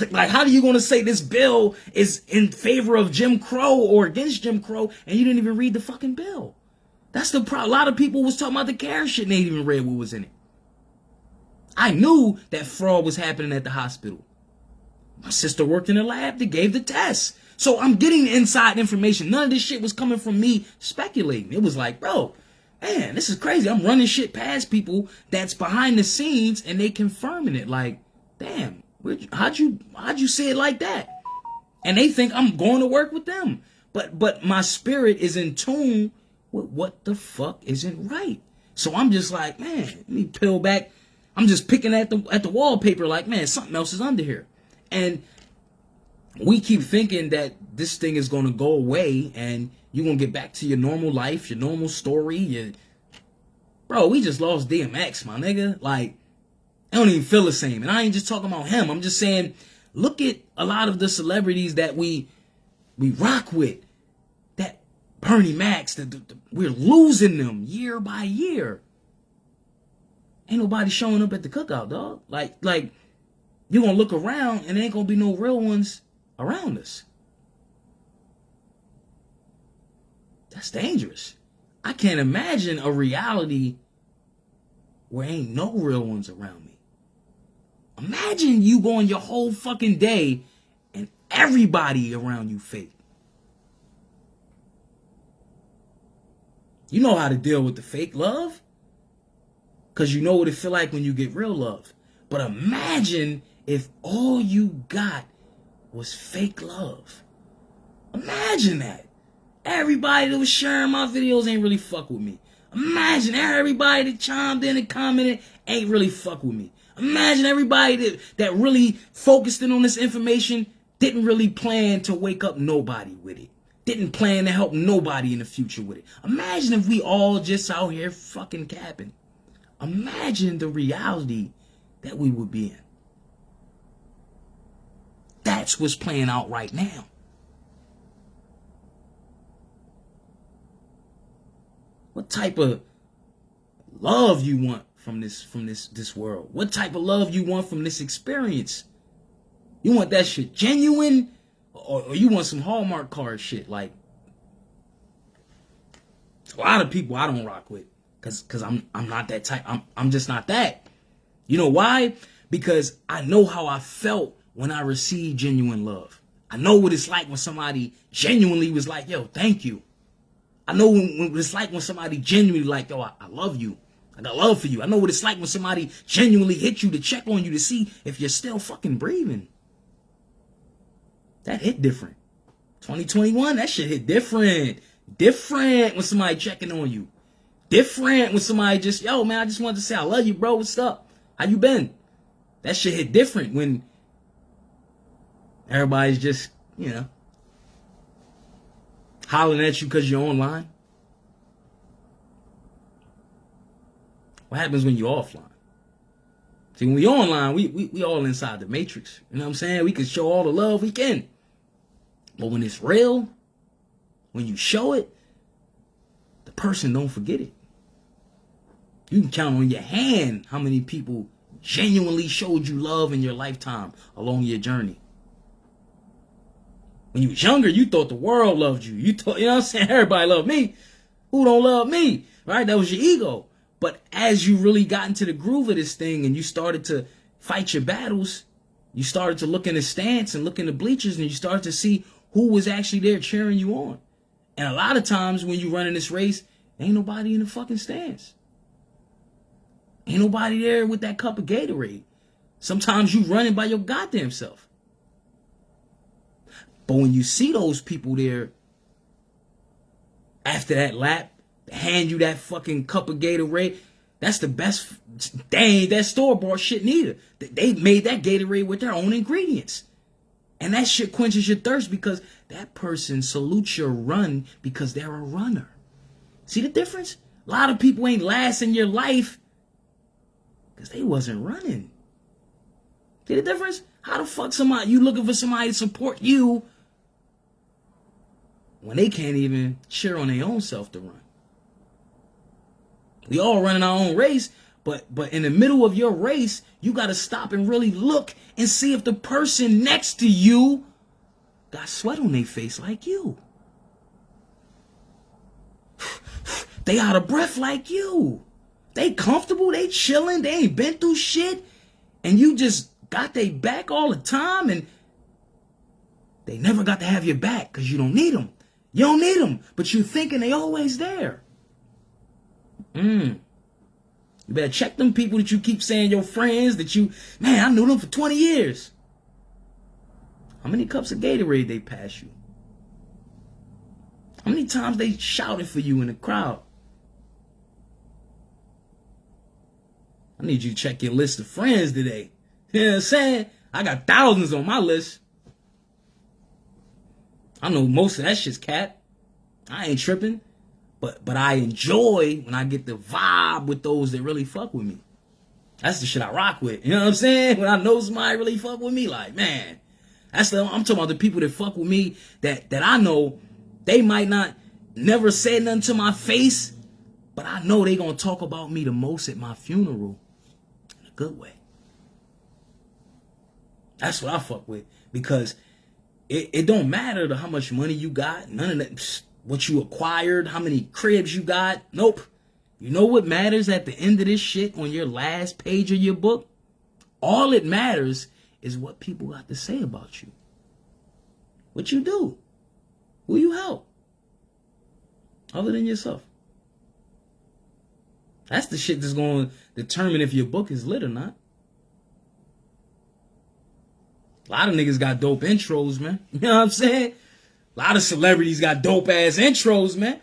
S5: Like, how are you gonna say this bill is in favor of Jim Crow or against Jim Crow, and you didn't even read the fucking bill? That's the problem. A lot of people was talking about the CARES shit and they didn't even read what was in it. I knew that fraud was happening at the hospital. My sister worked in the lab that gave the test. So I'm getting inside information. None of this shit was coming from me speculating. It was like, bro, man, this is crazy. I'm running shit past people that's behind the scenes and they confirming it. Like, damn, how'd you say it like that? And they think I'm going to work with them. But my spirit is in tune with what the fuck isn't right. So I'm just like, man, let me peel back. I'm just picking at the wallpaper like, man, something else is under here. And we keep thinking that this thing is going to go away and you're going to get back to your normal life, your normal story. Bro, we just lost DMX, my nigga. Like, I don't even feel the same. And I ain't just talking about him. I'm just saying, look at a lot of the celebrities that we rock with. That Bernie Macs, we're losing them year by year. Ain't nobody showing up at the cookout, dog. Like you're going to look around and there ain't going to be no real ones around us. That's dangerous. I can't imagine a reality where ain't no real ones around me. Imagine you going your whole fucking day and everybody around you fake. You know how to deal with the fake love, because you know what it feel like when you get real love. But imagine if all you got was fake love. Imagine that. Everybody that was sharing my videos ain't really fuck with me. Imagine everybody that chimed in and commented ain't really fuck with me. Imagine everybody that really focused in on this information didn't really plan to wake up nobody with it. Didn't plan to help nobody in the future with it. Imagine if we all just out here fucking capping. Imagine the reality that we would be in. That's what's playing out right now. What type of love you want from this world? What type of love you want from this experience? You want that shit genuine, or you want some Hallmark card shit? Like, a lot of people I don't rock with, cause I'm not that type. I'm just not that. You know why? Because I know how I felt when I received genuine love. I know what it's like when somebody genuinely was like, yo, thank you. I know what it's like when somebody genuinely like, yo, I love you. I got love for you. I know what it's like when somebody genuinely hit you to check on you to see if you're still fucking breathing. That hit different. 2021, that shit hit different. Different when somebody checking on you. Different when somebody just, yo, man, I just wanted to say I love you, bro. What's up? How you been? That shit hit different when everybody's just, hollering at you because you're online. What happens when you're offline? See, when we online, we all inside the matrix. You know what I'm saying? We can show all the love we can. But when it's real, when you show it, the person don't forget it. You can count on your hand how many people genuinely showed you love in your lifetime along your journey. When you was younger, you thought the world loved you. You thought, you know what I'm saying? Everybody loved me. Who don't love me? Right? That was your ego. But as you really got into the groove of this thing and you started to fight your battles, you started to look in the stance and look in the bleachers and you started to see who was actually there cheering you on. And a lot of times when you run in this race, ain't nobody in the fucking stands. Ain't nobody there with that cup of Gatorade. Sometimes you running by your goddamn self. But when you see those people there after that lap, hand you that fucking cup of Gatorade, that's the best. They ain't that store-bought shit neither. They made that Gatorade with their own ingredients. And that shit quenches your thirst because that person salutes your run because they're a runner. See the difference? A lot of people ain't lasting your life because they wasn't running. See the difference? How the fuck you looking for somebody to support you when they can't even cheer on their own self to run? We all running our own race, but in the middle of your race, you got to stop and really look and see if the person next to you got sweat on their face like you. They out of breath like you. They comfortable, they chilling, they ain't been through shit, and you just got their back all the time, and they never got to have your back because you don't need them. You don't need them, but you thinking they always there. You better check them people that you keep saying your friends, that you, man, I knew them for 20 years. How many cups of Gatorade they pass you? How many times they shouted for you in the crowd? I need you to check your list of friends today. You know what I'm saying? I got thousands on my list. I know most of that shit's cat. I ain't tripping. But I enjoy when I get the vibe with those that really fuck with me. That's the shit I rock with. You know what I'm saying? When I know somebody really fuck with me, like, man. I'm talking about the people that fuck with me that I know they might not never say nothing to my face, but I know they gonna talk about me the most at my funeral. In a good way. That's what I fuck with. Because it don't matter to how much money you got, none of that, what you acquired, how many cribs you got. Nope. You know what matters at the end of this shit on your last page of your book? All it matters is what people got to say about you. What you do. Who you help. Other than yourself. That's the shit that's going to determine if your book is lit or not. A lot of niggas got dope intros, man. You know what I'm saying? A lot of celebrities got dope ass intros, man.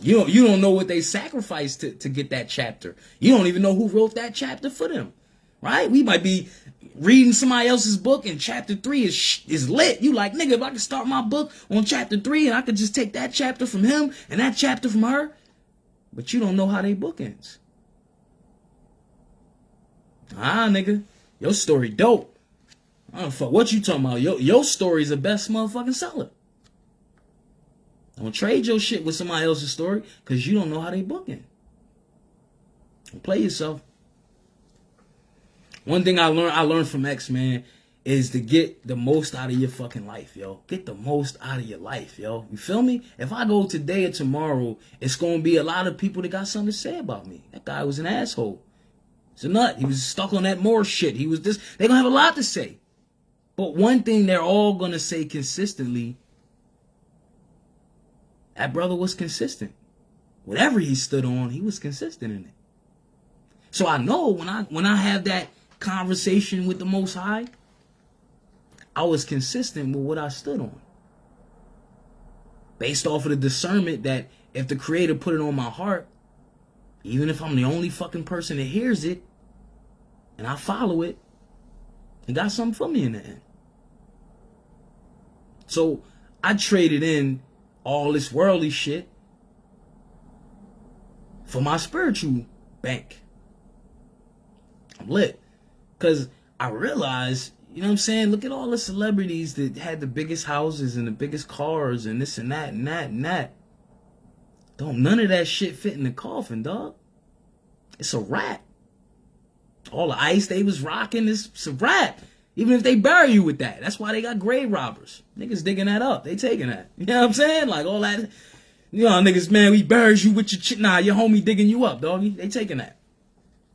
S5: You don't know what they sacrificed to get that chapter. You don't even know who wrote that chapter for them. Right? We might be reading somebody else's book and chapter 3 is lit. You like, nigga, if I could start my book on chapter 3 and I could just take that chapter from him and that chapter from her. But you don't know how they book ends. Nigga. Your story dope. I don't fuck what you talking about. Your story's the best motherfucking seller. Don't trade your shit with somebody else's story because you don't know how they booking. Don't play yourself. One thing I learned from X, man, is to get the most out of your fucking life, yo. Get the most out of your life, yo. You feel me? If I go today or tomorrow, it's going to be a lot of people that got something to say about me. That guy was an asshole. He's a nut. He was stuck on that Moore shit. He was this. They're going to have a lot to say. But one thing they're all going to say consistently, that brother was consistent. Whatever he stood on, he was consistent in it. So I know when I have that conversation with the Most High, I was consistent with what I stood on. Based off of the discernment that if the Creator put it on my heart, even if I'm the only fucking person that hears it, and I follow it, it got something for me in the end. So I traded in all this worldly shit for my spiritual bank. I'm lit. Because I realized, you know what I'm saying? Look at all the celebrities that had the biggest houses and the biggest cars and this and that and that and that. Don't none of that shit fit in the coffin, dog. It's a wrap. All the ice they was rocking, it's a wrap. Even if they bury you with that. That's why they got grave robbers. Niggas digging that up. They taking that. You know what I'm saying? Like all that. You know, niggas, man, we buried you with your nah, your homie digging you up, doggy. They taking that.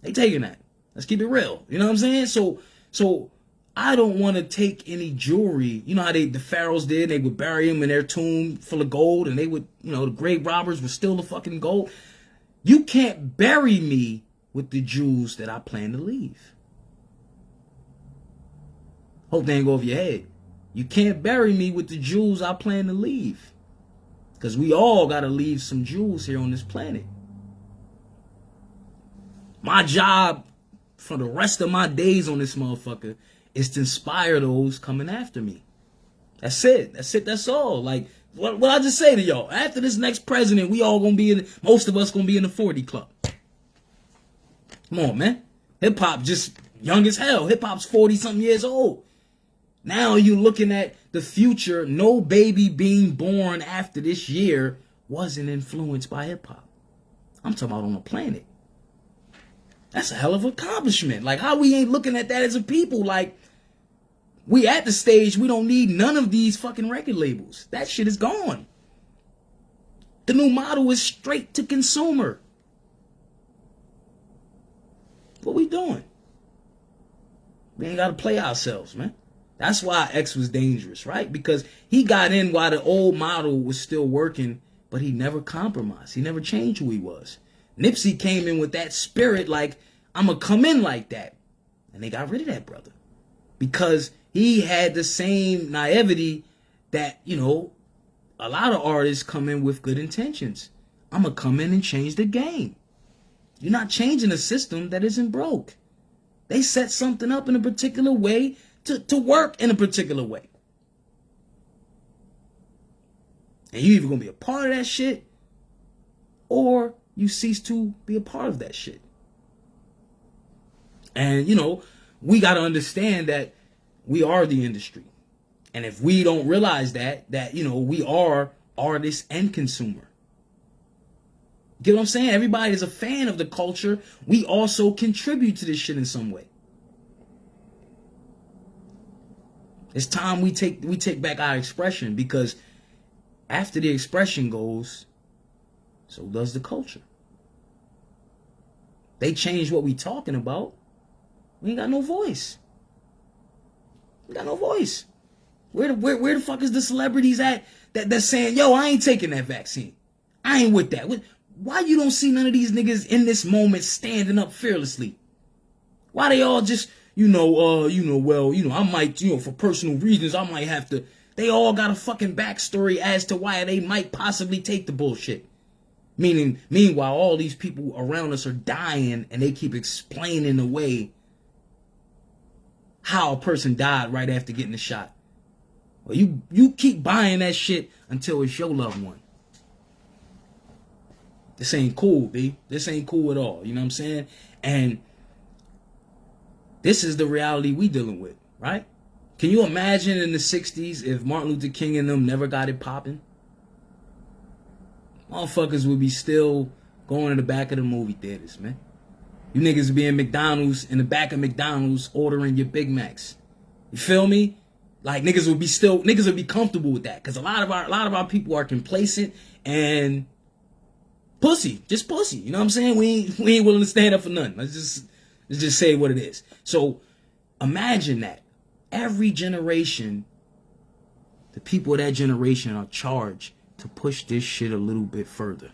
S5: They taking that. Let's keep it real. You know what I'm saying? So I don't want to take any jewelry. You know how the pharaohs did? They would bury him in their tomb full of gold, and they would, you know, the grave robbers would steal the fucking gold. You can't bury me with the jewels that I plan to leave. Hope they ain't go over your head. You can't bury me with the jewels I plan to leave. Because we all got to leave some jewels here on this planet. My job for the rest of my days on this motherfucker is to inspire those coming after me. That's it. That's all. Like, what I just say to y'all? After this next president, we all gonna be most of us gonna be in the 40 club. Come on, man. Hip hop just young as hell. Hip hop's 40-something years old. Now you looking at the future. No baby being born after this year wasn't influenced by hip hop. I'm talking about on the planet. That's a hell of an accomplishment. Like, how we ain't looking at that as a people? Like, we at the stage we don't need none of these fucking record labels. That shit is gone. The new model is straight to consumer. What we doing? We ain't got to play ourselves, man. That's why X was dangerous, right? Because he got in while the old model was still working but he never compromised. He never changed who he was. Nipsey came in with that spirit like, I'm going to come in like that. And they got rid of that brother because he had the same naivety that, you know, a lot of artists come in with good intentions. I'm going to come in and change the game. You're not changing a system that isn't broke. They set something up in a particular way to work in a particular way. And you either going to be a part of that shit or you cease to be a part of that shit. And, you know, we got to understand that we are the industry. And if we don't realize that, you know, we are artists and consumer. Get what I'm saying? Everybody is a fan of the culture. We also contribute to this shit in some way. It's time we take back our expression, because after the expression goes, so does the culture. They change what we talking about. We ain't got no voice. We got no voice. Where the fuck is the celebrities at that's saying, yo, I ain't taking that vaccine. I ain't with that. Why you don't see none of these niggas in this moment standing up fearlessly? Why they all just, I might, for personal reasons, I might have to. They all got a fucking backstory as to why they might possibly take the bullshit. Meanwhile, all these people around us are dying and they keep explaining away how a person died right after getting the shot. Well, you keep buying that shit until it's your loved one. This ain't cool, B. This ain't cool at all. You know what I'm saying? And this is the reality we dealing with, right? Can you imagine in the 60s if Martin Luther King and them never got it popping? Motherfuckers would be still going to the back of the movie theaters, man. You niggas would be in McDonald's, in the back of McDonald's, ordering your Big Macs. You feel me? Like niggas would be comfortable with that, because a lot of our people are complacent and pussy, just pussy. You know what I'm saying? We ain't willing to stand up for nothing. Let's just say what it is. So imagine that every generation, the people of that generation are charged to push this shit a little bit further.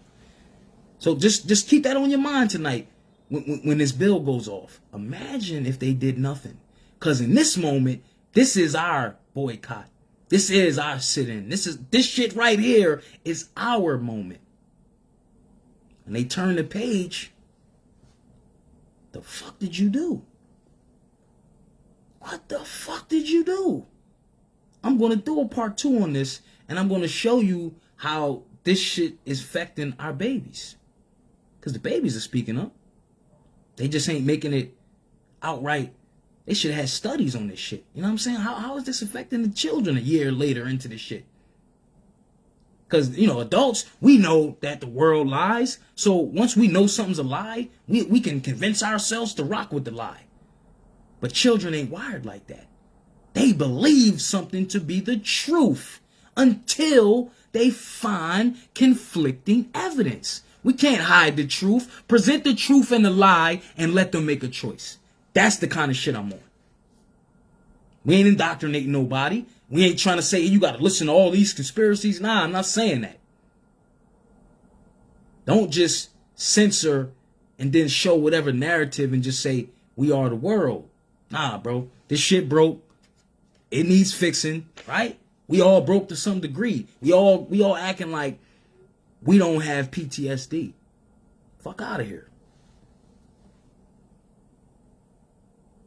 S5: So just keep that on your mind tonight when this bill goes off. Imagine if they did nothing. Because in this moment, this is our boycott. This is our sit-in. This shit right here is our moment. And they turn the page. The fuck did you do? What the fuck did you do? I'm going to do a part 2 on this, and I'm going to show you how this shit is affecting our babies. Because the babies are speaking up. They just ain't making it outright. They should have had studies on this shit. You know what I'm saying? How is this affecting the children a year later into this shit? Because, adults, we know that the world lies. So once we know something's a lie, we can convince ourselves to rock with the lie. But children ain't wired like that. They believe something to be the truth until they find conflicting evidence. We can't hide the truth. Present the truth and the lie and let them make a choice. That's the kind of shit I'm on. We ain't indoctrinating nobody. We ain't trying to say you got to listen to all these conspiracies. Nah, I'm not saying that. Don't just censor and then show whatever narrative and just say we are the world. Nah, bro. This shit broke. It needs fixing, right? We all broke to some degree. We all acting like we don't have PTSD. Fuck out of here.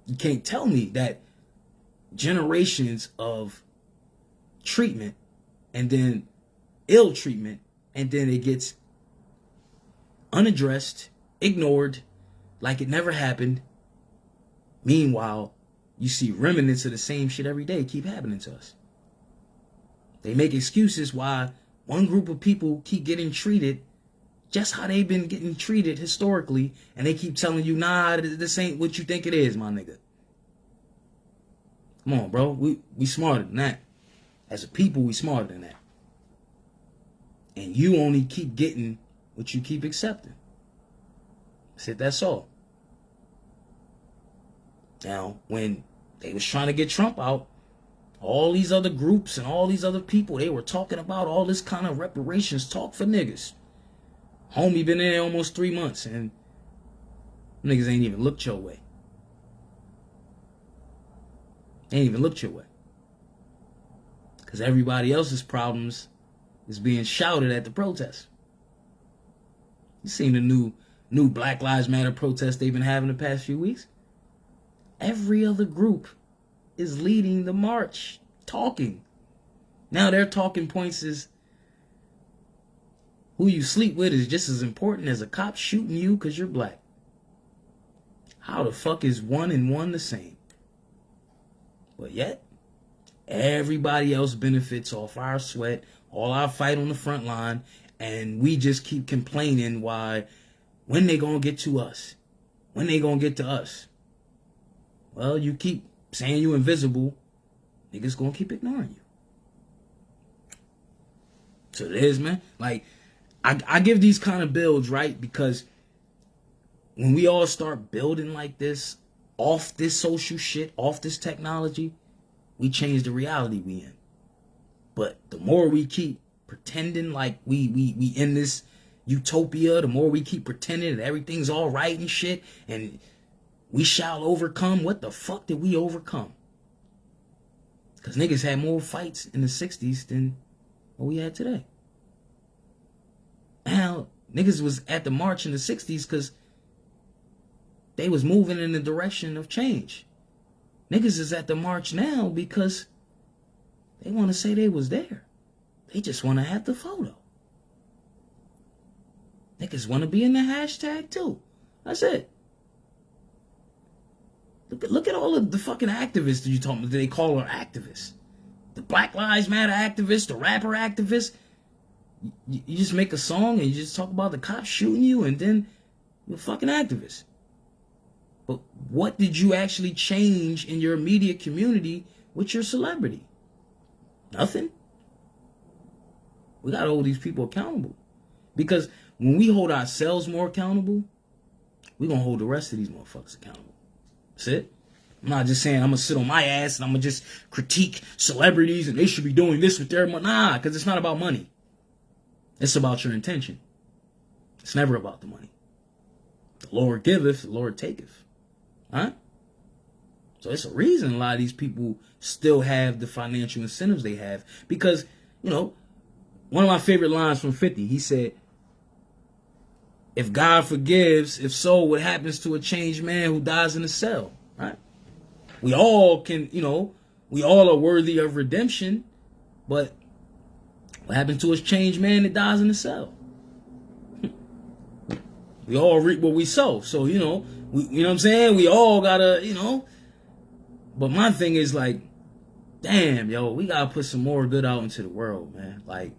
S5: You can't tell me that generations of treatment and then ill treatment and then it gets unaddressed, ignored, like it never happened. Meanwhile, you see remnants of the same shit every day keep happening to us. They make excuses why one group of people keep getting treated just how they've been getting treated historically, and they keep telling you, nah, this ain't what you think it is, my nigga. Come on, bro. We smarter than that. As a people, we smarter than that. And you only keep getting what you keep accepting. That's all. Now, when they was trying to get Trump out, all these other groups and all these other people, they were talking about all this kind of reparations talk for niggas. Homie been in there almost 3 months and niggas ain't even looked your way. Ain't even looked your way. Because everybody else's problems is being shouted at the protest. You seen the new Black Lives Matter protest they've been having the past few weeks? Every other group is leading the march, talking. Now their talking points is who you sleep with is just as important as a cop shooting you because you're black. How the fuck is 1 and 1 the same? But yet, everybody else benefits off our sweat, all our fight on the front line, and we just keep complaining why, when they gonna get to us? When they gonna get to us? Well, you keep saying you invisible, niggas gonna keep ignoring you. So it is, man. Like, I give these kind of builds, right? Because when we all start building like this, off this social shit, off this technology, we change the reality we in. But the more we keep pretending like we in this utopia, the more we keep pretending that everything's all right and shit, and we shall overcome. What the fuck did we overcome? Because niggas had more fights in the 60s than what we had today. Now, niggas was at the march in the 60s because they was moving in the direction of change. Niggas is at the march now because they want to say they was there. They just want to have the photo. Niggas want to be in the hashtag too. That's it. Look at all of the fucking activists that you talking about. They call her activists. The Black Lives Matter activists, the rapper activists. You just make a song and you just talk about the cops shooting you and then you're a fucking activist. But what did you actually change in your immediate community with your celebrity? Nothing. We got to hold these people accountable. Because when we hold ourselves more accountable, we're going to hold the rest of these motherfuckers accountable. That's it. I'm not just saying I'm going to sit on my ass and I'm going to just critique celebrities and they should be doing this with their money. Nah, because it's not about money. It's about your intention. It's never about the money. The Lord giveth, the Lord taketh. Huh? So it's a reason a lot of these people still have the financial incentives they have. Because, you know, one of my favorite lines from 50, he said, if God forgives, if so, what happens to a changed man who dies in a cell? Right? We all can, you know, we all are worthy of redemption, but what happens to a changed man that dies in a cell? We all reap what we sow. So, you know, you know what I'm saying? We all gotta, you know. But my thing is like, damn, yo, we gotta put some more good out into the world, man. Like,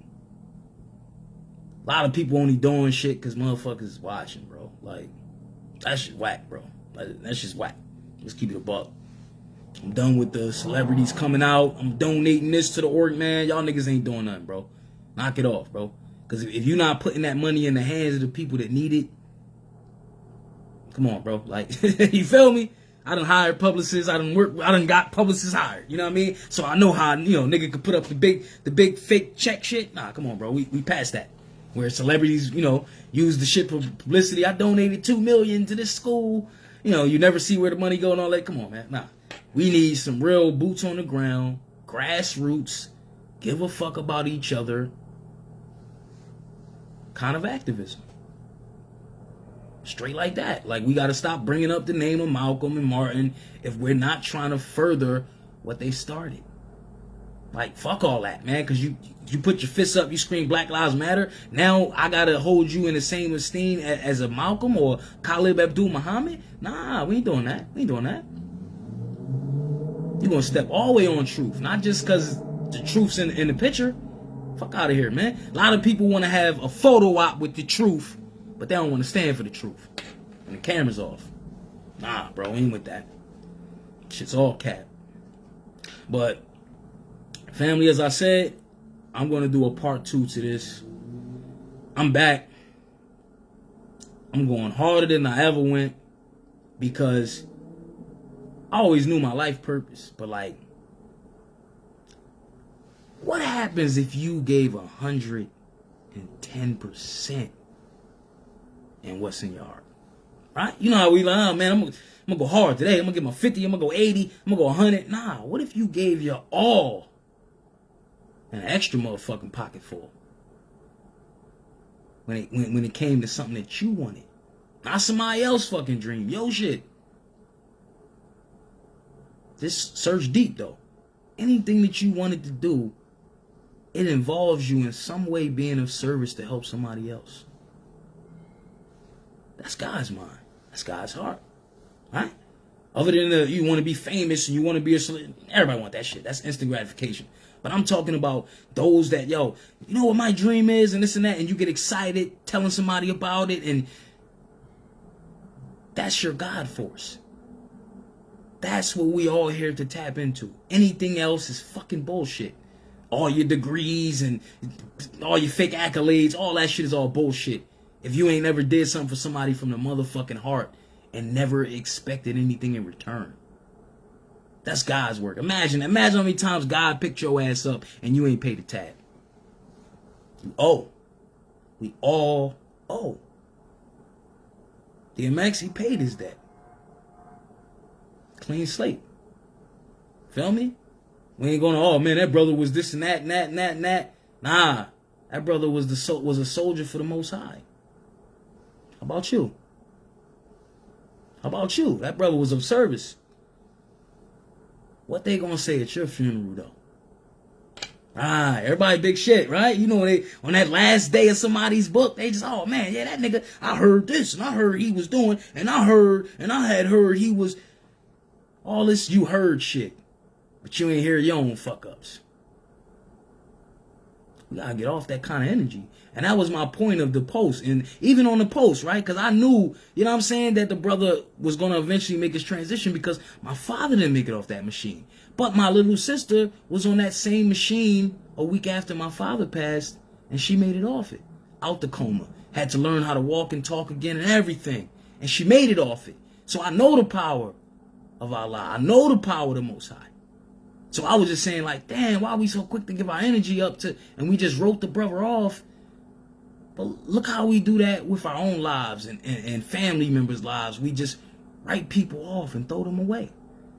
S5: a lot of people only doing shit because motherfuckers is watching, bro. Like, that shit whack, bro. Like, that shit's whack. Let's keep it a buck. I'm done with the celebrities coming out. I'm donating this to the org, man. Y'all niggas ain't doing nothing, bro. Knock it off, bro. Because if you're not putting that money in the hands of the people that need it, come on, bro. Like, you feel me? I done hired publicists. I done got publicists hired. You know what I mean? So I know how, you know, nigga could put up the big fake check shit. Nah, come on, bro. We passed that. Where celebrities, you know, use the shit for publicity. I donated $2 million to this school. You know, you never see where the money go and all that. Come on, man. Nah. We need some real boots on the ground, grassroots, give a fuck about each other kind of activism. Straight like that. Like, we got to stop bringing up the name of Malcolm and Martin if we're not trying to further what they started. Like, fuck all that, man. Because you put your fists up, you scream Black Lives Matter. Now I got to hold you in the same esteem as a Malcolm or Khalid Abdul Muhammad. Nah, we ain't doing that. We ain't doing that. You're going to step all the way on truth. Not just because the truth's in the picture. Fuck out of here, man. A lot of people want to have a photo op with the truth, but they don't want to stand for the truth. And the camera's off. Nah, bro, ain't with that. Shit's all cap. But, family, as I said, I'm going to do a part 2 to this. I'm back. I'm going harder than I ever went because I always knew my life purpose. But, like,
S1: What happens if you gave 110% in what's in your heart? Right? You know how we like, oh man, I'm gonna go hard today. I'm gonna get my 50, I'm gonna go 80, I'm gonna go 100. Nah, what if you gave your all and an extra motherfucking pocket full? When it came to something that you wanted. Not somebody else fucking dream. Yo shit. Just search deep though. Anything that you wanted to do, it involves you in some way being of service to help somebody else. That's God's mind. That's God's heart. Right? Other than you want to be famous and you want to be a celebrity. Everybody want that shit. That's instant gratification. But I'm talking about those that, yo, you know what my dream is and this and that, and you get excited telling somebody about it, and that's your God force. That's what we all here to tap into. Anything else is fucking bullshit. All your degrees and all your fake accolades, all that shit is all bullshit. If you ain't never did something for somebody from the motherfucking heart and never expected anything in return. That's God's work. Imagine how many times God picked your ass up and you ain't paid a tab. You owe. We all owe. DMX, he paid his debt. Clean slate. Feel me? We ain't going to, oh man, that brother was this and that and that and that and that. Nah, that brother was a soldier for the Most High. How about you? How about you? That brother was of service. What they gonna say at your funeral though? Ah, everybody big shit, right? You know, they on that last day of somebody's book, they just, oh man, yeah, that nigga, I heard this and I heard he was doing, and I had heard he was all this you heard shit. But you ain't hear your own fuck ups. We gotta get off that kind of energy. And that was my point of the post. And even on the post, right? Because I knew, you know what I'm saying, that the brother was going to eventually make his transition because my father didn't make it off that machine. But my little sister was on that same machine a week after my father passed, and she made it off it. Out the coma. Had to learn how to walk and talk again and everything. And she made it off it. So I know the power of Allah. I know the power of the Most High. So I was just saying like, damn, why are we so quick to give our energy up to, and we just wrote the brother off. But look how we do that with our own lives and family members' lives. We just write people off and throw them away.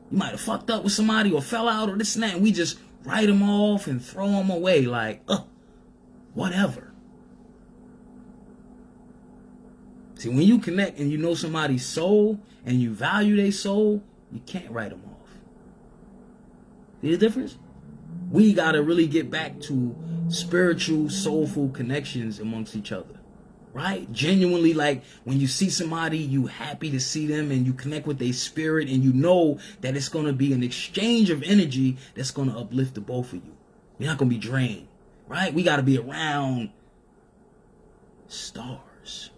S1: You might have fucked up with somebody or fell out or this and that, and we just write them off and throw them away like, whatever. See, when you connect and you know somebody's soul and you value their soul, you can't write them off. See the difference? We got to really get back to spiritual, soulful connections amongst each other, right? Genuinely, like when you see somebody, you happy to see them and you connect with their spirit and you know that it's going to be an exchange of energy that's going to uplift the both of you. You're not going to be drained, right? We got to be around stars,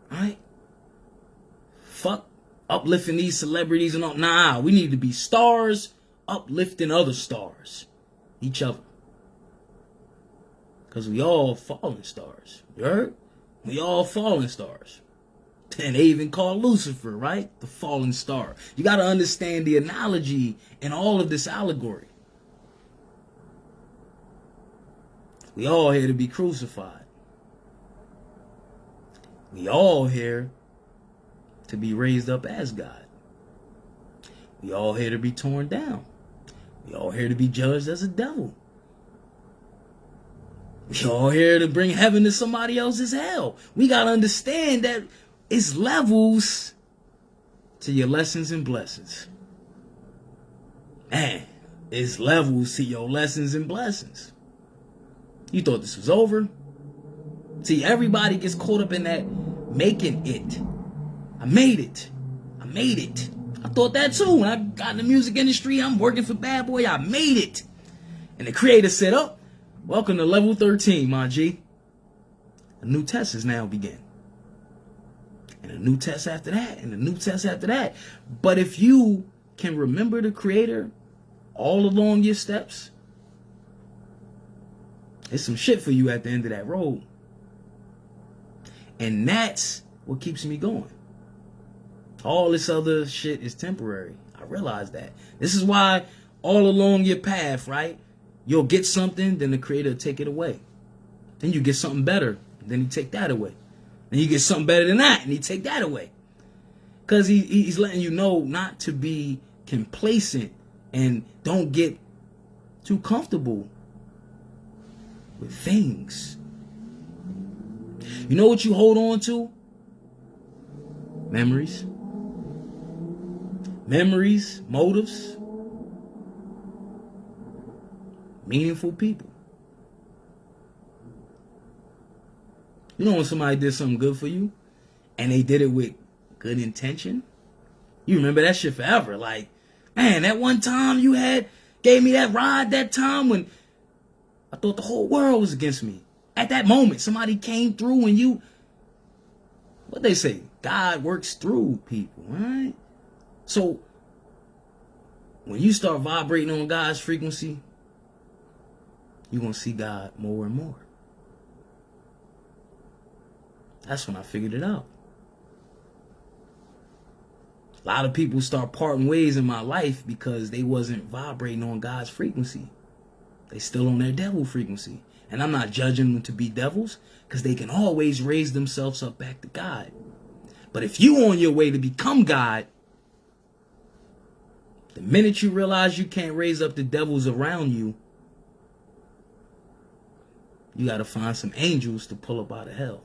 S1: right? Fuck uplifting these celebrities and all. Nah, we need to be stars uplifting other stars, each other. Because we all fallen stars. You heard? We all fallen stars. And they even call Lucifer, right? The fallen star. You got to understand the analogy in all of this allegory. We all here to be crucified. We all here to be raised up as God. We all here to be torn down. We all here to be judged as a devil. We all here to bring heaven to somebody else's hell. We got to understand that it's levels to your lessons and blessings. Man, it's levels to your lessons and blessings. You thought this was over? See, everybody gets caught up in that making it. I made it. I made it. I thought that too. When I got in the music industry, I'm working for Bad Boy. I made it. And the creator said, welcome to level 13, my G. A new test has now begun. And a new test after that. And a new test after that. But if you can remember the creator all along your steps, it's some shit for you at the end of that road. And that's what keeps me going. All this other shit is temporary. I realize that. This is why all along your path, right? you'll get something, then the Creator will take it away. Then you get something better, then he take that away. And you get something better than that, and he take that away. Because he's letting you know not to be complacent and don't get too comfortable with things. You know what you hold on to? Memories. Memories, motives, meaningful people. You know when somebody did something good for you and they did it with good intention? You remember that shit forever. Like, man, that one time you gave me that ride that time when I thought the whole world was against me. At that moment, somebody came through and you, what they say, God works through people, right? So, when you start vibrating on God's frequency, you're going to see God more and more. That's when I figured it out. A lot of people start parting ways in my life because they wasn't vibrating on God's frequency. They still on their devil frequency. And I'm not judging them to be devils, because they can always raise themselves up back to God. But if you on your way to become God, the minute you realize you can't raise up the devils around you, you got to find some angels to pull up out of hell.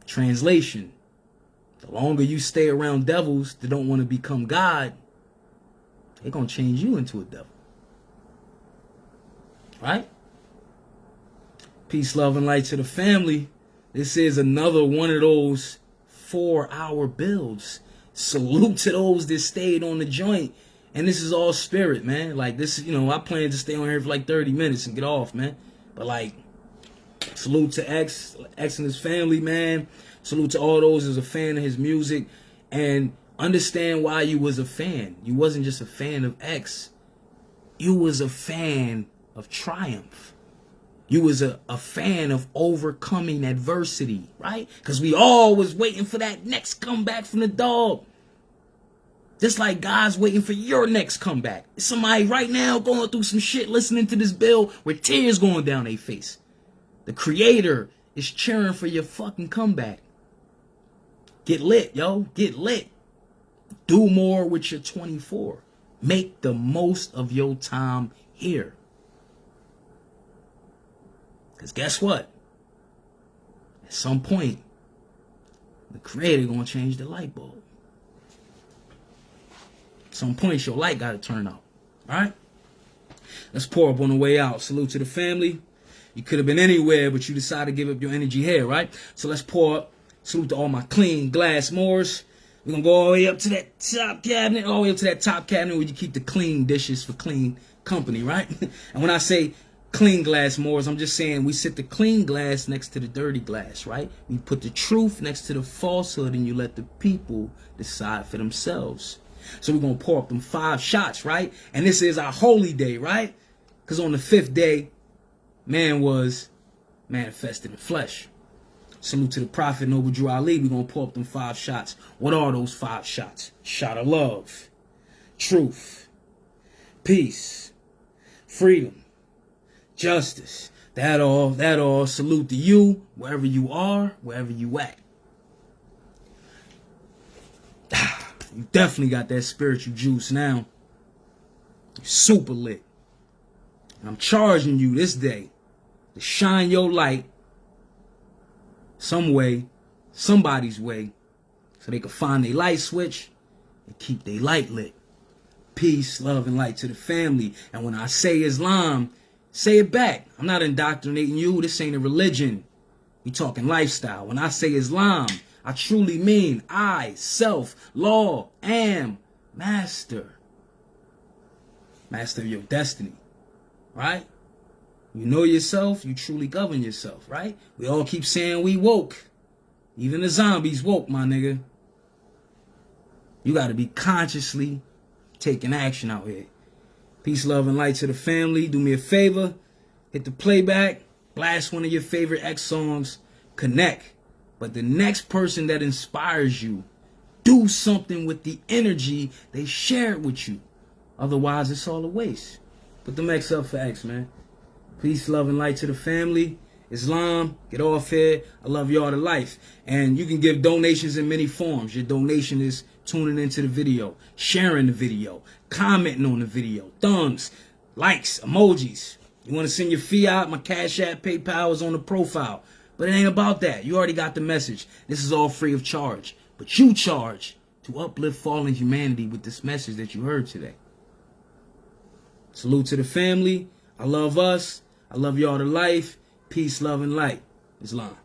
S1: Translation: the longer you stay around devils that don't want to become God, they're going to change you into a devil. Right? Peace, love, and light to the family. This is another one of those 4-hour builds. Salute to those that stayed on the joint. And this is all spirit, man. Like, this, I plan to stay on here for like 30 minutes and get off, man. But, like, salute to X and his family, man. Salute to all those who's a fan of his music. And understand why you was a fan. You wasn't just a fan of X. You was a fan of triumph. You was a fan of overcoming adversity, right? Because we all was waiting for that next comeback from the dog. Just like God's waiting for your next comeback. Somebody right now going through some shit listening to this bill with tears going down their face. The Creator is cheering for your fucking comeback. Get lit, yo. Get lit. Do more with your 24. Make the most of your time here. Because guess what? At some point, the Creator gonna change the light bulb. At some point, your light gotta turn out. Alright? Let's pour up on the way out. Salute to the family. You could have been anywhere, but you decided to give up your energy here, right? So let's pour up. Salute to all my clean glass Moors. We're gonna go all the way up to that top cabinet, all the way up to that top cabinet where you keep the clean dishes for clean company, right? And when I say clean glass Moors, I'm just saying we sit the clean glass next to the dirty glass, right? We put the truth next to the falsehood, and you let the people decide for themselves. So we're going to pour up them 5 shots, right? And this is our holy day, right? Because on the 5th day, man was manifested in flesh. Salute to the Prophet Noble Drew Ali. We're going to pour up them 5 shots. What are those 5 shots? Shot of love, truth, peace, freedom, justice. That all. Salute to you, wherever you are, wherever you at. You definitely got that spiritual juice now. You're super lit. And I'm charging you this day to shine your light some way, somebody's way, so they can find their light switch and keep their light lit. Peace, love, and light to the family. And when I say Islam, say it back. I'm not indoctrinating you. This ain't a religion. We talking lifestyle. When I say Islam, I truly mean I, self, law, am master. Master of your destiny. Right? You know yourself, you truly govern yourself, right? We all keep saying we woke. Even the zombies woke, my nigga. You got to be consciously taking action out here. Peace, love, and light to the family. Do me a favor. Hit the playback. Blast one of your favorite X songs. Connect. But the next person that inspires you, do something with the energy they shared with you. Otherwise, it's all a waste. Put them X up for X, man. Peace, love, and light to the family. Islam, get off here. I love y'all to life. And you can give donations in many forms. Your donation is tuning into the video, sharing the video, commenting on the video, thumbs, likes, emojis. You want to send your fiat? My Cash App, PayPal is on the profile. But it ain't about that. You already got the message. This is all free of charge. But you charge to uplift fallen humanity with this message that you heard today. Salute to the family. I love us. I love y'all to life. Peace, love, and light. Islam.